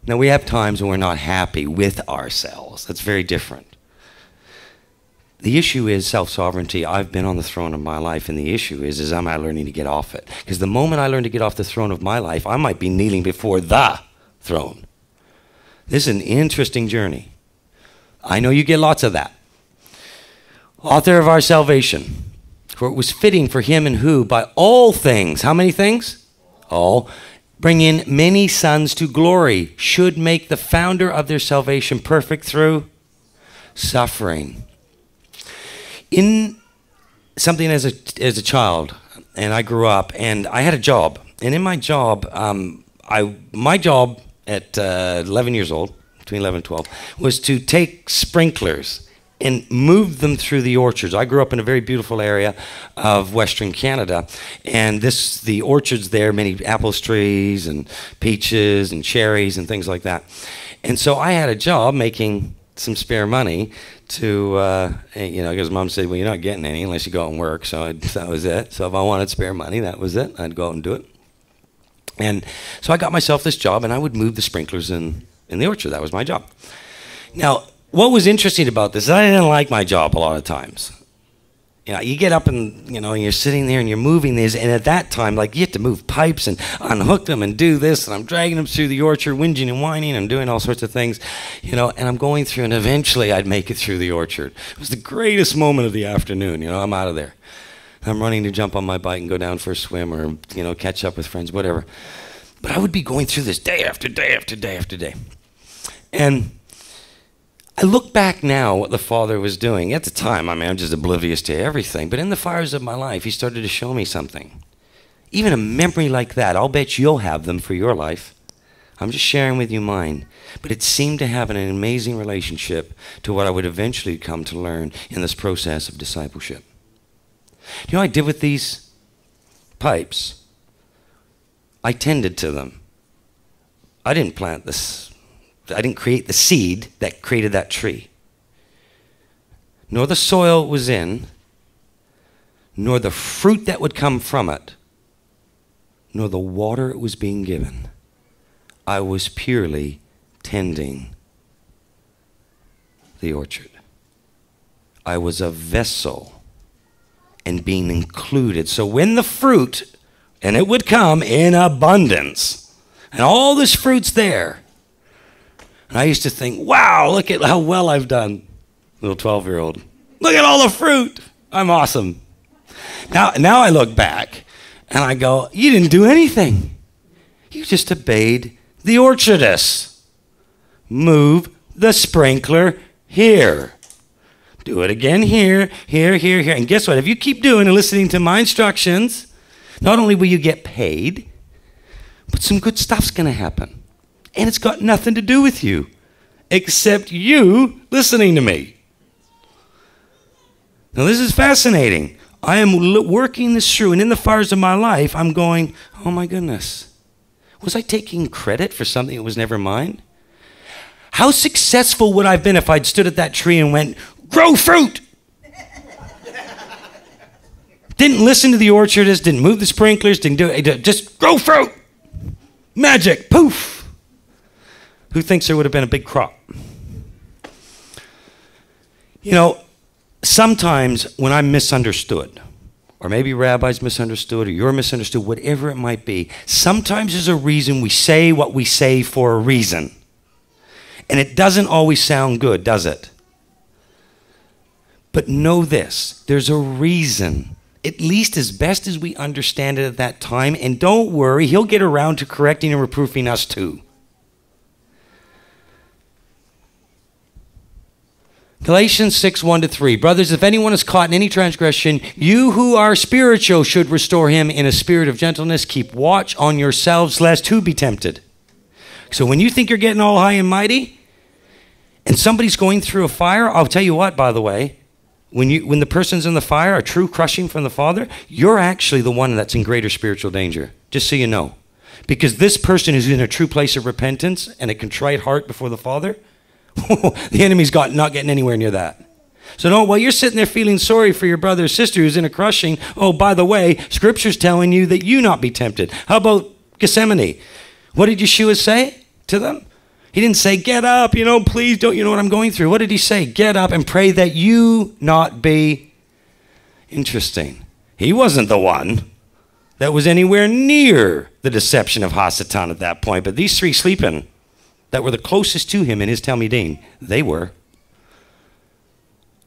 Now, we have times when we're not happy with ourselves. That's very different. The issue is self-sovereignty. I've been on the throne of my life, and the issue is am I learning to get off it? Because the moment I learn to get off the throne of my life, I might be kneeling before the throne. This is an interesting journey. I know you get lots of that. Author of our salvation. For it was fitting for him and who by all things, how many things? All. Bring in many sons to glory, should make the founder of their salvation perfect through suffering. In something as a child, and I grew up, and I had a job. And in my job, my job at 11 years old, between 11 and 12, was to take sprinklers and move them through the orchards. I grew up in a very beautiful area of Western Canada, and the orchards there, many apple trees and peaches and cherries and things like that. And so I had a job making some spare money to, because Mom said, well, you're not getting any unless you go out and work, so that was it. So if I wanted spare money, that was it. I'd go out and do it. And so I got myself this job, and I would move the sprinklers in the orchard. That was my job. Now, what was interesting about this is I didn't like my job a lot of times. You get up and, you're sitting there and you're moving these, and at that time, like, you have to move pipes and unhook them and do this, and I'm dragging them through the orchard, whinging and whining and doing all sorts of things, and I'm going through, and eventually I'd make it through the orchard. It was the greatest moment of the afternoon. I'm out of there. I'm running to jump on my bike and go down for a swim or, catch up with friends, whatever. But I would be going through this day after day after day after day. And I look back now what the Father was doing. At the time, I'm just oblivious to everything. But in the fires of my life, he started to show me something. Even a memory like that, I'll bet you'll have them for your life. I'm just sharing with you mine. But it seemed to have an amazing relationship to what I would eventually come to learn in this process of discipleship. You know what I did with these pipes? I tended to them. I didn't plant this. I didn't create the seed that created that tree. Nor the soil it was in, nor the fruit that would come from it, nor the water it was being given. I was purely tending the orchard. I was a vessel and being included. So when the fruit, and it would come in abundance, and all this fruit's there, and I used to think, wow, look at how well I've done, little 12-year-old. Look at all the fruit. I'm awesome. Now I look back, and I go, you didn't do anything. You just obeyed the orchardist. Move the sprinkler here. Do it again here, here, here, here. And guess what? If you keep doing and listening to my instructions, not only will you get paid, but some good stuff's going to happen. And it's got nothing to do with you, except you listening to me. Now, this is fascinating. I am working this through, and in the fires of my life, I'm going, oh my goodness. Was I taking credit for something that was never mine? How successful would I have been if I'd stood at that tree and went, grow fruit? Didn't listen to the orchardist, didn't move the sprinklers, didn't do it, just grow fruit. Magic, poof. Who thinks there would have been a big crop? Sometimes when I'm misunderstood, or maybe rabbis misunderstood, or you're misunderstood, whatever it might be, sometimes there's a reason we say what we say for a reason. And it doesn't always sound good, does it? But know this, there's a reason, at least as best as we understand it at that time, and don't worry, he'll get around to correcting and reproofing us too. Galatians 6:1-3. Brothers, if anyone is caught in any transgression, you who are spiritual should restore him in a spirit of gentleness. Keep watch on yourselves, lest who be tempted. So when you think you're getting all high and mighty, and somebody's going through a fire, I'll tell you what, by the way, when the person's in the fire, a true crushing from the Father, you're actually the one that's in greater spiritual danger, just so you know. Because this person is in a true place of repentance and a contrite heart before the Father, the enemy's not getting anywhere near that. So while you're sitting there feeling sorry for your brother or sister who's in a crushing, oh, by the way, Scripture's telling you that you not be tempted. How about Gethsemane? What did Yeshua say to them? He didn't say, get up, please don't, you know what I'm going through. What did he say? Get up and pray that you not be. Interesting. He wasn't the one that was anywhere near the deception of Hasatan at that point, but these three sleeping that were the closest to him in his Talmudim, they were.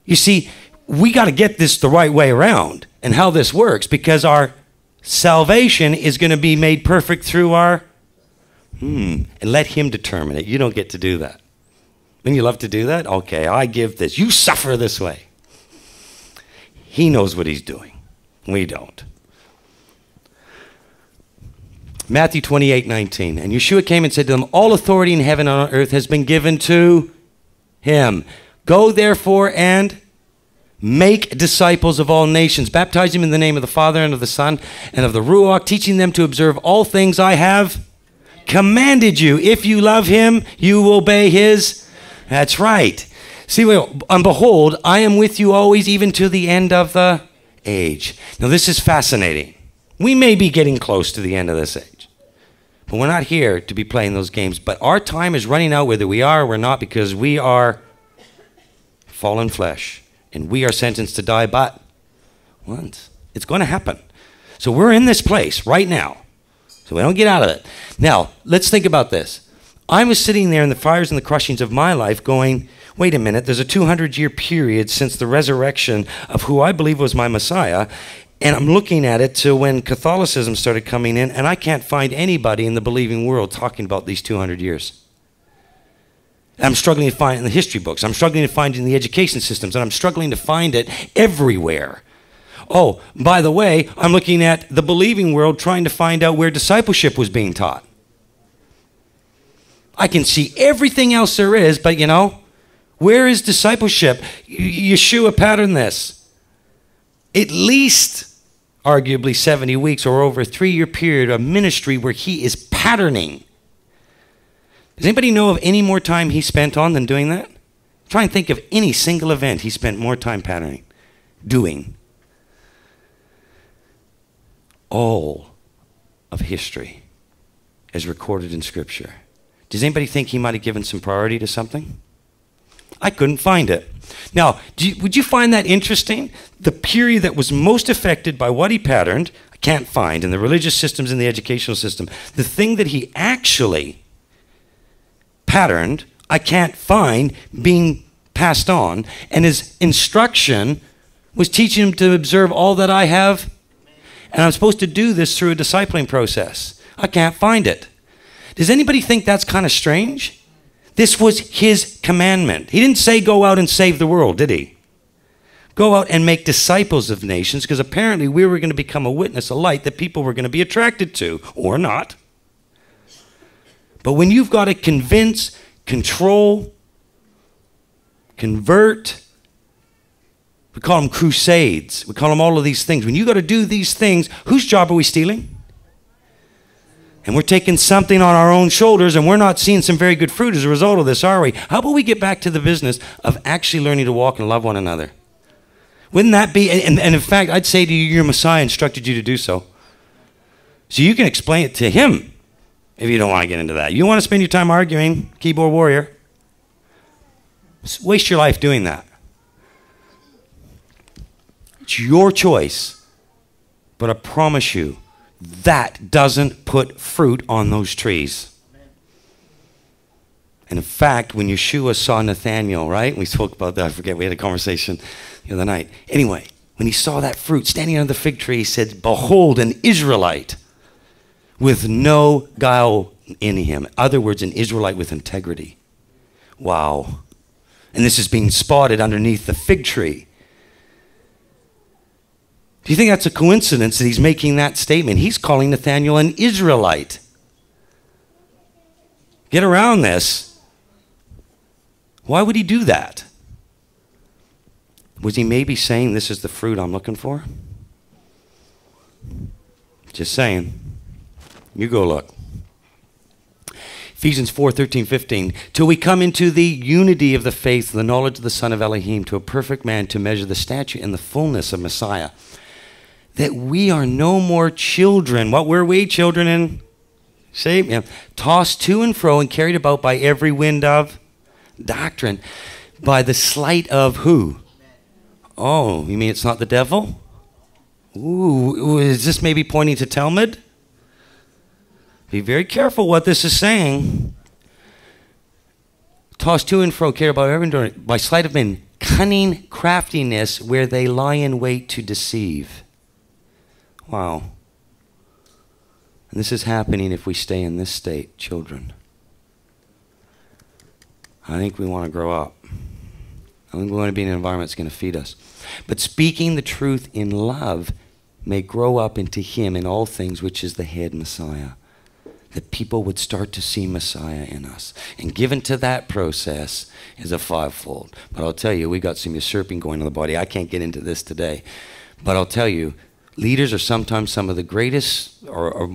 You see, we got to get this the right way around and how this works, because our salvation is going to be made perfect through our, and let him determine it. You don't get to do that. Wouldn't you love to do that? Okay, I give this. You suffer this way. He knows what he's doing. We don't. Matthew 28:19. And Yeshua came and said to them, all authority in heaven and on earth has been given to him. Go therefore and make disciples of all nations, baptize them in the name of the Father and of the Son and of the Ruach, teaching them to observe all things I have commanded you. If you love him, you will obey his. That's right. See, and behold, I am with you always, even to the end of the age. Now, this is fascinating. We may be getting close to the end of this age, but we're not here to be playing those games. But our time is running out, whether we are or we're not, because we are fallen flesh, and we are sentenced to die but once. It's going to happen. So we're in this place right now, so we don't get out of it. Now, let's think about this. I was sitting there in the fires and the crushings of my life going, wait a minute, there's a 200-year period since the resurrection of who I believe was my Messiah, and I'm looking at it to when Catholicism started coming in, and I can't find anybody in the believing world talking about these 200 years. I'm struggling to find it in the history books. I'm struggling to find it in the education systems, and I'm struggling to find it everywhere. Oh, by the way, I'm looking at the believing world trying to find out where discipleship was being taught. I can see everything else there is, but you know, where is discipleship? Yeshua patterned this. At least, arguably, 70 weeks or over a 3-year period of ministry where he is patterning. Does anybody know of any more time he spent on than doing that? Try and think of any single event he spent more time patterning, doing. All of history is recorded in Scripture. Does anybody think he might have given some priority to something? I couldn't find it. Now, would you find that interesting? The period that was most affected by what he patterned, I can't find in the religious systems and the educational system. The thing that he actually patterned, I can't find being passed on, and his instruction was teaching him to observe all that I have, and I'm supposed to do this through a discipling process. I can't find it. Does anybody think that's kind of strange? This was his commandment. He didn't say go out and save the world, did he? Go out and make disciples of nations, because apparently we were going to become a witness, a light that people were going to be attracted to, or not. But when you've got to convince, control, convert, we call them crusades. We call them all of these things. When you've got to do these things, whose job are we stealing? And we're taking something on our own shoulders, and we're not seeing some very good fruit as a result of this, are we? How about we get back to the business of actually learning to walk and love one another? Wouldn't that be, and in fact, I'd say to you, your Messiah instructed you to do so. So you can explain it to him if you don't want to get into that. You want to spend your time arguing, keyboard warrior? Waste your life doing that. It's your choice, but I promise you, that doesn't put fruit on those trees. And in fact, when Yeshua saw Nathanael, right? We spoke about that. I forget. We had a conversation the other night. Anyway, when he saw that fruit standing under the fig tree, he said, behold, an Israelite with no guile in him. In other words, an Israelite with integrity. Wow. And this is being spotted underneath the fig tree. Do you think that's a coincidence that he's making that statement? He's calling Nathanael an Israelite. Get around this. Why would he do that? Was he maybe saying this is the fruit I'm looking for? Just saying. You go look. Ephesians 4:13-15. Till we come into the unity of the faith, the knowledge of the Son of Elohim, to a perfect man, to measure the stature and the fullness of Messiah. That we are no more children. What were we? Children in shape? Yeah. Tossed to and fro and carried about by every wind of doctrine. By the sleight of who? Oh, you mean it's not the devil? Ooh, is this maybe pointing to Talmud? Be very careful what this is saying. Tossed to and fro, carried about every wind by sleight of men, cunning craftiness, where they lie in wait to deceive. Wow. And this is happening if we stay in this state, children. I think we want to grow up. I think we want to be in an environment that's going to feed us. But speaking the truth in love may grow up into him in all things, which is the head Messiah. that people would start to see Messiah in us. And given to that process is a fivefold. But I'll tell you, we got some usurping going on in the body. I can't get into this today. But I'll tell you, leaders are sometimes some of the greatest, or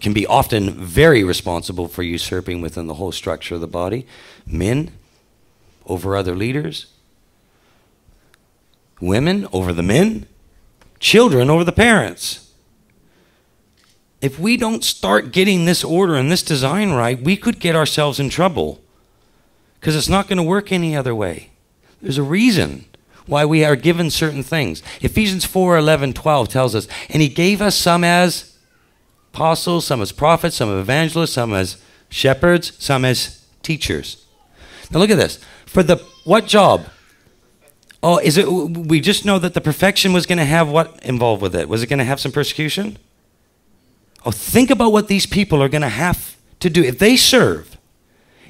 can be often very responsible for usurping within the whole structure of the body. Men over other leaders. Women over the men. Children over the parents. If we don't start getting this order and this design right, we could get ourselves in trouble, because it's not going to work any other way. There's a reason why we are given certain things. Ephesians 4:11-12 tells us, and he gave us some as apostles, some as prophets, some as evangelists, some as shepherds, some as teachers. Now look at this. For the what job? Oh, is it? We just know that the perfection was going to have what involved with it? Was it going to have some persecution? Oh, think about what these people are going to have to do. If they serve,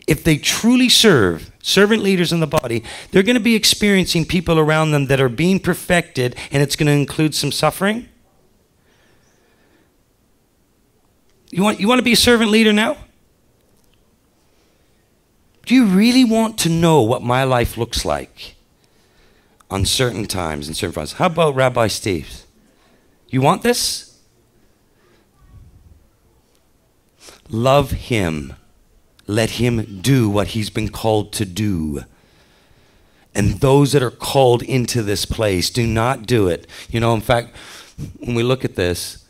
if they truly serve, servant leaders in the body, they're going to be experiencing people around them that are being perfected, and it's going to include some suffering. You want to be a servant leader now? Do you really want to know what my life looks like on certain times and certain fronts? How about Rabbi Steve? You want this? Love him. Let him do what he's been called to do. And those that are called into this place, do not do it. You know, in fact, when we look at this,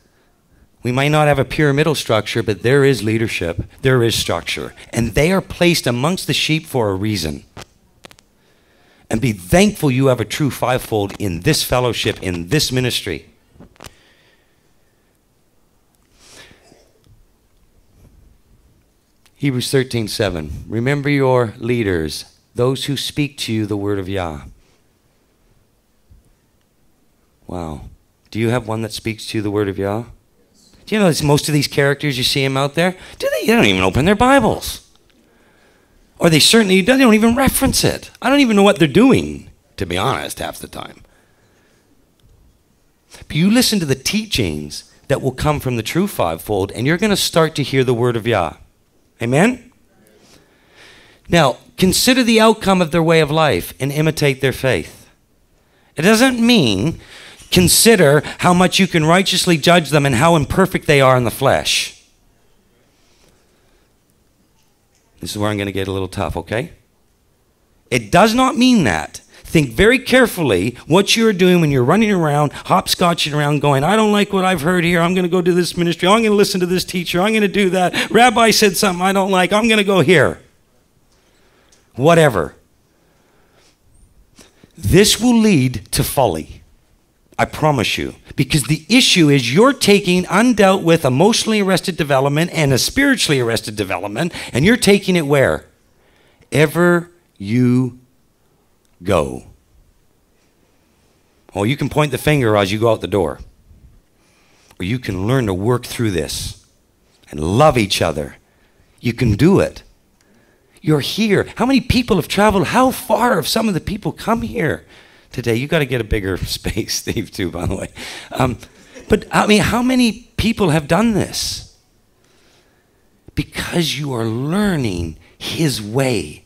we might not have a pyramidal structure, but there is leadership. There is structure. And they are placed amongst the sheep for a reason. And be thankful you have a true fivefold in this fellowship, in this ministry. Hebrews 13:7. Remember your leaders, those who speak to you the word of Yah. Wow. Do you have one that speaks to you the word of Yah? Do you know that most of these characters, you see them out there, they don't even open their Bibles. Or they don't even reference it. I don't even know what they're doing, to be honest, half the time. But you listen to the teachings that will come from the true fivefold, and you're going to start to hear the word of Yah. Amen? Now, consider the outcome of their way of life and imitate their faith. It doesn't mean consider how much you can righteously judge them and how imperfect they are in the flesh. This is where I'm going to get a little tough, okay? It does not mean that. Think very carefully what you're doing when you're running around, hopscotching around, going, I don't like what I've heard here. I'm going to go to this ministry. I'm going to listen to this teacher. I'm going to do that. Rabbi said something I don't like. I'm going to go here. Whatever. This will lead to folly. I promise you. Because the issue is you're taking undealt with emotionally arrested development and a spiritually arrested development, and you're taking it where? Ever you go. Well, you can point the finger as you go out the door. Or you can learn to work through this and love each other. You can do it. You're here. How many people have traveled? How far have some of the people come here today? You got to get a bigger space, Steve, too, by the way. But I mean, how many people have done this? Because you are learning his way.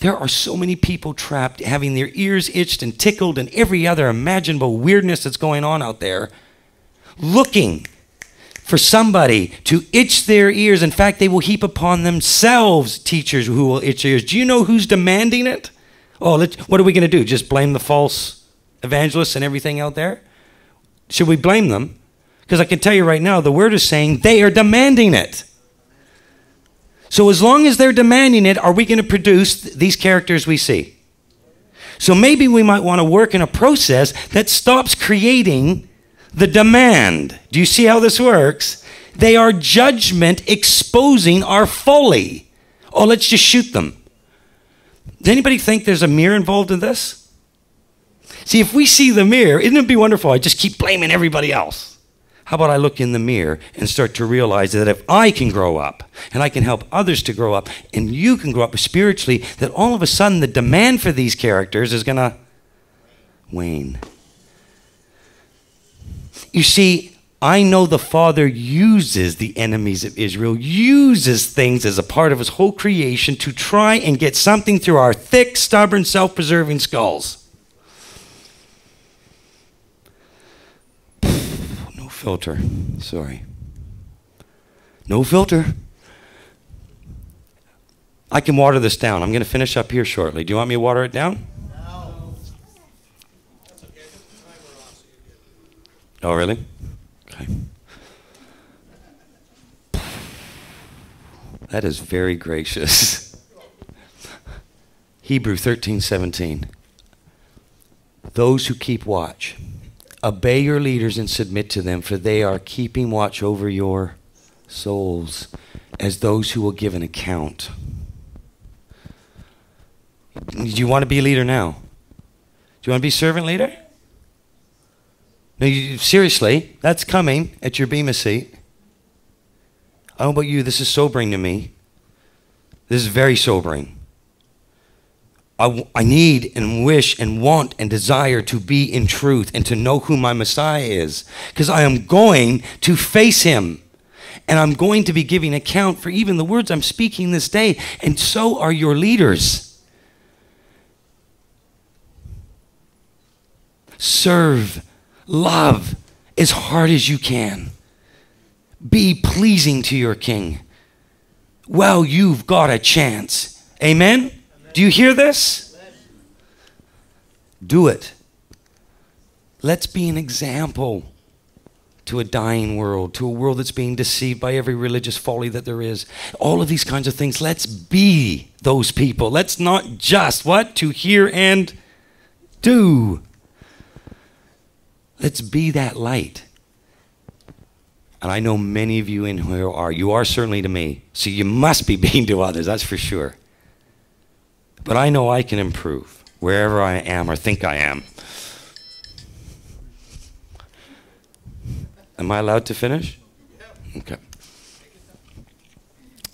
There are so many people trapped, having their ears itched and tickled and every other imaginable weirdness that's going on out there, looking for somebody to itch their ears. In fact, they will heap upon themselves teachers who will itch their ears. Do you know who's demanding it? Oh, what are we going to do? Just blame the false evangelists and everything out there? Should we blame them? Because I can tell you right now, the word is saying they are demanding it. So as long as they're demanding it, are we going to produce these characters we see? So maybe we might want to work in a process that stops creating the demand. Do you see how this works? They are judgment exposing our folly. Oh, let's just shoot them. Does anybody think there's a mirror involved in this? See, if we see the mirror, isn't it be wonderful? I just keep blaming everybody else. How about I look in the mirror and start to realize that if I can grow up and I can help others to grow up and you can grow up spiritually, that all of a sudden the demand for these characters is going to wane. You see, I know the Father uses the enemies of Israel, uses things as a part of his whole creation to try and get something through our thick, stubborn, self-preserving skulls. No filter. Sorry. No filter. I can water this down. I'm going to finish up here shortly. Do you want me to water it down? No. Oh, really? Okay. That is very gracious. Hebrew 13:17. Those who keep watch, obey your leaders and submit to them, for they are keeping watch over your souls as those who will give an account. Do you want to be a leader now? Do you want to be servant leader? No, seriously, that's coming at your bema seat. I don't know about you, this is sobering to me. This is very sobering. I need and wish and want and desire to be in truth and to know who my Messiah is, because I am going to face him. And I'm going to be giving account for even the words I'm speaking this day. And so are your leaders. Serve, love as hard as you can. Be pleasing to your king. Well, you've got a chance. Amen? Do you hear this? Do it. Let's be an example to a dying world, to a world that's being deceived by every religious folly that there is. All of these kinds of things. Let's be those people. Let's not just, what? To hear and do. Let's be that light. And I know many of you in here are. You are certainly to me. So you must be being to others, that's for sure. But I know I can improve wherever I am or think I am. Am I allowed to finish? Okay.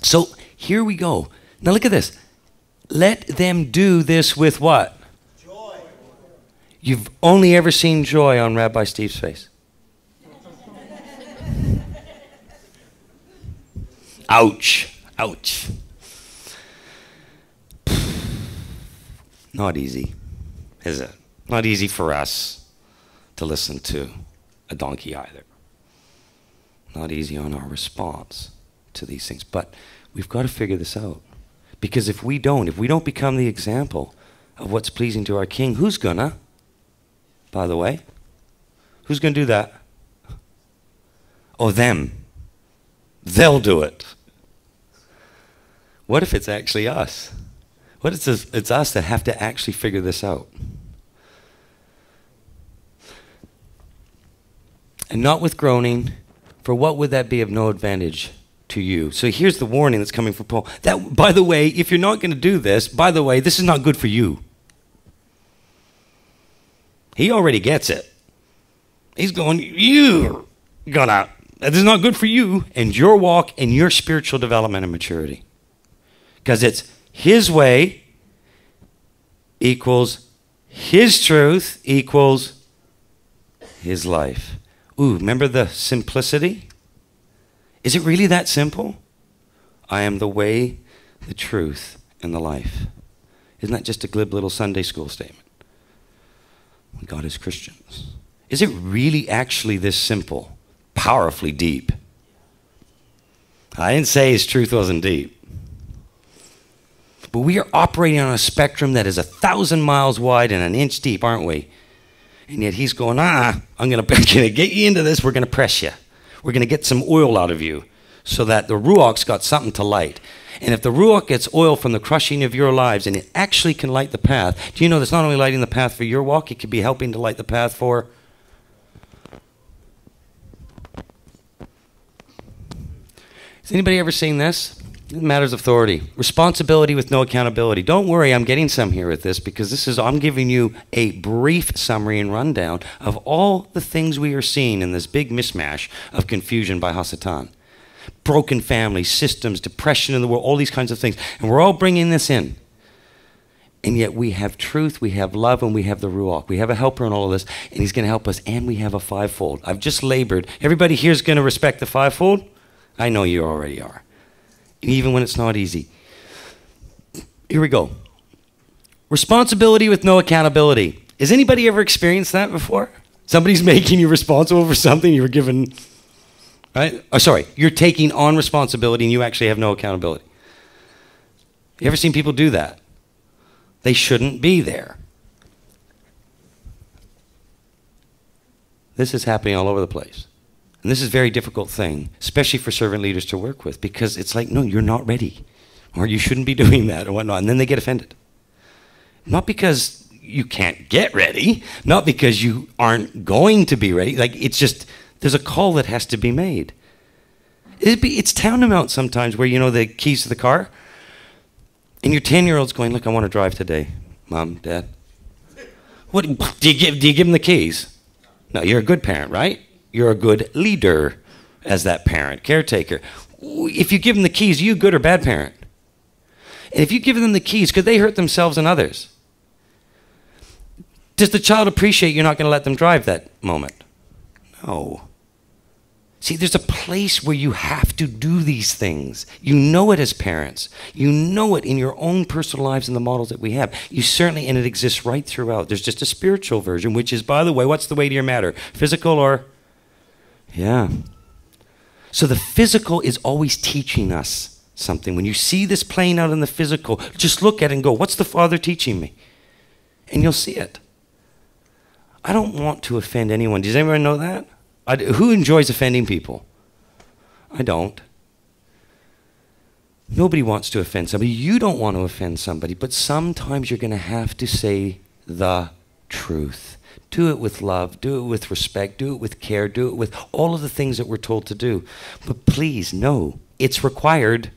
So here we go. Now look at this. Let them do this with what? Joy. You've only ever seen joy on Rabbi Steve's face. Ouch. Ouch. Not easy, is it? Not easy for us to listen to a donkey either. Not easy on our response to these things. But we've got to figure this out. Because if we don't become the example of what's pleasing to our King, who's gonna? By the way, who's gonna do that? Oh, them. They'll do it. What if it's actually us? What if it's us that have to actually figure this out? And not with groaning, for what would that be of no advantage to you? So here's the warning that's coming from Paul. That, by the way, if you're not going to do this, by the way, this is not good for you. He already gets it. He's going, you're gonna, this is not good for you and your walk and your spiritual development and maturity. Because it's his way equals his truth equals his life. Ooh, remember the simplicity? Is it really that simple? I am the way, the truth, and the life. Isn't that just a glib little Sunday school statement? God is Christians. Is it really actually this simple? Powerfully deep. I didn't say his truth wasn't deep. But we are operating on a spectrum that is 1,000 miles wide and an inch deep, aren't we? And yet he's going, I'm going to get you into this. We're going to press you. We're going to get some oil out of you so that the Ruach's got something to light. And if the Ruach gets oil from the crushing of your lives and it actually can light the path, do you know that's not only lighting the path for your walk, it could be helping to light the path for... Has anybody ever seen this? Matters of authority. Responsibility with no accountability. Don't worry, I'm getting some here with this because I'm giving you a brief summary and rundown of all the things we are seeing in this big mishmash of confusion by Hasatan. Broken families, systems, depression in the world, all these kinds of things. And we're all bringing this in. And yet we have truth, we have love, and we have the Ruach. We have a helper in all of this, and he's going to help us, and we have a fivefold. I've just labored. Everybody here is going to respect the fivefold? I know you already are. Even when it's not easy. Here we go. Responsibility with no accountability. Has anybody ever experienced that before? Somebody's making you responsible for something you were given, right? Oh, sorry, you're taking on responsibility and you actually have no accountability. You ever seen people do that? They shouldn't be there. This is happening all over the place. And this is a very difficult thing, especially for servant leaders to work with, because it's like, no, you're not ready, or you shouldn't be doing that, or whatnot. And then they get offended. Not because you can't get ready, not because you aren't going to be ready. Like, it's just, there's a call that has to be made. It's tantamount sometimes where, you know, the keys to the car, and your 10-year-old's going, look, I want to drive today. Mom, Dad. What do you give them the keys? No, you're a good parent, right? You're a good leader as that parent, caretaker. If you give them the keys, are you a good or bad parent? And if you give them the keys, could they hurt themselves and others? Does the child appreciate you're not going to let them drive that moment? No. See, there's a place where you have to do these things. You know it as parents. You know it in your own personal lives and the models that we have. You certainly, and it exists right throughout. There's just a spiritual version, which is, by the way, what's the weightier matter? Physical or? Yeah. So the physical is always teaching us something. When you see this playing out in the physical, just look at it and go, what's the Father teaching me? And you'll see it. I don't want to offend anyone. Does anyone know that? Who enjoys offending people? I don't. Nobody wants to offend somebody. You don't want to offend somebody, but sometimes you're going to have to say the truth. Do it with love, do it with respect, do it with care, do it with all of the things that we're told to do. But please, no, it's required.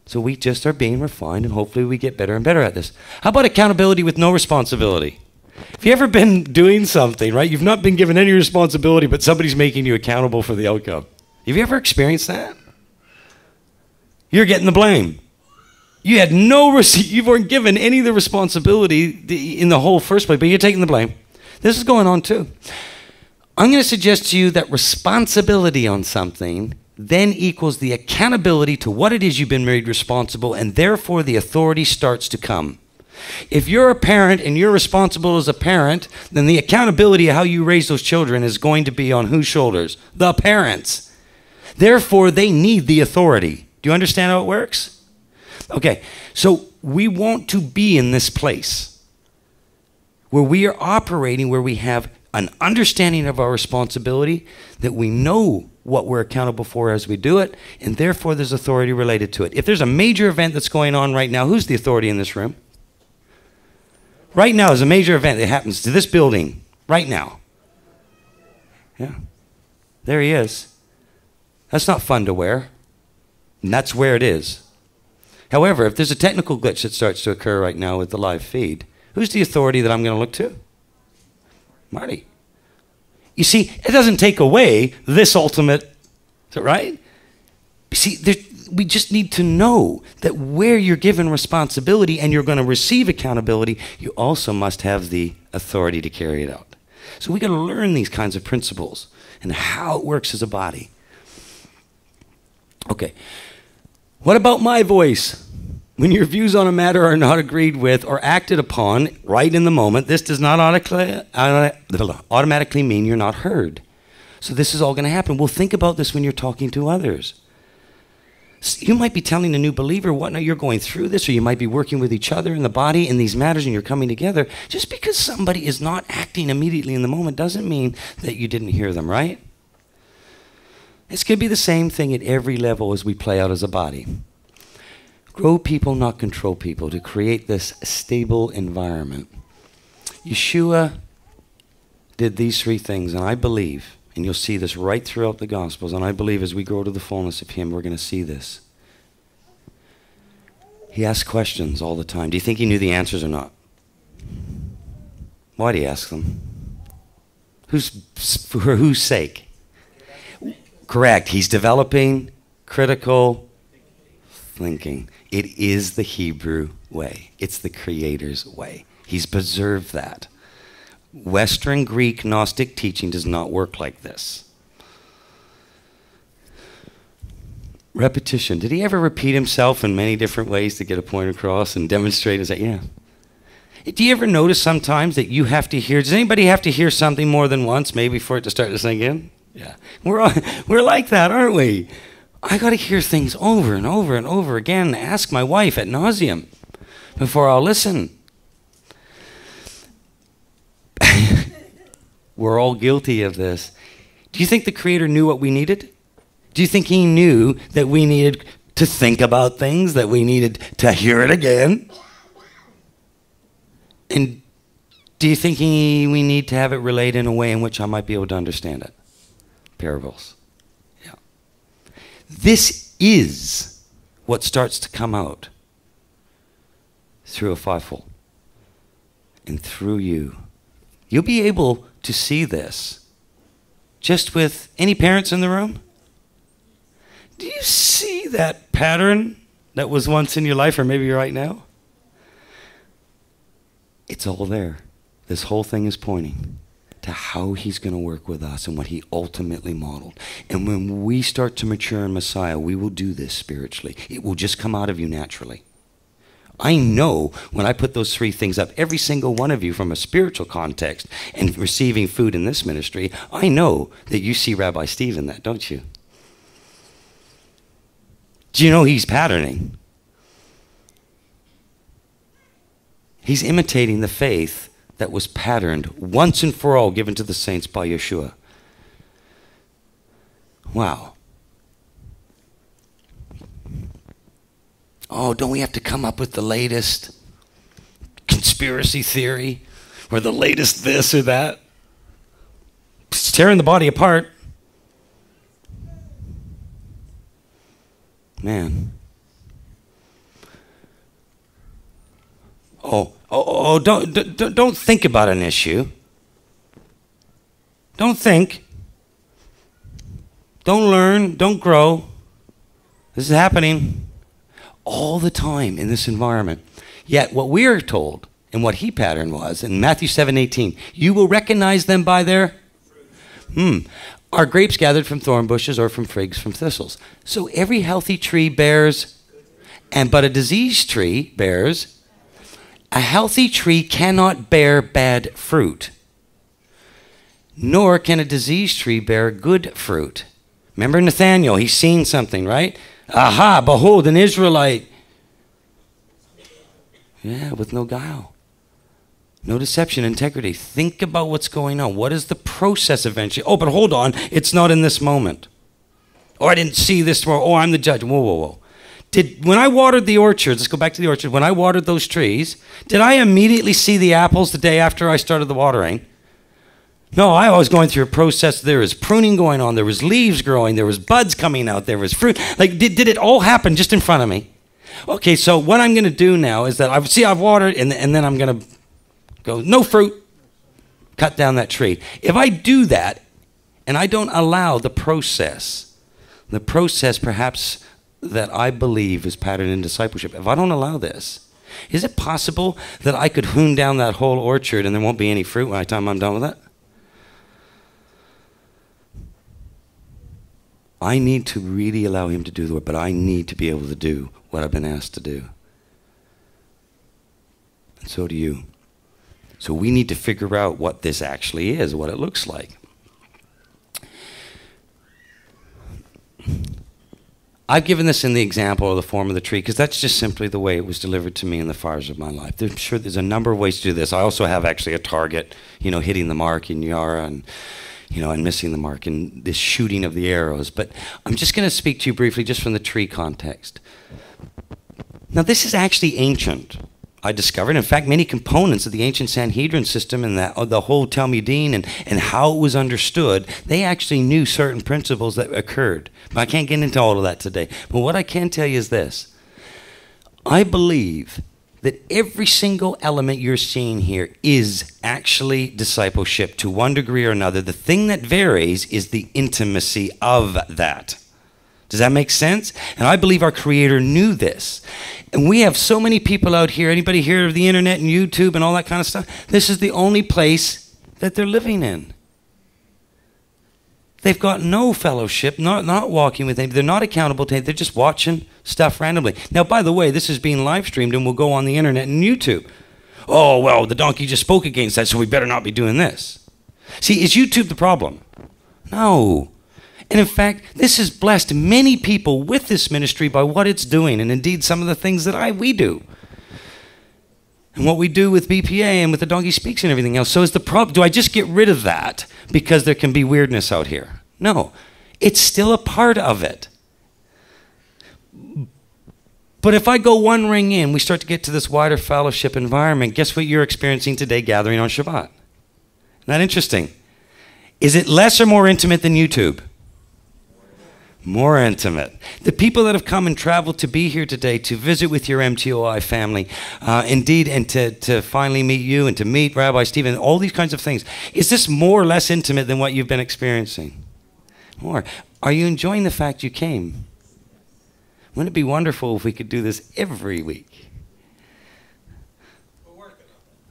So we just are being refined, and hopefully we get better and better at this. How about accountability with no responsibility? Have you ever been doing something, right? You've not been given any responsibility, but somebody's making you accountable for the outcome. Have you ever experienced that? You're getting the blame. You had you weren't given any of the responsibility in the whole first place, but you're taking the blame. This is going on too. I'm going to suggest to you that responsibility on something then equals the accountability to what it is you've been made responsible, and therefore the authority starts to come. If you're a parent and you're responsible as a parent, then the accountability of how you raise those children is going to be on whose shoulders? The parents. Therefore, they need the authority. Do you understand how it works? Okay, so we want to be in this place where we are operating, where we have an understanding of our responsibility, that we know what we're accountable for as we do it, and therefore there's authority related to it. If there's a major event that's going on right now, who's the authority in this room? Right now is a major event that happens to this building, right now. Yeah, there he is. That's not fun to wear, and that's where it is. However, if there's a technical glitch that starts to occur right now with the live feed, who's the authority that I'm going to look to? Marty. You see, it doesn't take away this ultimate, right? See, we just need to know that where you're given responsibility and you're going to receive accountability, you also must have the authority to carry it out. So we got to learn these kinds of principles and how it works as a body. Okay. What about my voice? When your views on a matter are not agreed with or acted upon right in the moment, this does not automatically mean you're not heard. So this is all going to happen. Well, think about this when you're talking to others. You might be telling a new believer, whatnot, you're going through this, or you might be working with each other in the body in these matters and you're coming together. Just because somebody is not acting immediately in the moment doesn't mean that you didn't hear them, right? It's going to be the same thing at every level as we play out as a body. Grow people, not control people, to create this stable environment. Yeshua did these three things, and I believe, and you'll see this right throughout the Gospels, and I believe as we grow to the fullness of Him, we're going to see this. He asked questions all the time. Do you think He knew the answers or not? Why did He ask them? For whose sake? Correct. He's developing critical thinking. It is the Hebrew way. It's the Creator's way. He's preserved that. Western Greek Gnostic teaching does not work like this. Repetition. Did he ever repeat himself in many different ways to get a point across and demonstrate? Is that, yeah. Do you ever notice sometimes that you have to hear, does anybody have to hear something more than once maybe for it to start to sink in? Yeah. We're like that, aren't we? I got to hear things over and over and over again. Ask my wife ad nauseum before I'll listen. We're all guilty of this. Do you think the Creator knew what we needed? Do you think He knew that we needed to think about things, that we needed to hear it again? And do you think we need to have it relayed in a way in which I might be able to understand it? Parables. Yeah. This is what starts to come out through a fivefold and through you. You'll be able to see this just with any parents in the room. Do you see that pattern that was once in your life, or maybe right now? It's all there. This whole thing is pointing to how He's going to work with us and what He ultimately modeled. And when we start to mature in Messiah, we will do this spiritually. It will just come out of you naturally. I know when I put those three things up, every single one of you from a spiritual context and receiving food in this ministry, I know that you see Rabbi Steve in that, don't you? Do you know he's patterning? He's imitating the faith that was patterned once and for all given to the saints by Yeshua. Wow. Oh, don't we have to come up with the latest conspiracy theory or the latest this or that? It's tearing the body apart. Man. Don't think about an issue. Don't think. Don't learn. Don't grow. This is happening all the time in this environment. Yet what we are told and what He patterned was in Matthew 7:18, you will recognize them by their Are grapes gathered from thorn bushes or from figs from thistles? So every healthy tree bears, but a diseased tree bears. A healthy tree cannot bear bad fruit, nor can a diseased tree bear good fruit. Remember Nathaniel, he's seen something, right? Aha, behold, an Israelite. Yeah, with no guile. No deception, integrity. Think about what's going on. What is the process eventually? Oh, but hold on. It's not in this moment. Oh, I didn't see this tomorrow. Oh, I'm the judge. Whoa, whoa, whoa. When I watered the orchards, let's go back to the orchard. When I watered those trees, did I immediately see the apples the day after I started the watering? No, I was going through a process. There was pruning going on. There was leaves growing. There was buds coming out. There was fruit. Like, did it all happen just in front of me? Okay, so what I'm going to do now is that I've watered, and then I'm going to go, no fruit, cut down that tree. If I do that, and I don't allow the process perhaps that I believe is patterned in discipleship, if I don't allow this, is it possible that I could hoon down that whole orchard and there won't be any fruit by the time I'm done with it? I need to really allow Him to do the work, but I need to be able to do what I've been asked to do. And so do you. So we need to figure out what this actually is, what it looks like. I've given this in the example of the form of the tree because that's just simply the way it was delivered to me in the fires of my life. I'm sure there's a number of ways to do this. I also have actually a target, hitting the mark in Yara and missing the mark and this shooting of the arrows. But I'm just going to speak to you briefly just from the tree context. Now, this is actually ancient. I discovered, in fact, many components of the ancient Sanhedrin system and the whole Talmudim and how it was understood, they actually knew certain principles that occurred. But I can't get into all of that today. But what I can tell you is this. I believe that every single element you're seeing here is actually discipleship to one degree or another. The thing that varies is the intimacy of that. Does that make sense? And I believe our Creator knew this. And we have so many people out here. Anybody hear of the internet and YouTube and all that kind of stuff? This is the only place that they're living in. They've got no fellowship, not walking with anybody. They're not accountable to anything. They're just watching stuff randomly. Now, by the way, this is being live streamed and will go on the internet and YouTube. Oh, well, the donkey just spoke against that, so we better not be doing this. See, is YouTube the problem? No. And in fact, this has blessed many people with this ministry by what it's doing, and indeed some of the things that we do. And what we do with BPA and with the Donkey Speaks and everything else. So is the problem, do I just get rid of that because there can be weirdness out here? No. It's still a part of it. But if I go one ring in, we start to get to this wider fellowship environment. Guess what you're experiencing today gathering on Shabbat? Isn't that interesting? Is it less or more intimate than YouTube? More intimate. The people that have come and traveled to be here today to visit with your MTOI family, indeed, and to finally meet you and to meet Rabbi Stephen, all these kinds of things. Is this more or less intimate than what you've been experiencing? More. Are you enjoying the fact you came? Wouldn't it be wonderful if we could do this every week?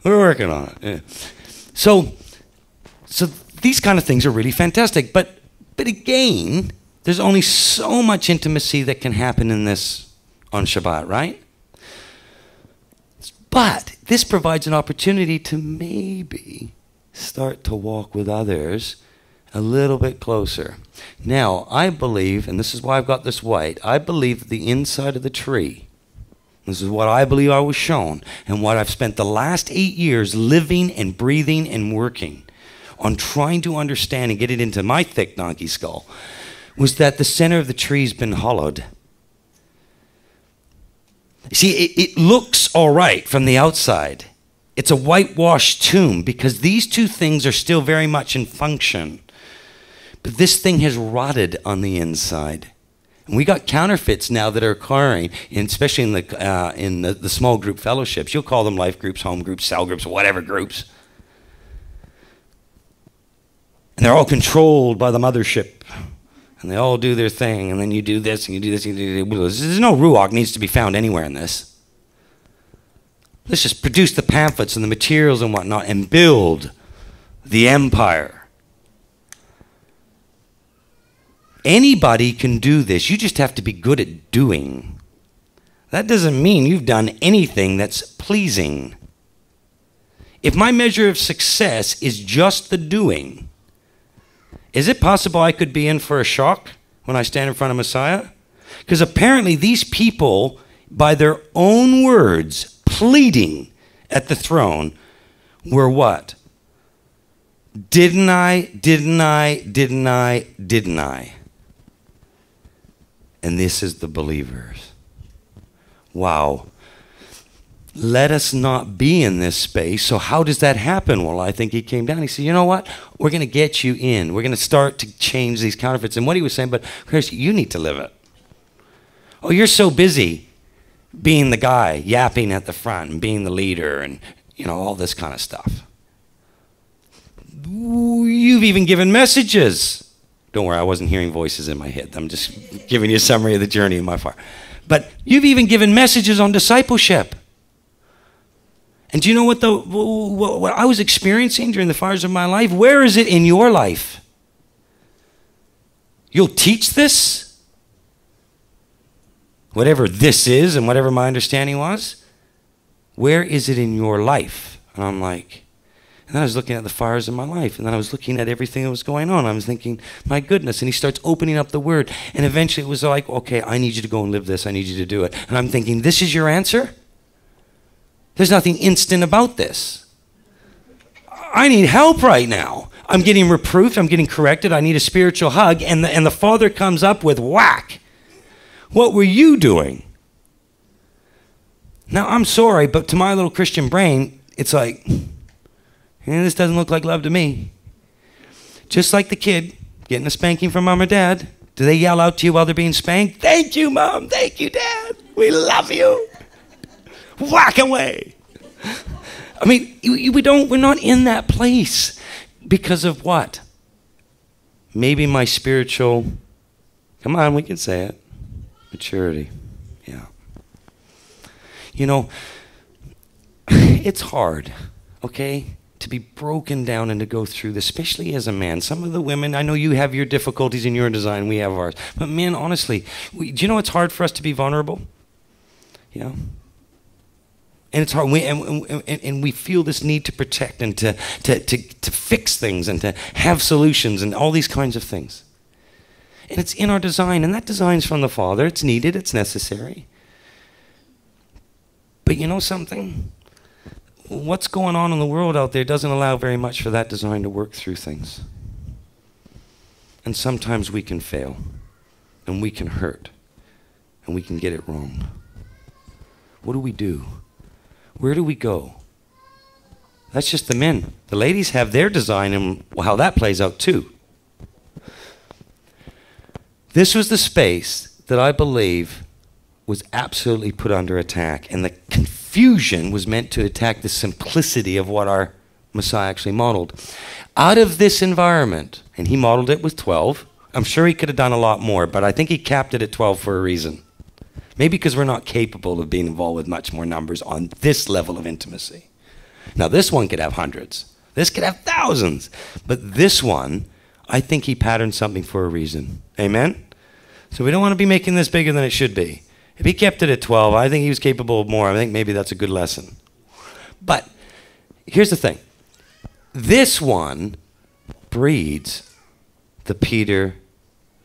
We're working on it. Yeah. So these kind of things are really fantastic. But again, there's only so much intimacy that can happen in this on Shabbat, right? But this provides an opportunity to maybe start to walk with others a little bit closer. Now, I believe, and this is why I've got this white, I believe that the inside of the tree, this is what I believe I was shown, and what I've spent the last 8 years living and breathing and working on trying to understand and get it into my thick donkey skull, was that the center of the tree's been hollowed. See, it looks all right from the outside. It's a whitewashed tomb because these two things are still very much in function. But this thing has rotted on the inside. And we got counterfeits now that are occurring, especially in the small group fellowships. You'll call them life groups, home groups, cell groups, whatever groups. And they're all controlled by the mothership. And they all do their thing, and then you do this, and you do this, and you do this. There's no ruach needs to be found anywhere in this. Let's just produce the pamphlets and the materials and whatnot and build the empire. Anybody can do this. You just have to be good at doing. That doesn't mean you've done anything that's pleasing. If my measure of success is just the doing, is it possible I could be in for a shock when I stand in front of Messiah? Because apparently these people, by their own words, pleading at the throne, were what? Didn't I, didn't I, didn't I, didn't I? And this is the believers. Wow. Let us not be in this space. So how does that happen? Well, I think he came down. He said, you know what? We're going to get you in. We're going to start to change these counterfeits. And what he was saying, but Chris, you need to live it. Oh, you're so busy being the guy, yapping at the front and being the leader and, all this kind of stuff. You've even given messages. Don't worry, I wasn't hearing voices in my head. I'm just giving you a summary of the journey in my heart. But you've even given messages on discipleship. And do you know what I was experiencing during the fires of my life? Where is it in your life? You'll teach this? Whatever this is and whatever my understanding was? Where is it in your life? And I'm like, and then I was looking at the fires of my life. And then I was looking at everything that was going on. I was thinking, my goodness. And he starts opening up the word. And eventually it was like, okay, I need you to go and live this. I need you to do it. And I'm thinking, this is your answer? There's nothing instant about this. I need help right now. I'm getting reproved. I'm getting corrected. I need a spiritual hug. And the Father comes up with whack. What were you doing? Now, I'm sorry, but to my little Christian brain, it's like, this doesn't look like love to me. Just like the kid getting a spanking from mom or dad. Do they yell out to you while they're being spanked? Thank you, Mom. Thank you, Dad. We love you. Whack away. I mean, we're not in that place because of what? Maybe my spiritual Come on, we can say it. Maturity. Yeah. You know, it's hard, okay, to be broken down and to go through this, especially as a man. Some of the women, I know you have your difficulties in your design, we have ours. But men, honestly, do you know it's hard for us to be vulnerable? You know? And it's hard, and we feel this need to protect and to fix things and to have solutions and all these kinds of things. And it's in our design, and that design's from the Father. It's needed, it's necessary. But you know something? What's going on in the world out there doesn't allow very much for that design to work through things. And sometimes we can fail, and we can hurt, and we can get it wrong. What do we do? Where do we go? That's just the men. The ladies have their design and how that plays out too. This was the space that I believe was absolutely put under attack, and the confusion was meant to attack the simplicity of what our Messiah actually modeled. Out of this environment, and he modeled it with 12, I'm sure he could have done a lot more, but I think he capped it at 12 for a reason. Maybe because we're not capable of being involved with much more numbers on this level of intimacy. Now this one could have hundreds. This could have thousands. But this one, I think he patterned something for a reason. Amen? So we don't want to be making this bigger than it should be. If he kept it at 12, I think he was capable of more. I think maybe that's a good lesson. But here's the thing. This one breeds the Peter,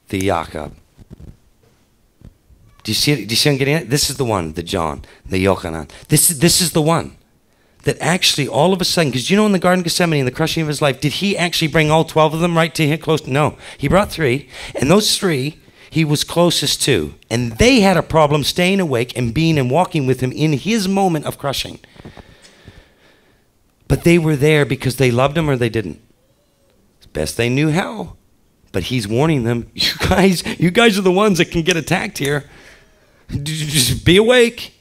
the Jacob. Do you see it? Do you see him getting it? This is the one, the John, the Yochanan. This is the one that actually all of a sudden, because you know in the Garden of Gethsemane, in the crushing of his life, did he actually bring all 12 of them right to him close? No. He brought 3, and those 3 he was closest to. And they had a problem staying awake and being and walking with him in his moment of crushing. But they were there because they loved him or they didn't. As best they knew how. But he's warning them, you guys are the ones that can get attacked here. Just be awake.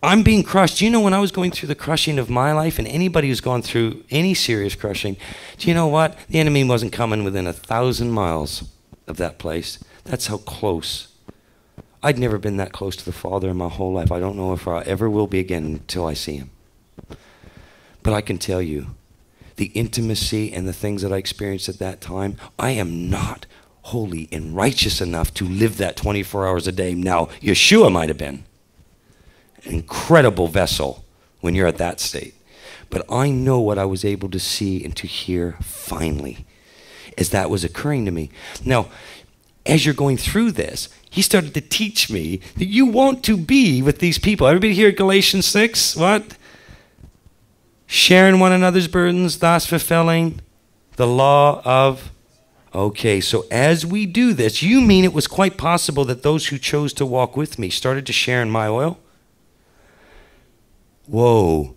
I'm being crushed. You know, when I was going through the crushing of my life, and anybody who's gone through any serious crushing, do you know what? The enemy wasn't coming within 1,000 miles of that place. That's how close. I'd never been that close to the Father in my whole life. I don't know if I ever will be again until I see him. But I can tell you, the intimacy and the things that I experienced at that time, I am not holy and righteous enough to live that 24 hours a day. Now, Yeshua might have been an incredible vessel when you're at that state. But I know what I was able to see and to hear finally as that was occurring to me. Now, as you're going through this, he started to teach me that you want to be with these people. Everybody here at Galatians 6? What? Sharing one another's burdens, thus fulfilling the law of... Okay, so as we do this, you mean it was quite possible that those who chose to walk with me started to share in my oil? Whoa.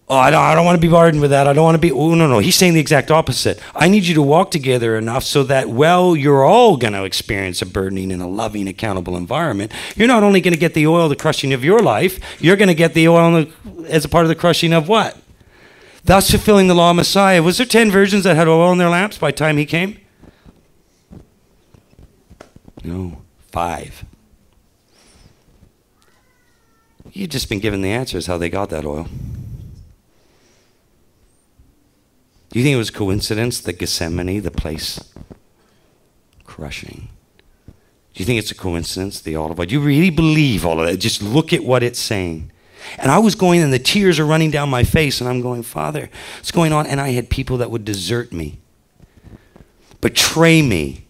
Oh, I don't want to be burdened with that. I don't want to be... Oh, no. He's saying the exact opposite. I need you to walk together enough so that, well, you're all going to experience a burdening in a loving, accountable environment. You're not only going to get the oil, the crushing of your life, you're going to get the oil as a part of the crushing of what? Thus fulfilling the law of Messiah. Was there 10 virgins that had oil in their lamps by the time he came? No, 5. You've just been given the answers how they got that oil. Do you think it was coincidence that Gethsemane, the place crushing? Do you think it's a coincidence, the olive oil? Do you really believe all of that? Just look at what it's saying. And I was going and the tears are running down my face and I'm going, Father, what's going on? And I had people that would desert me, betray me.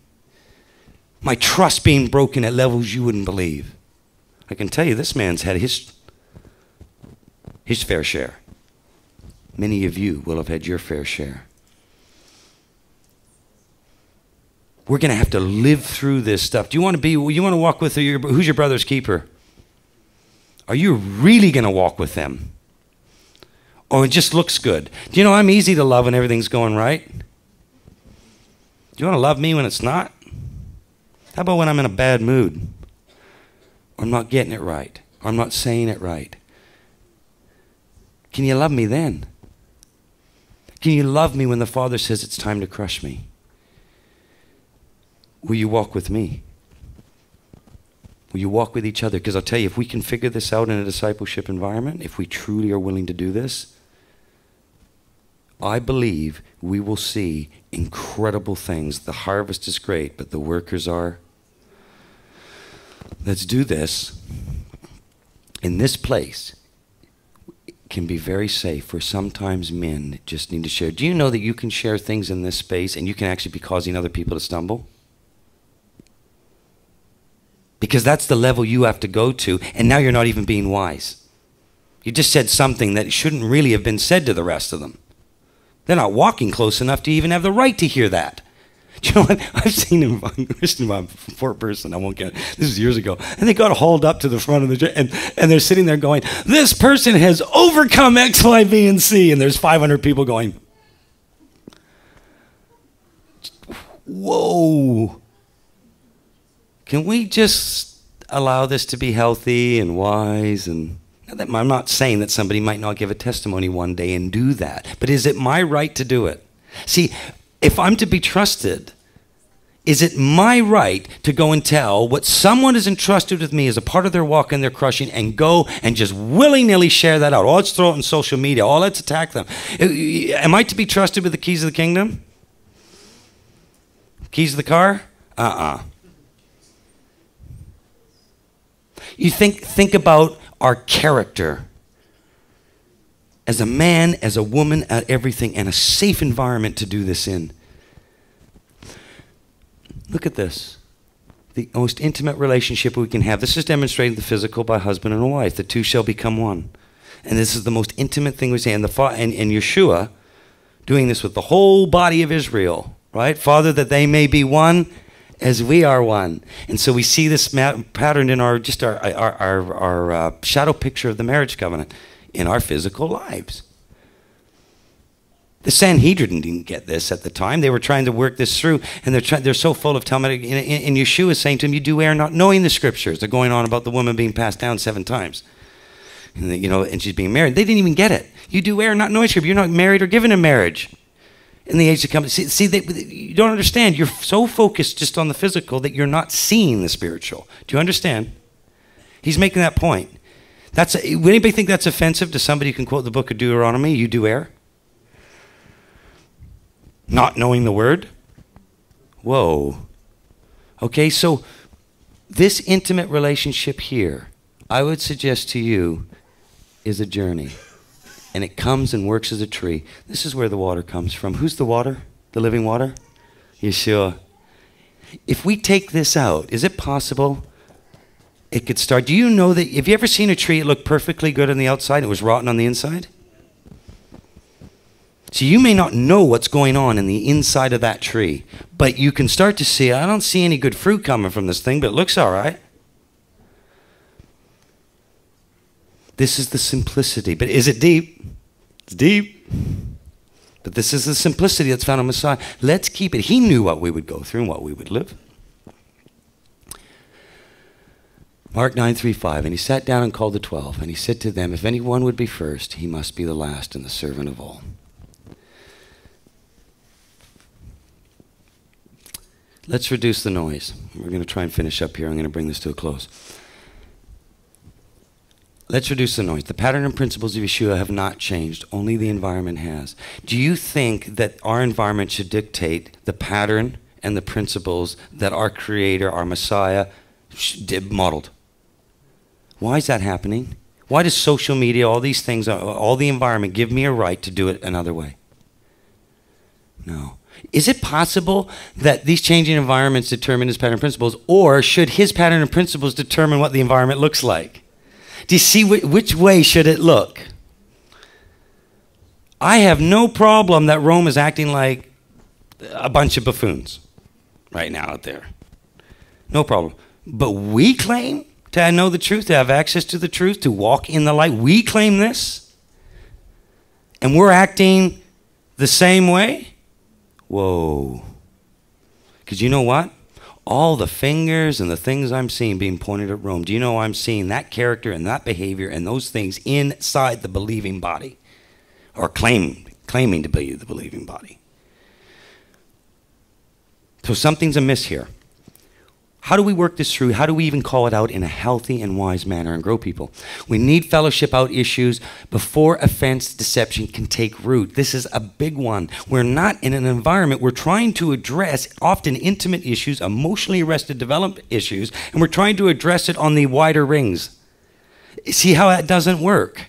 My trust being broken at levels you wouldn't believe. I can tell you this man's had his fair share. Many of you will have had your fair share. We're going to have to live through this stuff. You want to walk with who's your brother's keeper? Are you really going to walk with them? Or it just looks good? Do you know I'm easy to love when everything's going right? Do you want to love me when it's not? How about when I'm in a bad mood? Or I'm not getting it right? Or I'm not saying it right? Can you love me then? Can you love me when the Father says it's time to crush me? will you walk with me? Will you walk with each other? Because I'll tell you, if we can figure this out in a discipleship environment, if we truly are willing to do this, I believe we will see incredible things. The harvest is great, but the workers are. Let's do this. In this place, it can be very safe where sometimes men just need to share. Do you know that you can share things in this space and you can actually be causing other people to stumble? Because that's the level you have to go to, and now you're not even being wise. You just said something that shouldn't really have been said to the rest of them. They're not walking close enough to even have the right to hear that. Do you know what? I've seen him listening to a poor person. I won't get it. This was years ago. And they got hauled up to the front of the church, and they're sitting there going, this person has overcome X, Y, B, and C. And there's 500 people going, whoa. Can we just allow this to be healthy and wise? And I'm not saying that somebody might not give a testimony one day and do that, but is it my right to do it? See, if I'm to be trusted, is it my right to go and tell what someone is entrusted with me as a part of their walk and their crushing and go and just willy-nilly share that out? Oh, let's throw it on social media. Oh, let's attack them. Am I to be trusted with the keys of the kingdom? Keys of the car? You think about our character as a man, as a woman, at everything, and a safe environment to do this in. Look at this. The most intimate relationship we can have. This is demonstrated in the physical by husband and a wife. The two shall become one. And this is the most intimate thing we say. And Yeshua doing this with the whole body of Israel, right? Father, that they may be one as we are one. And so we see this pattern in our shadow picture of the marriage covenant in our physical lives. The Sanhedrin didn't get this at the time. They were trying to work this through, and they're so full of Talmudic. And Yeshua is saying to them, you do err not knowing the scriptures. They're going on about the woman being passed down 7 times. And, and she's being married. They didn't even get it. You do err not knowing scripture. You're not married or given in marriage in the age to come. See, you don't understand. You're so focused just on the physical that you're not seeing the spiritual. Do you understand? He's making that point. Would anybody think that's offensive to somebody who can quote the book of Deuteronomy? You do err? Not knowing the word? Whoa. Okay, so this intimate relationship here, I would suggest to you, is a journey. And it comes and works as a tree. This is where the water comes from. Who's the water? The living water? Yeshua. If we take this out, is it possible it could start? Do you know that, have you ever seen a tree that looked perfectly good on the outside and it was rotten on the inside? So you may not know what's going on in the inside of that tree, but you can start to see, I don't see any good fruit coming from this thing, but it looks all right. This is the simplicity. But is it deep? It's deep. But this is the simplicity that's found in Messiah. Let's keep it. He knew what we would go through and what we would live. Mark 9:3-5. And he sat down and called the 12. And he said to them, if anyone would be first, he must be the last and the servant of all. Let's reduce the noise. We're going to try and finish up here. I'm going to bring this to a close. Let's reduce the noise. The pattern and principles of Yeshua have not changed. Only the environment has. Do you think that our environment should dictate the pattern and the principles that our Creator, our Messiah, modeled? Why is that happening? Why does social media, all these things, all the environment give me a right to do it another way? No. Is it possible that these changing environments determine his pattern and principles, or should his pattern and principles determine what the environment looks like? Do you see which way should it look? I have no problem that Rome is acting like a bunch of buffoons right now out there. No problem. But we claim to know the truth, to have access to the truth, to walk in the light. We claim this. And we're acting the same way? Whoa. Because you know what? All the fingers and the things I'm seeing being pointed at Rome. Do you know I'm seeing that character and that behavior and those things inside the believing body, or claiming to be the believing body? So something's amiss here. How do we work this through? How do we even call it out in a healthy and wise manner and grow people? We need fellowship out issues before offense, deception can take root. This is a big one. We're not in an environment, we're trying to address often intimate issues, emotionally arrested development issues, and we're trying to address it on the wider rings. See how that doesn't work?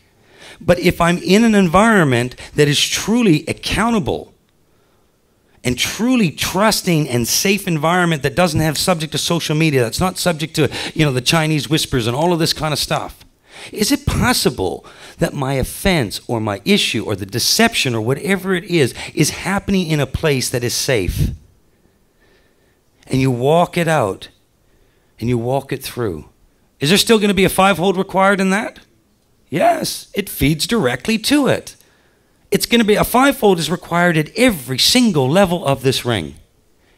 But if I'm in an environment that is truly accountable, and truly trusting and safe environment that doesn't have subject to social media, that's not subject to, the Chinese whispers and all of this kind of stuff. Is it possible that my offense or my issue or the deception or whatever it is happening in a place that is safe? And you walk it out and you walk it through. Is there still going to be a fivefold required in that? Yes, it feeds directly to it. It's going to be a fivefold is required at every single level of this ring.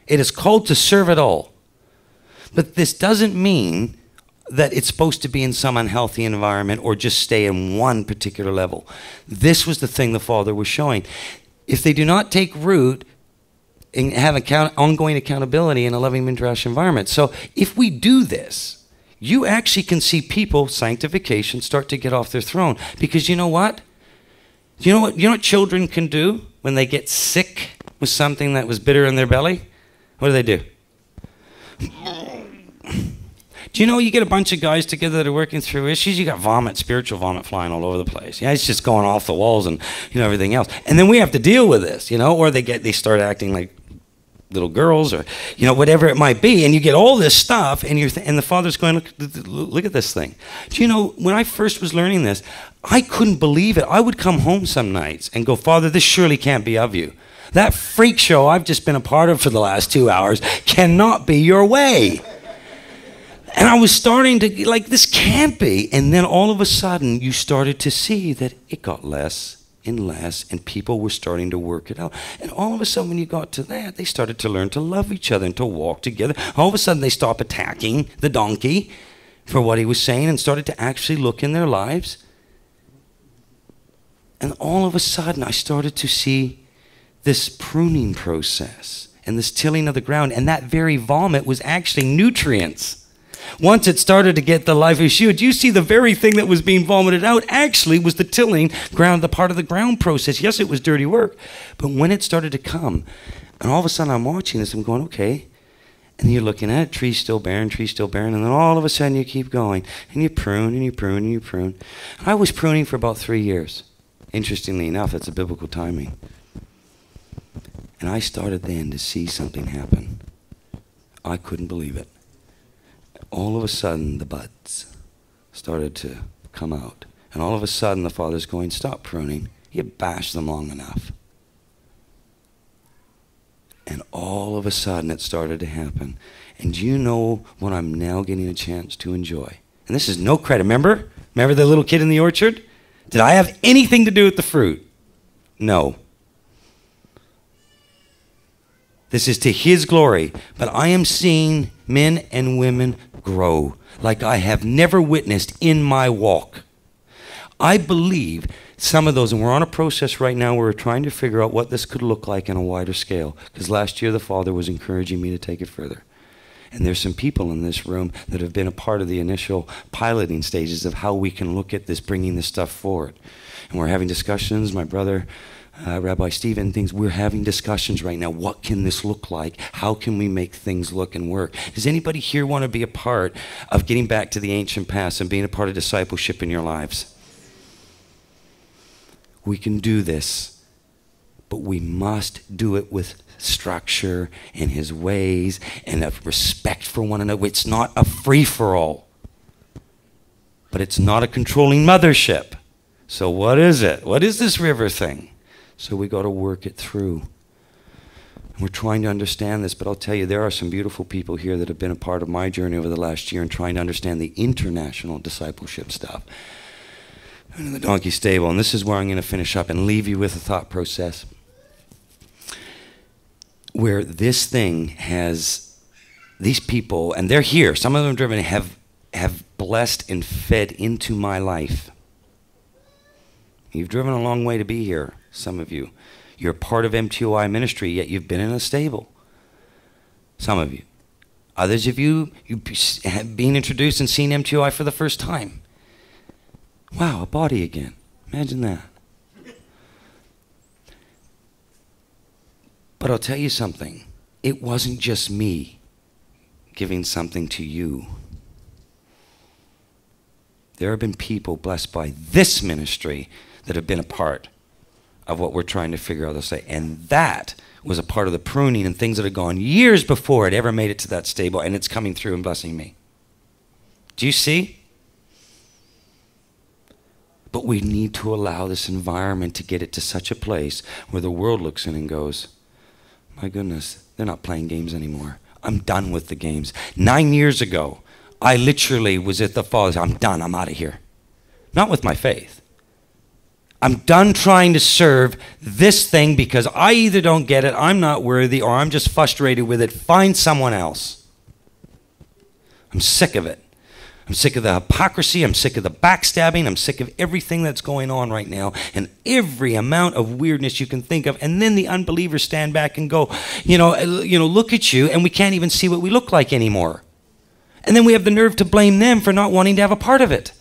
It is called to serve it all. But this doesn't mean that it's supposed to be in some unhealthy environment or just stay in one particular level. This was the thing the Father was showing. If they do not take root and have ongoing accountability in a loving midrash environment. So if we do this, you actually can see people, sanctification, start to get off their throne. Because you know what? You know what children can do when they get sick with something that was bitter in their belly? What do? Do you know you get a bunch of guys together that are working through issues? You got vomit, spiritual vomit flying all over the place. Yeah, it's just going off the walls and everything else. And then we have to deal with this, or they start acting like little girls or whatever it might be, and you get all this stuff, and and the Father's going, look at this thing. Do you know, when I first was learning this, I couldn't believe it. I would come home some nights and go, Father, this surely can't be of you. That freak show I've just been a part of for the last 2 hours cannot be your way. And I was starting to, this can't be. And then all of a sudden, you started to see that it got less and less, and people were starting to work it out. And all of a sudden, when you got to that, they started to learn to love each other and to walk together. All of a sudden, they stopped attacking the donkey for what he was saying and started to actually look in their lives. And all of a sudden, I started to see this pruning process and this tilling of the ground. And that very vomit was actually nutrients. Once it started to get the life issue, do you see the very thing that was being vomited out actually was the tilling ground, the part of the ground process. Yes, it was dirty work. But when it started to come, and all of a sudden I'm watching this, I'm going, okay. And you're looking at it, tree's still barren, and then all of a sudden you keep going. And you prune, and you prune, and you prune. I was pruning for about 3 years. Interestingly enough, that's a biblical timing. And I started then to see something happen. I couldn't believe it. All of a sudden, the buds started to come out. And all of a sudden, the Father's going, stop pruning. You bashed them long enough. And all of a sudden, it started to happen. And do you know what I'm now getting a chance to enjoy? And this is no credit. Remember the little kid in the orchard? Did I have anything to do with the fruit? No. This is to His glory. But I am seeing men and women grow like I have never witnessed in my walk. I believe some of those, and we're on a process right now where we're trying to figure out what this could look like on a wider scale. Because last year the Father was encouraging me to take it further. And there's some people in this room that have been a part of the initial piloting stages of how we can look at this, bringing this stuff forward. And we're having discussions, my brother, Rabbi Stephen, we're having discussions right now. What can this look like? How can we make things look and work? Does anybody here want to be a part of getting back to the ancient past and being a part of discipleship in your lives? We can do this, but we must do it with structure and His ways and a respect for one another. It's not a free-for-all, but it's not a controlling mothership. So what is it? What is this river thing? So we got to work it through. And we're trying to understand this, but I'll tell you, there are some beautiful people here that have been a part of my journey over the last year in trying to understand the international discipleship stuff. And in the donkey stable, and this is where I'm going to finish up and leave you with a thought process. Where this thing has, these people, and they're here, some of them driven, have blessed and fed into my life. You've driven a long way to be here, some of you. You're part of MTOI ministry, yet you've been in a stable. Some of you. Others of you have been introduced and seen MTOI for the first time. Wow, a body again. Imagine that. But I'll tell you something. It wasn't just me giving something to you. There have been people blessed by this ministry that have been a part of what we're trying to figure out to say. And that was a part of the pruning and things that had gone years before it ever made it to that stable, and it's coming through and blessing me. Do you see? But we need to allow this environment to get it to such a place where the world looks in and goes, my goodness, they're not playing games anymore. I'm done with the games. 9 years ago, I literally was at the Father's. I'm done. I'm out of here. Not with my faith. I'm done trying to serve this thing because I either don't get it, I'm not worthy, or I'm just frustrated with it. Find someone else. I'm sick of it. I'm sick of the hypocrisy. I'm sick of the backstabbing. I'm sick of everything that's going on right now and every amount of weirdness you can think of. And then the unbelievers stand back and go, look at you, and we can't even see what we look like anymore. And then we have the nerve to blame them for not wanting to have a part of it.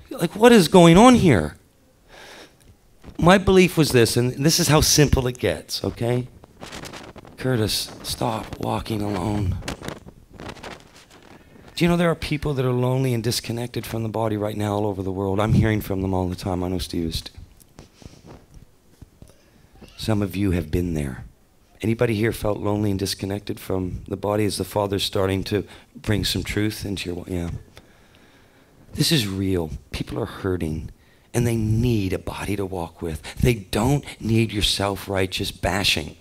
Like, what is going on here? My belief was this, and this is how simple it gets, okay? Curtis, stop walking alone. Do you know there are people that are lonely and disconnected from the body right now all over the world? I'm hearing from them all the time. I know Steve is too. Some of you have been there. Anybody here felt lonely and disconnected from the body as the Father's starting to bring some truth into your... Yeah. This is real. People are hurting, and they need a body to walk with. They don't need your self-righteous bashing.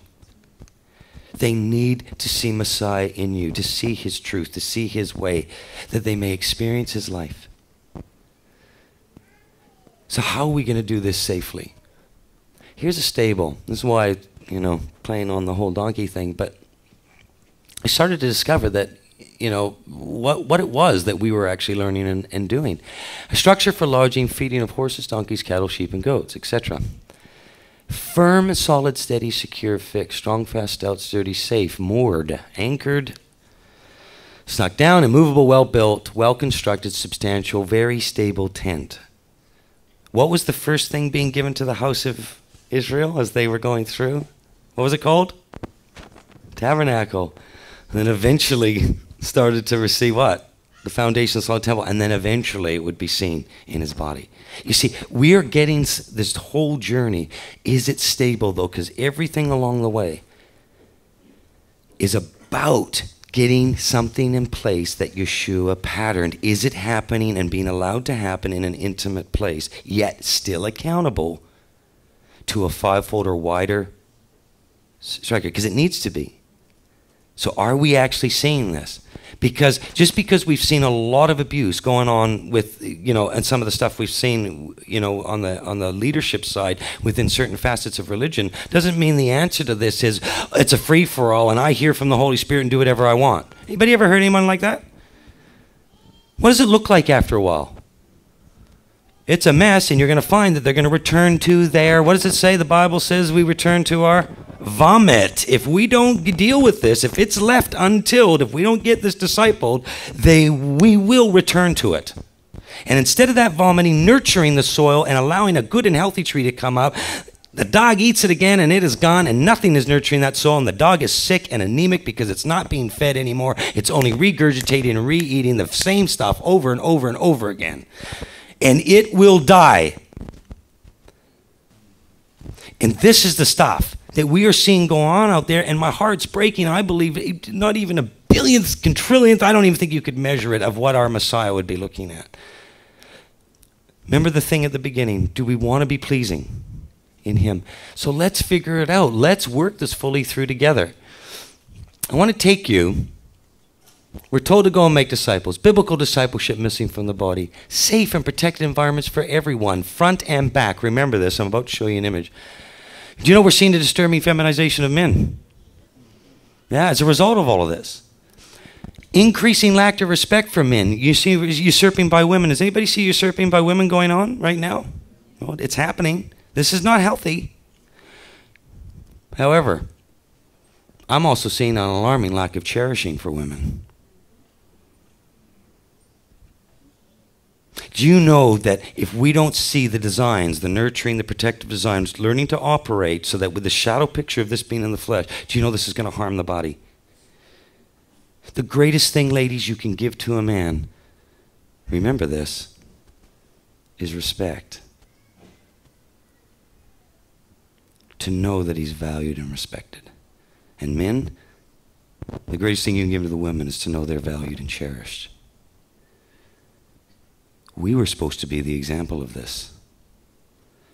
They need to see Messiah in you, to see his truth, to see his way, that they may experience his life. So how are we going to do this safely? Here's a stable. This is why, playing on the whole donkey thing, but I started to discover that, what it was that we were actually learning and doing. A structure for lodging, feeding of horses, donkeys, cattle, sheep, and goats, etc. Firm, solid, steady, secure, fixed, strong, fast, stout, sturdy, safe, moored, anchored, snuck down, immovable, well-built, well-constructed, substantial, very stable tent. What was the first thing being given to the house of Israel as they were going through? What was it called? Tabernacle. And then eventually started to receive what? The foundation of the solid temple. And then eventually it would be seen in his body. You see, we are getting this whole journey. Is it stable, though? Because everything along the way is about getting something in place that Yeshua patterned. Is it happening and being allowed to happen in an intimate place, yet still accountable to a fivefold or wider striker? Because it needs to be. So are we actually seeing this? Because just because we've seen a lot of abuse going on with, and some of the stuff we've seen, on the leadership side within certain facets of religion, doesn't mean the answer to this is it's a free-for-all and I hear from the Holy Spirit and do whatever I want. Anybody ever heard anyone like that? What does it look like after a while? It's a mess, and you're going to find that they're going to return to their, what does it say? The Bible says we return to our vomit. If we don't deal with this, if it's left untilled, if we don't get this discipled, we will return to it. And instead of that vomiting, nurturing the soil and allowing a good and healthy tree to come up, the dog eats it again and it is gone, and nothing is nurturing that soil, and the dog is sick and anemic because it's not being fed anymore. It's only regurgitating and re-eating the same stuff over and over and over again. And it will die. And this is the stuff that we are seeing go on out there, and my heart's breaking. I believe not even a billionth, quintrillionth, I don't even think you could measure it, of what our Messiah would be looking at. Remember the thing at the beginning. Do we want to be pleasing in him? So let's figure it out. Let's work this fully through together. I want to take you. We're told to go and make disciples. Biblical discipleship missing from the body. Safe and protected environments for everyone, front and back. Remember this. I'm about to show you an image. Do you know we're seeing the disturbing feminization of men? Yeah, as a result of all of this. Increasing lack of respect for men. You see usurping by women. Does anybody see usurping by women going on right now? Well, it's happening. This is not healthy. However, I'm also seeing an alarming lack of cherishing for women. Do you know that if we don't see the designs, the nurturing, the protective designs, learning to operate so that with the shadow picture of this being in the flesh, do you know this is going to harm the body? The greatest thing, ladies, you can give to a man, remember this, is respect. To know that he's valued and respected. And men, the greatest thing you can give to the women is to know they're valued and cherished. We were supposed to be the example of this.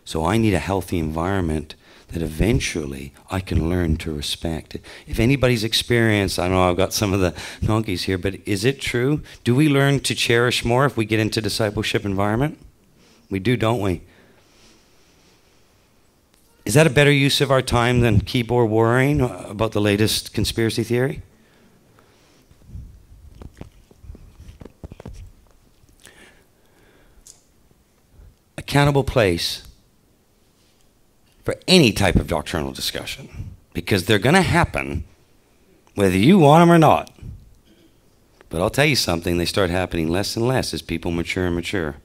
So I need a healthy environment that eventually I can learn to respect. If anybody's experienced, I know I've got some of the donkeys here, but is it true? Do we learn to cherish more if we get into discipleship environment? We do, don't we? Is that a better use of our time than keyboard worrying about the latest conspiracy theory? Accountable place for any type of doctrinal discussion, because they're going to happen whether you want them or not. But I'll tell you something, they start happening less and less as people mature and mature.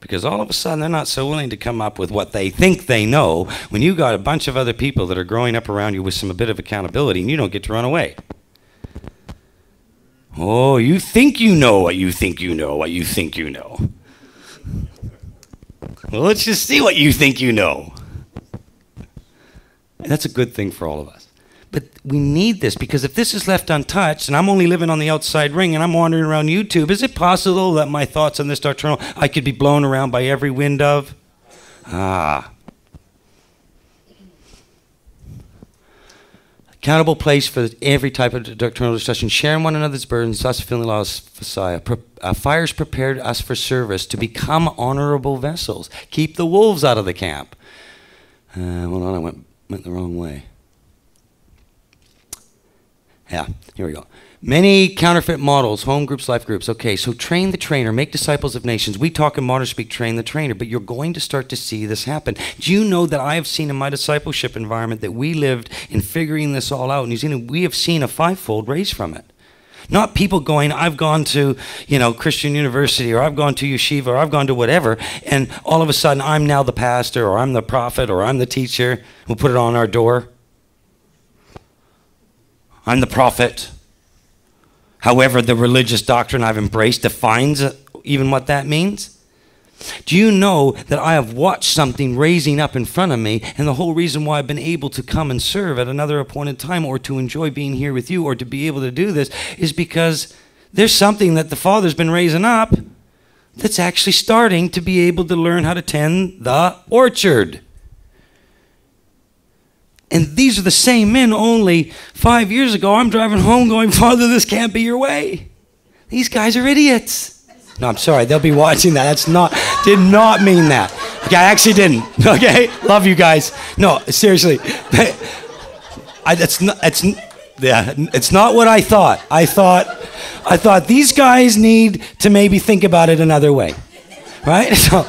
Because all of a sudden they're not so willing to come up with what they think they know when you got a bunch of other people that are growing up around you with some a bit of accountability and you don't get to run away. Oh, you think you know what you think you know what you think you know. Well, let's just see what you think you know. And that's a good thing for all of us. But we need this, because if this is left untouched, and I'm only living on the outside ring and I'm wandering around YouTube, is it possible that my thoughts on this doctrinal, I could be blown around by every wind of? Accountable place for every type of doctrinal discussion, sharing one another's burdens, thus fulfilling the laws of Messiah. Fires prepared us for service to become honorable vessels. Keep the wolves out of the camp. Hold on, I went the wrong way. Yeah, here we go. Many counterfeit models, home groups, life groups. Okay, so train the trainer, make disciples of nations. We talk in modern speak, train the trainer, but you're going to start to see this happen. Do you know that I have seen in my discipleship environment that we lived in figuring this all out in New Zealand, we have seen a fivefold raise from it. Not people going, I've gone to, Christian University, or I've gone to yeshiva, or I've gone to whatever, and all of a sudden I'm now the pastor, or I'm the prophet, or I'm the teacher. We'll put it on our door. I'm the prophet. However, the religious doctrine I've embraced defines even what that means. Do you know that I have watched something raising up in front of me, and the whole reason why I've been able to come and serve at another appointed time, or to enjoy being here with you, or to be able to do this, is because there's something that the Father's been raising up that's actually starting to be able to learn how to tend the orchard. And these are the same men. Only 5 years ago, I'm driving home going, Father, this can't be your way. These guys are idiots. No, I'm sorry. They'll be watching that. Did not mean that. Okay, I actually didn't. Okay? Love you guys. No, seriously. It's not what I thought. I thought these guys need to maybe think about it another way. Right? So,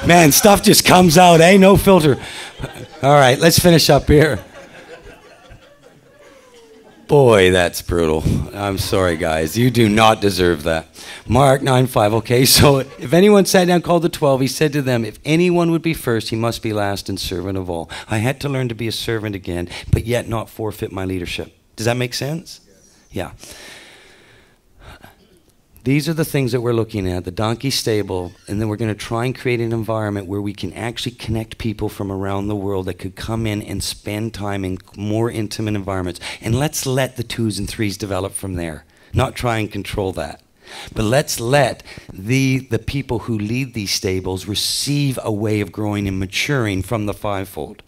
man, stuff just comes out, eh? No filter. All right, let's finish up here. Boy, that's brutal. I'm sorry, guys. You do not deserve that. Mark 9:5. Okay, so if anyone sat down, called the 12, he said to them, if anyone would be first, he must be last and servant of all. I had to learn to be a servant again, but yet not forfeit my leadership. Does that make sense? Yeah. These are the things that we're looking at, the donkey stable, and then we're going to try and create an environment where we can actually connect people from around the world that could come in and spend time in more intimate environments. And let's let the 2s and 3s develop from there, not try and control that. But let's let the people who lead these stables receive a way of growing and maturing from the fivefold.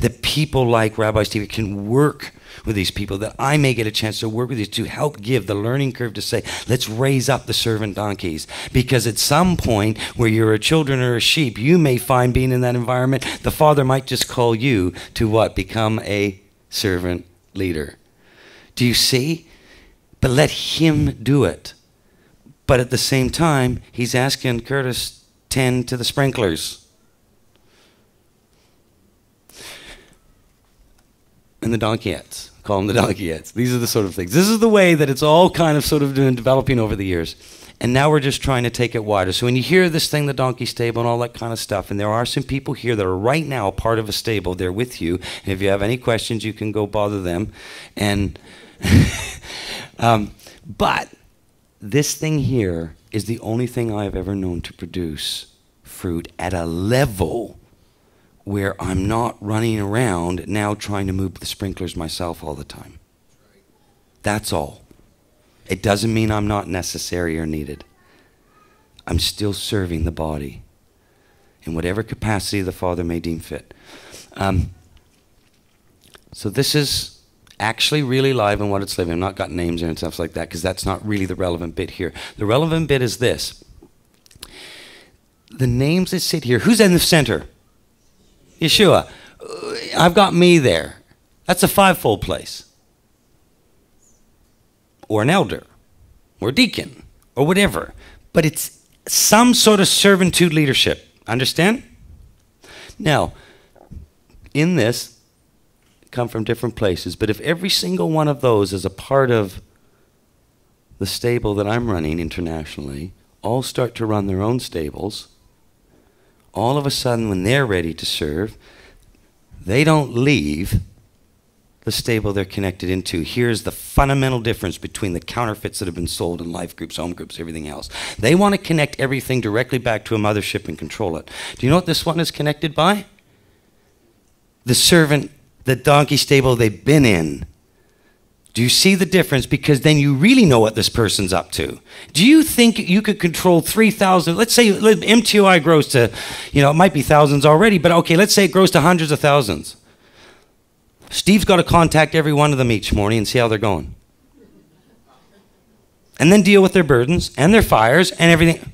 That people like Rabbi Steve can work with these people, that I may get a chance to work with these to help give the learning curve to say, let's raise up the servant donkeys. Because at some point where you're a children or a sheep, you may find being in that environment, the Father might just call you to what? Become a servant leader. Do you see? But let him do it. But at the same time, he's asking Curtis, tend to the sprinklers. and the donkeyettes. Call them the donkeyettes. These are the sort of things. This is the way that it's all kind of sort of been developing over the years. And now we're just trying to take it wider. So when you hear this thing, the donkey stable and all that kind of stuff, and there are some people here that are right now part of a stable, they're with you. And if you have any questions, you can go bother them. And but this thing here is the only thing I've ever known to produce fruit at a level where I'm not running around now trying to move the sprinklers myself all the time. That's all. It doesn't mean I'm not necessary or needed. I'm still serving the body in whatever capacity the Father may deem fit. So this is actually really live in what it's living. I've not got names and stuff like that because that's not really the relevant bit here. The relevant bit is this. The names that sit here, who's in the center? Yeshua. I've got me there. That's a fivefold place. Or an elder, or a deacon, or whatever. But it's some sort of servitude leadership. Understand? Now, in this, come from different places, but if every single one of those is a part of the stable that I'm running internationally, all start to run their own stables, all of a sudden when they're ready to serve, they don't leave the stable they're connected into. Here's the fundamental difference between the counterfeits that have been sold in life groups, home groups, everything else. They want to connect everything directly back to a mothership and control it. Do you know what this one is connected by? The servant, the donkey stable they've been in. Do you see the difference? Because then you really know what this person's up to. Do you think you could control 3,000? Let's say MTOI grows to, it might be thousands already, but okay, let's say it grows to hundreds of thousands. Steve's got to contact every one of them each morning and see how they're going. And then deal with their burdens and their fires and everything.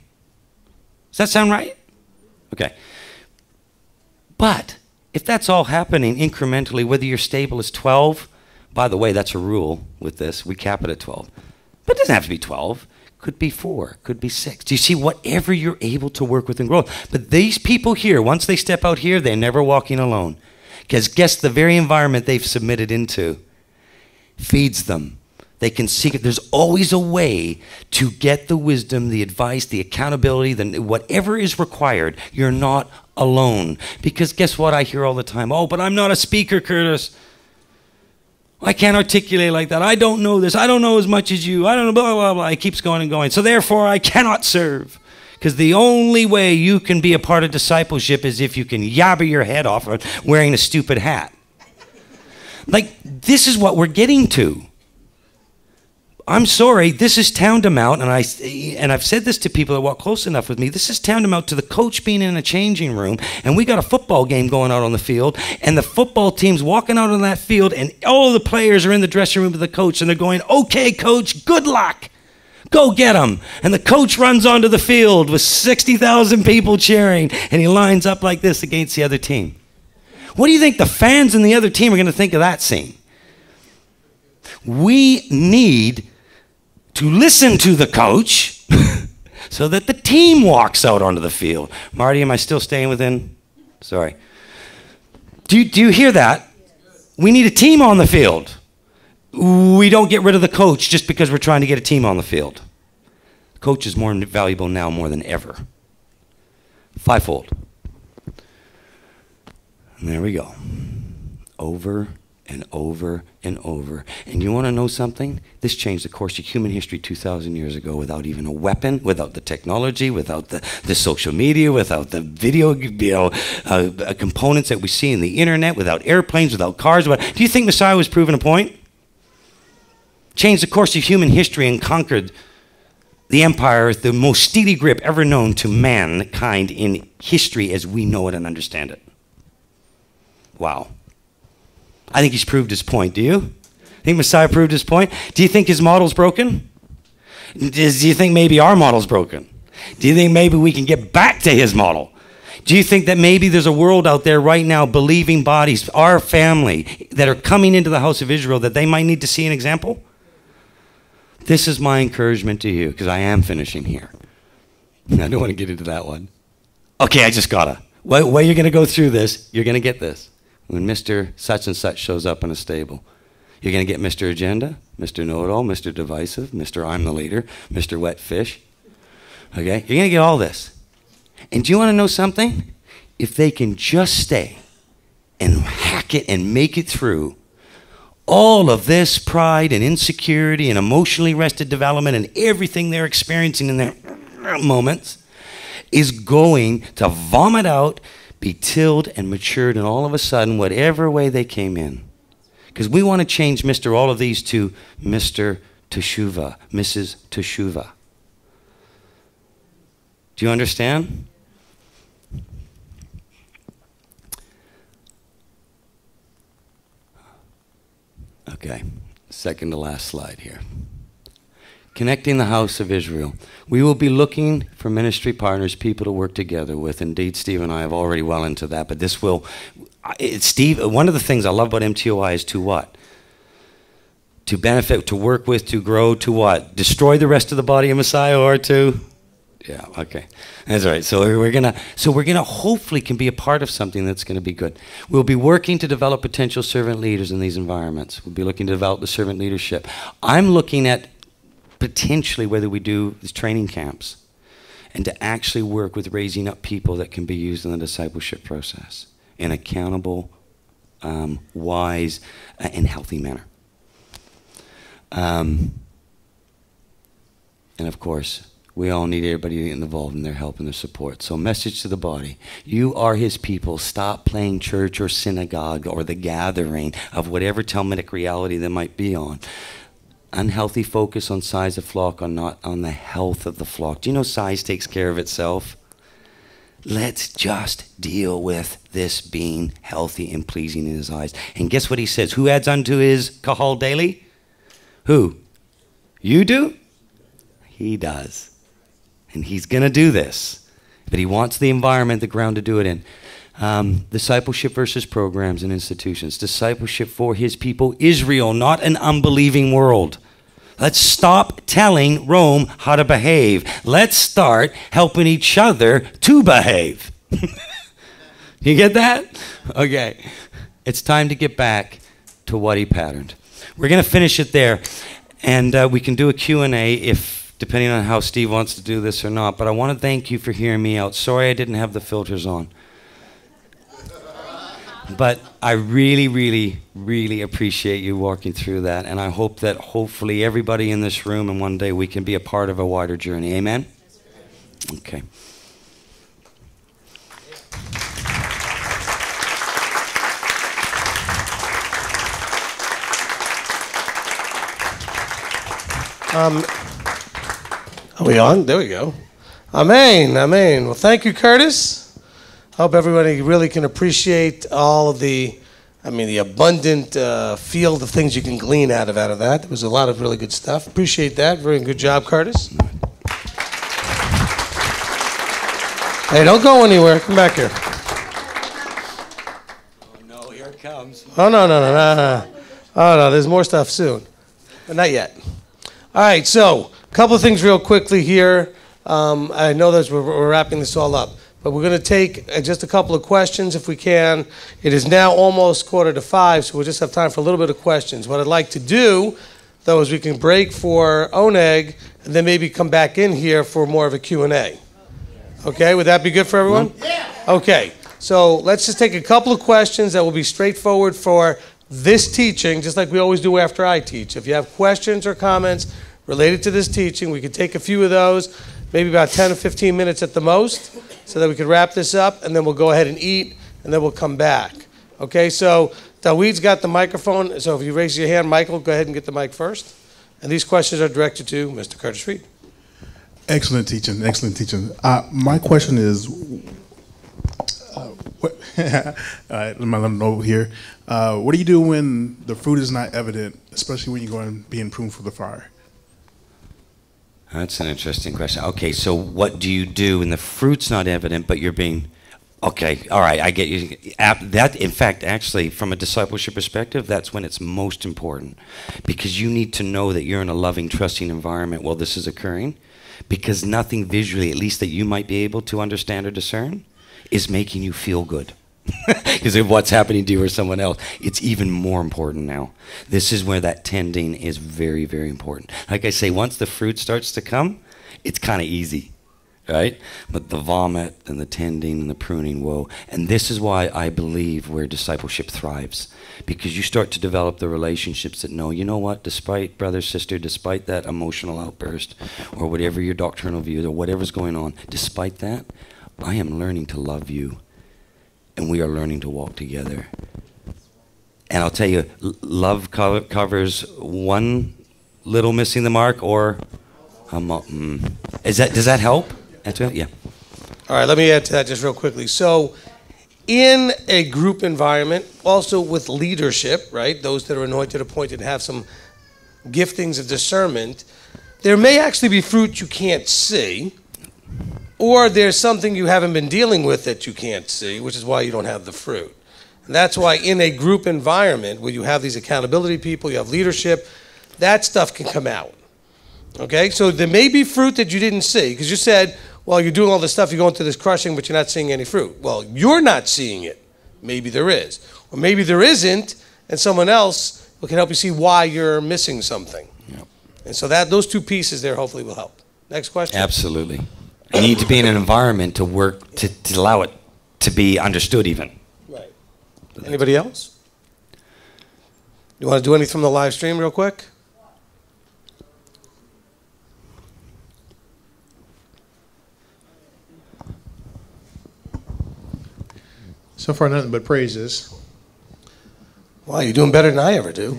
Does that sound right? Okay. But if that's all happening incrementally, whether your stable is 12, by the way, that's a rule with this. We cap it at 12. But it doesn't have to be 12. Could be 4, could be 6. Do you see? Whatever you're able to work with and grow. But these people here, once they step out here, they're never walking alone. Because guess the very environment they've submitted into feeds them. They can seek it. There's always a way to get the wisdom, the advice, the accountability, whatever is required. You're not alone. Because guess what I hear all the time? Oh, but I'm not a speaker, Curtis. I can't articulate like that. I don't know this. I don't know as much as you. I don't know, blah, blah, blah. It keeps going and going. So therefore, I cannot serve. Because the only way you can be a part of discipleship is if you can yabber your head off wearing a stupid hat. Like, this is what we're getting to. I'm sorry, this is tantamount, and I've said this to people that walk close enough with me, this is tantamount to the coach being in a changing room, and we got a football game going out on the field, and the football team's walking out on that field, and all the players are in the dressing room with the coach, and they're going, okay, coach, good luck. Go get him. And the coach runs onto the field with 60,000 people cheering, and he lines up like this against the other team. What do you think the fans in the other team are going to think of that scene? We need to listen to the coach so that the team walks out onto the field. Marty, am I still staying within? Sorry. Do you hear that? We need a team on the field. We don't get rid of the coach just because we're trying to get a team on the field. The coach is more valuable now more than ever. Fivefold. And there we go. Over and over and over. And you want to know something? This changed the course of human history 2,000 years ago without even a weapon, without the technology, without the social media, without the video components that we see in the internet, without airplanes, without cars. Do you think Messiah was proving a point? Changed the course of human history and conquered the empire with the most steely grip ever known to mankind in history as we know it and understand it. Wow. I think he's proved his point. Do you? Think Messiah proved his point? Do you think his model's broken? Do you think maybe our model's broken? Do you think maybe we can get back to his model? Do you think that maybe there's a world out there right now, believing bodies, our family, that are coming into the house of Israel that they might need to see an example? This is my encouragement to you, because I am finishing here. I don't want to get into that one. Okay, I just gotta. While you're going to go through this, you're going to get this. when Mr. Such and Such shows up in a stable. You're going to get Mr. Agenda, Mr. Know-It-All, Mr. Divisive, Mr. I'm the Leader, Mr. Wet Fish. Okay? You're going to get all this. And do you want to know something? If they can just stay and hack it and make it through all of this pride and insecurity and emotionally rested development and everything they're experiencing in their moments is going to vomit out, be tilled and matured, and all of a sudden, whatever way they came in. Because we want to change Mr. all of these to Mr. Teshuvah, Mrs. Teshuvah. Do you understand? Okay, second to last slide here. Connecting the house of Israel. We will be looking for ministry partners, people to work together with. Indeed, Steve and I are already well into that, but this will... Steve, one of the things I love about MTOI is to what? To benefit, to work with, to grow, to what? Destroy the rest of the body of Messiah, or to... Yeah, okay. That's right. So we're gonna hopefully can be a part of something that's gonna be good. We'll be working to develop potential servant leaders in these environments. We'll be looking to develop the servant leadership. I'm looking at potentially whether we do these training camps and to actually work with raising up people that can be used in the discipleship process in an accountable, wise, and healthy manner. And of course, we all need everybody to get involved in their help and their support. So message to the body. You are his people. Stop playing church or synagogue or the gathering of whatever Talmudic reality there might be on. Unhealthy focus on size of flock, not on the health of the flock. Do you know size takes care of itself? Let's just deal with this being healthy and pleasing in his eyes. And guess what he says? Who adds unto his kahal daily? Who? You do? He does. And he's going to do this. But he wants the environment, the ground to do it in. Discipleship versus programs and institutions. Discipleship for his people, Israel, not an unbelieving world. Let's stop telling Rome how to behave. Let's start helping each other to behave. You get that? Okay. It's time to get back to what he patterned. We're going to finish it there. And we can do a Q&A if, depending on how Steve wants to do this or not. But I want to thank you for hearing me out. Sorry I didn't have the filters on. But I really, really, really appreciate you walking through that. And I hope that hopefully everybody in this room and one day we can be a part of a wider journey. Amen? Okay. Are we on? There we go. Amen. Amen. Well, thank you, Curtis. Hope everybody really can appreciate all of the abundant field of things you can glean out of that. There was a lot of really good stuff. Appreciate that. Very good job, Curtis. Hey, don't go anywhere. Come back here. Oh, no, here it comes. Oh, no. Oh, no, there's more stuff soon. But not yet. All right, so a couple of things real quickly here. I know that we're wrapping this all up. But we're going to take just a couple of questions if we can. It is now almost 4:45, so we'll just have time for a little bit of questions. What I'd like to do, though, is we can break for Oneg and then maybe come back in here for more of a Q&A. Okay, would that be good for everyone? Yeah. Okay, so let's just take a couple of questions that will be straightforward for this teaching, just like we always do after I teach. If you have questions or comments related to this teaching, we could take a few of those, maybe about 10 or 15 minutes at the most, so that we can wrap this up, and then we'll go ahead and eat, and then we'll come back. Okay, so Daweed's got the microphone, so if you raise your hand, Michael, go ahead and get the mic first. And these questions are directed to Mr. Curtis Reed. Excellent teaching, excellent teaching. My question is, all right, let me know here. What do you do when the fruit is not evident, especially when you're going being pruned for the fire? That's an interesting question. Okay, so what do you do when the fruit's not evident, but you're being... Okay, all right, I get you. That, in fact, actually, from a discipleship perspective, that's when it's most important. Because you need to know that you're in a loving, trusting environment while this is occurring. Because nothing visually, at least that you might be able to understand or discern, is making you feel good. because of what's happening to you or someone else. It's even more important now. This is where that tending is very, very important. Like I say, once the fruit starts to come, it's kind of easy, right? But the vomit and the tending and the pruning, whoa. And this is why I believe where discipleship thrives. Because you start to develop the relationships that know, you know what, despite, brother, sister, despite that emotional outburst, or whatever your doctrinal views, or whatever's going on, despite that, I am learning to love you. And we are learning to walk together. And I'll tell you, love covers one little missing the mark, or does that help? Yeah. All right, let me add to that just real quickly. So in a group environment, also with leadership, right, those that are anointed, appointed, have some giftings of discernment, there may actually be fruit you can't see, or there's something you haven't been dealing with that you can't see, which is why you don't have the fruit. And that's why in a group environment where you have these accountability people, you have leadership, that stuff can come out. Okay, so there may be fruit that you didn't see, because you said, well, you're doing all this stuff, you're going through this crushing, but you're not seeing any fruit. Well, you're not seeing it. Maybe there is. Or maybe there isn't, and someone else can help you see why you're missing something. Yep. And so those two pieces there hopefully will help. Next question? Absolutely. You need to be in an environment to work, to allow it to be understood even. Right. Anybody else? You want to do anything from the live stream real quick? So far, nothing but praises. Wow, you're doing better than I ever do.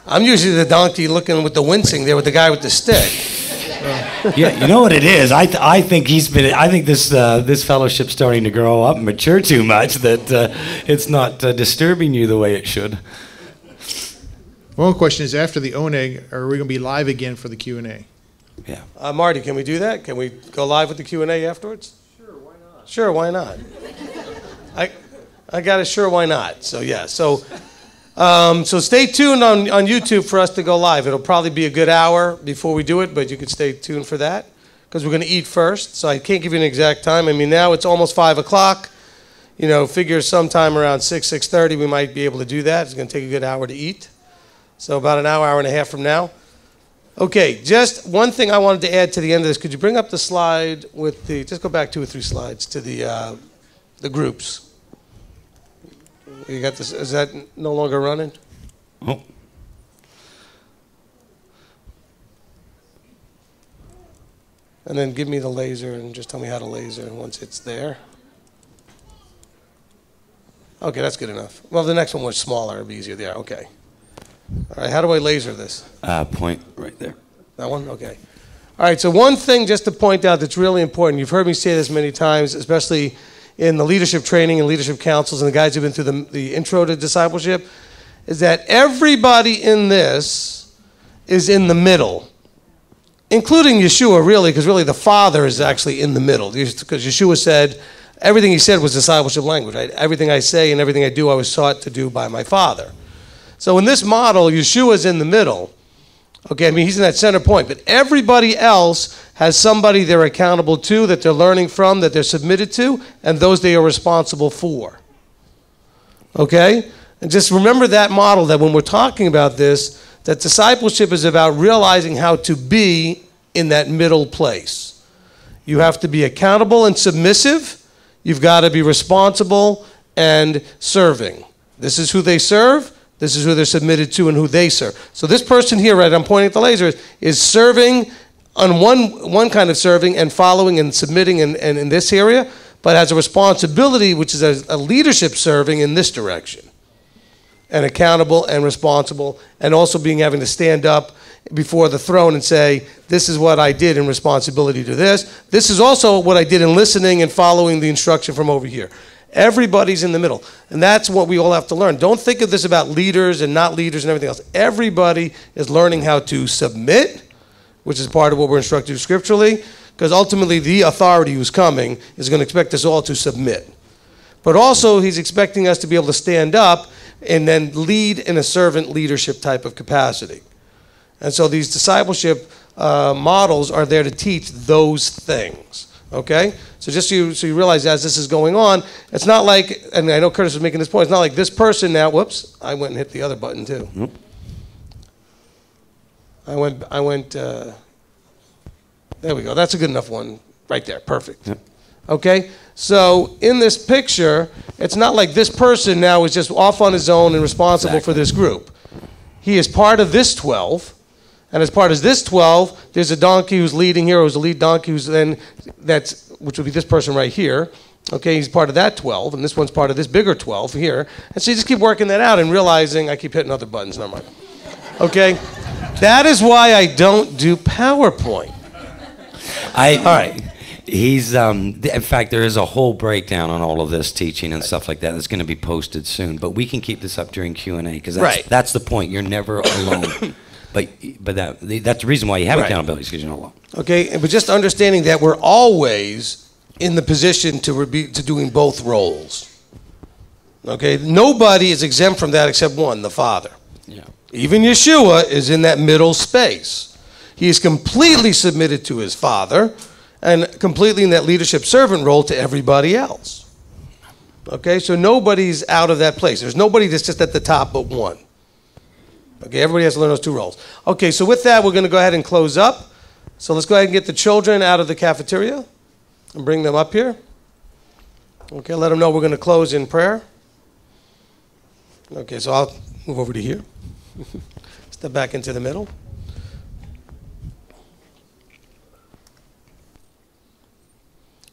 I'm usually the donkey looking with the wincing there with the guy with the stick. Yeah, you know what it is. I think this fellowship's starting to grow up and mature too much that it's not disturbing you the way it should. One question is, after the oneg, are we going to be live again for the Q&A? Yeah. Marty, can we do that? Can we go live with the Q&A afterwards? Sure, why not? I got a sure, why not? So yeah, so stay tuned on YouTube for us to go live. It'll probably be a good hour before we do it, but you could stay tuned for that because we're going to eat first. So I can't give you an exact time. I mean, now it's almost 5 o'clock. You know, figure sometime around 6:30 we might be able to do that. It's going to take a good hour to eat. So about an hour and a half from now. Okay, just one thing I wanted to add to the end of this. Could you bring up the slide with the, just go back 2 or 3 slides to the groups. You got this, is that no longer running? Oh. And then give me the laser and just tell me how to laser once it's there. Okay, that's good enough. Well, the next one was smaller, it'll be easier there, okay. All right, how do I laser this? Point right there. That one? Okay. All right, so one thing just to point out that's really important, you've heard me say this many times, especially in the leadership training and leadership councils and the guys who've been through the intro to discipleship, is that everybody in this is in the middle, including Yeshua, really, because really the Father is actually in the middle. Because Yeshua said, everything he said was discipleship language, right? Everything I say and everything I do, I was taught to do by my Father. So in this model, Yeshua's in the middle. Okay, I mean, he's in that center point. But everybody else has somebody they're accountable to, that they're learning from, that they're submitted to, and those they are responsible for. Okay? And just remember that model, that when we're talking about this, that discipleship is about realizing how to be in that middle place. You have to be accountable and submissive. You've got to be responsible and serving. This is who they serve. This is who they're submitted to and who they serve. So this person here, right, I'm pointing at the laser, is serving on one kind of serving and following and submitting and in this area, but has a responsibility, which is a leadership serving in this direction. And accountable and responsible, and also having to stand up before the throne and say, this is what I did in responsibility to this. This is also what I did in listening and following the instruction from over here. Everybody's in the middle. And that's what we all have to learn. Don't think of this about leaders and not leaders and everything else. Everybody is learning how to submit, which is part of what we're instructed to scripturally, because ultimately the authority who's coming is going to expect us all to submit. But also he's expecting us to be able to stand up and then lead in a servant leadership type of capacity. And so these discipleship models are there to teach those things. Okay? So just so you realize as this is going on, it's not like, and I know Curtis was making this point, it's not like this person now, whoops, I went and hit the other button too. Nope. I went, there we go. That's a good enough one right there. Perfect. Yep. Okay? So in this picture, it's not like this person now is just off on his own and responsible for this group. He is part of this 12. And as part of this 12, there's a donkey who's leading here, who's a lead donkey, which would be this person right here. Okay, he's part of that 12, and this one's part of this bigger 12 here. And so you just keep working that out and realizing, I keep hitting other buttons, never mind. Okay, that is why I don't do PowerPoint. All right. He's, in fact, there is a whole breakdown on all of this teaching and stuff like that that's going to be posted soon. But we can keep this up during Q&A because that's the point. You're never alone. But that's the reason why you have accountability, because you're not alone. Okay, but just understanding that we're always in the position to doing both roles. Okay, nobody is exempt from that except one, the Father. Yeah. Even Yeshua is in that middle space. He is completely submitted to his Father and completely in that leadership servant role to everybody else. Okay, so nobody's out of that place. There's nobody that's just at the top but one. Okay, everybody has to learn those two roles. Okay, so with that, we're going to go ahead and close up. So let's go ahead and get the children out of the cafeteria and bring them up here. Okay, let them know we're going to close in prayer. Okay, so I'll move over to here. Step back into the middle.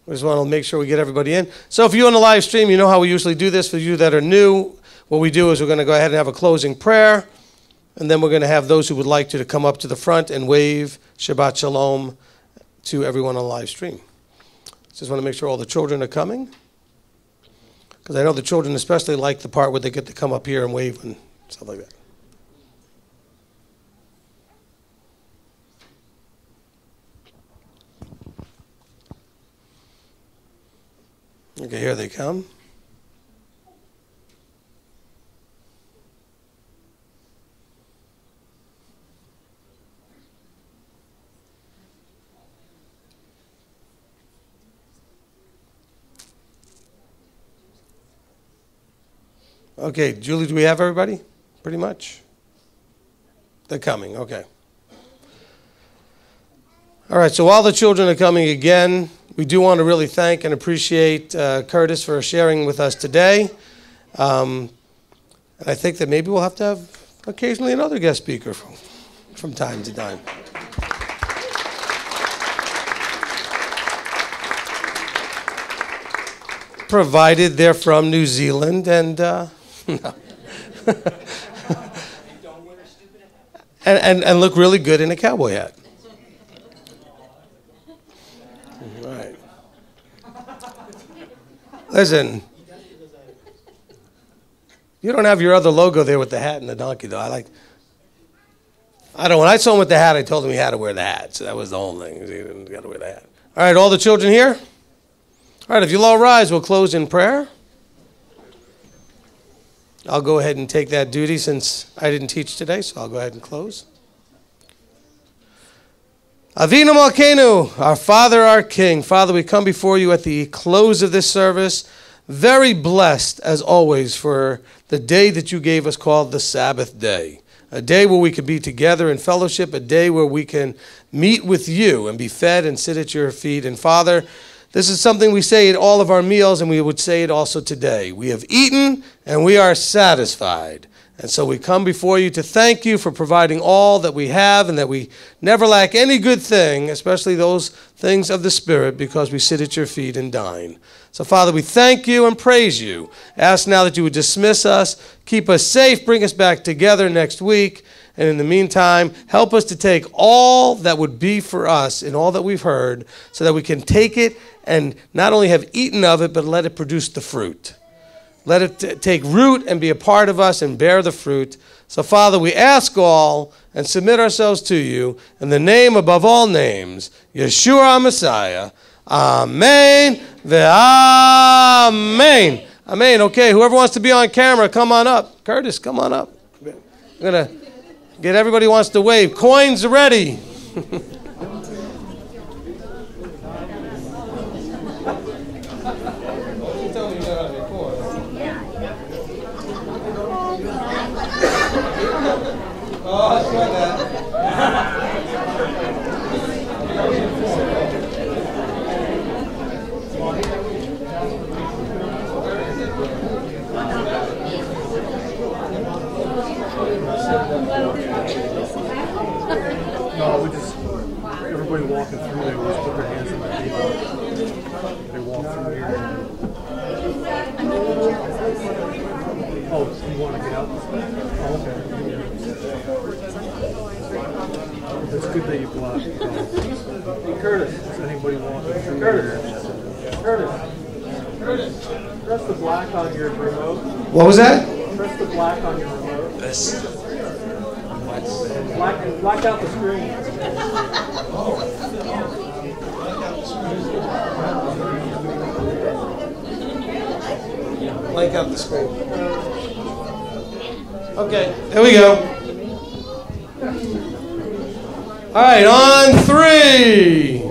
We just want to make sure we get everybody in. So if you're on the live stream, you know how we usually do this. For you that are new, what we do is we're going to go ahead and have a closing prayer. And then we're going to have those who would like to come up to the front and wave Shabbat Shalom to everyone on the live stream. Just want to make sure all the children are coming. Because I know the children especially like the part where they get to come up here and wave and stuff like that. Okay, here they come. Okay, Julie, do we have everybody? Pretty much? They're coming, okay. All right, so while the children are coming again, we do want to really thank and appreciate Curtis for sharing with us today. And I think that maybe we'll have to have occasionally another guest speaker from time to time. Provided they're from New Zealand and no. and look really good in a cowboy hat. All right. Listen, you don't have your other logo there with the hat and the donkey, though. When I saw him with the hat, I told him he had to wear the hat. So that was the whole thing. He didn't got to wear the hat. All right, all the children here? All right, if you'll all rise, we'll close in prayer. I'll go ahead and take that duty since I didn't teach today, so I'll go ahead and close. Avinu Malkeinu, our Father, our King. Father, we come before you at the close of this service, very blessed, as always, for the day that you gave us called the Sabbath day. A day where we can be together in fellowship, a day where we can meet with you and be fed and sit at your feet. And Father, this is something we say at all of our meals, and we would say it also today. We have eaten, and we are satisfied. And so we come before you to thank you for providing all that we have and that we never lack any good thing, especially those things of the Spirit, because we sit at your feet and dine. So, Father, we thank you and praise you. Ask now that you would dismiss us, keep us safe, bring us back together next week. And in the meantime, help us to take all that would be for us in all that we've heard so that we can take it and not only have eaten of it, but let it produce the fruit. Let it take root and be a part of us and bear the fruit. So, Father, we ask all and submit ourselves to you in the name above all names, Yeshua our Messiah. Amen. Amen. Amen. Okay, whoever wants to be on camera, come on up. Curtis, come on up. I'm going to get everybody who wants to wave. Coins ready. Oh, so you want to get out? Oh, okay. It's good that you blocked. Hey, Curtis, does anybody want to? Curtis, press the black on your remote. What was that? Press the black on your remote. Black out the screen. Blank out the screen. Okay, here we go. All right, on 3.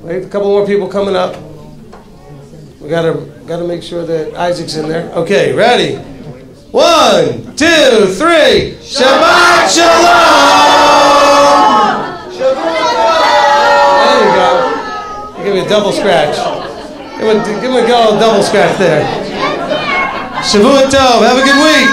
Wait, a couple more people coming up. We gotta make sure that Isaac's in there. Okay, ready? 1, 2, 3. Shabbat Shalom! There you go. Give me a double scratch. Give me a double scratch there. Shavua Tov. Have a good week.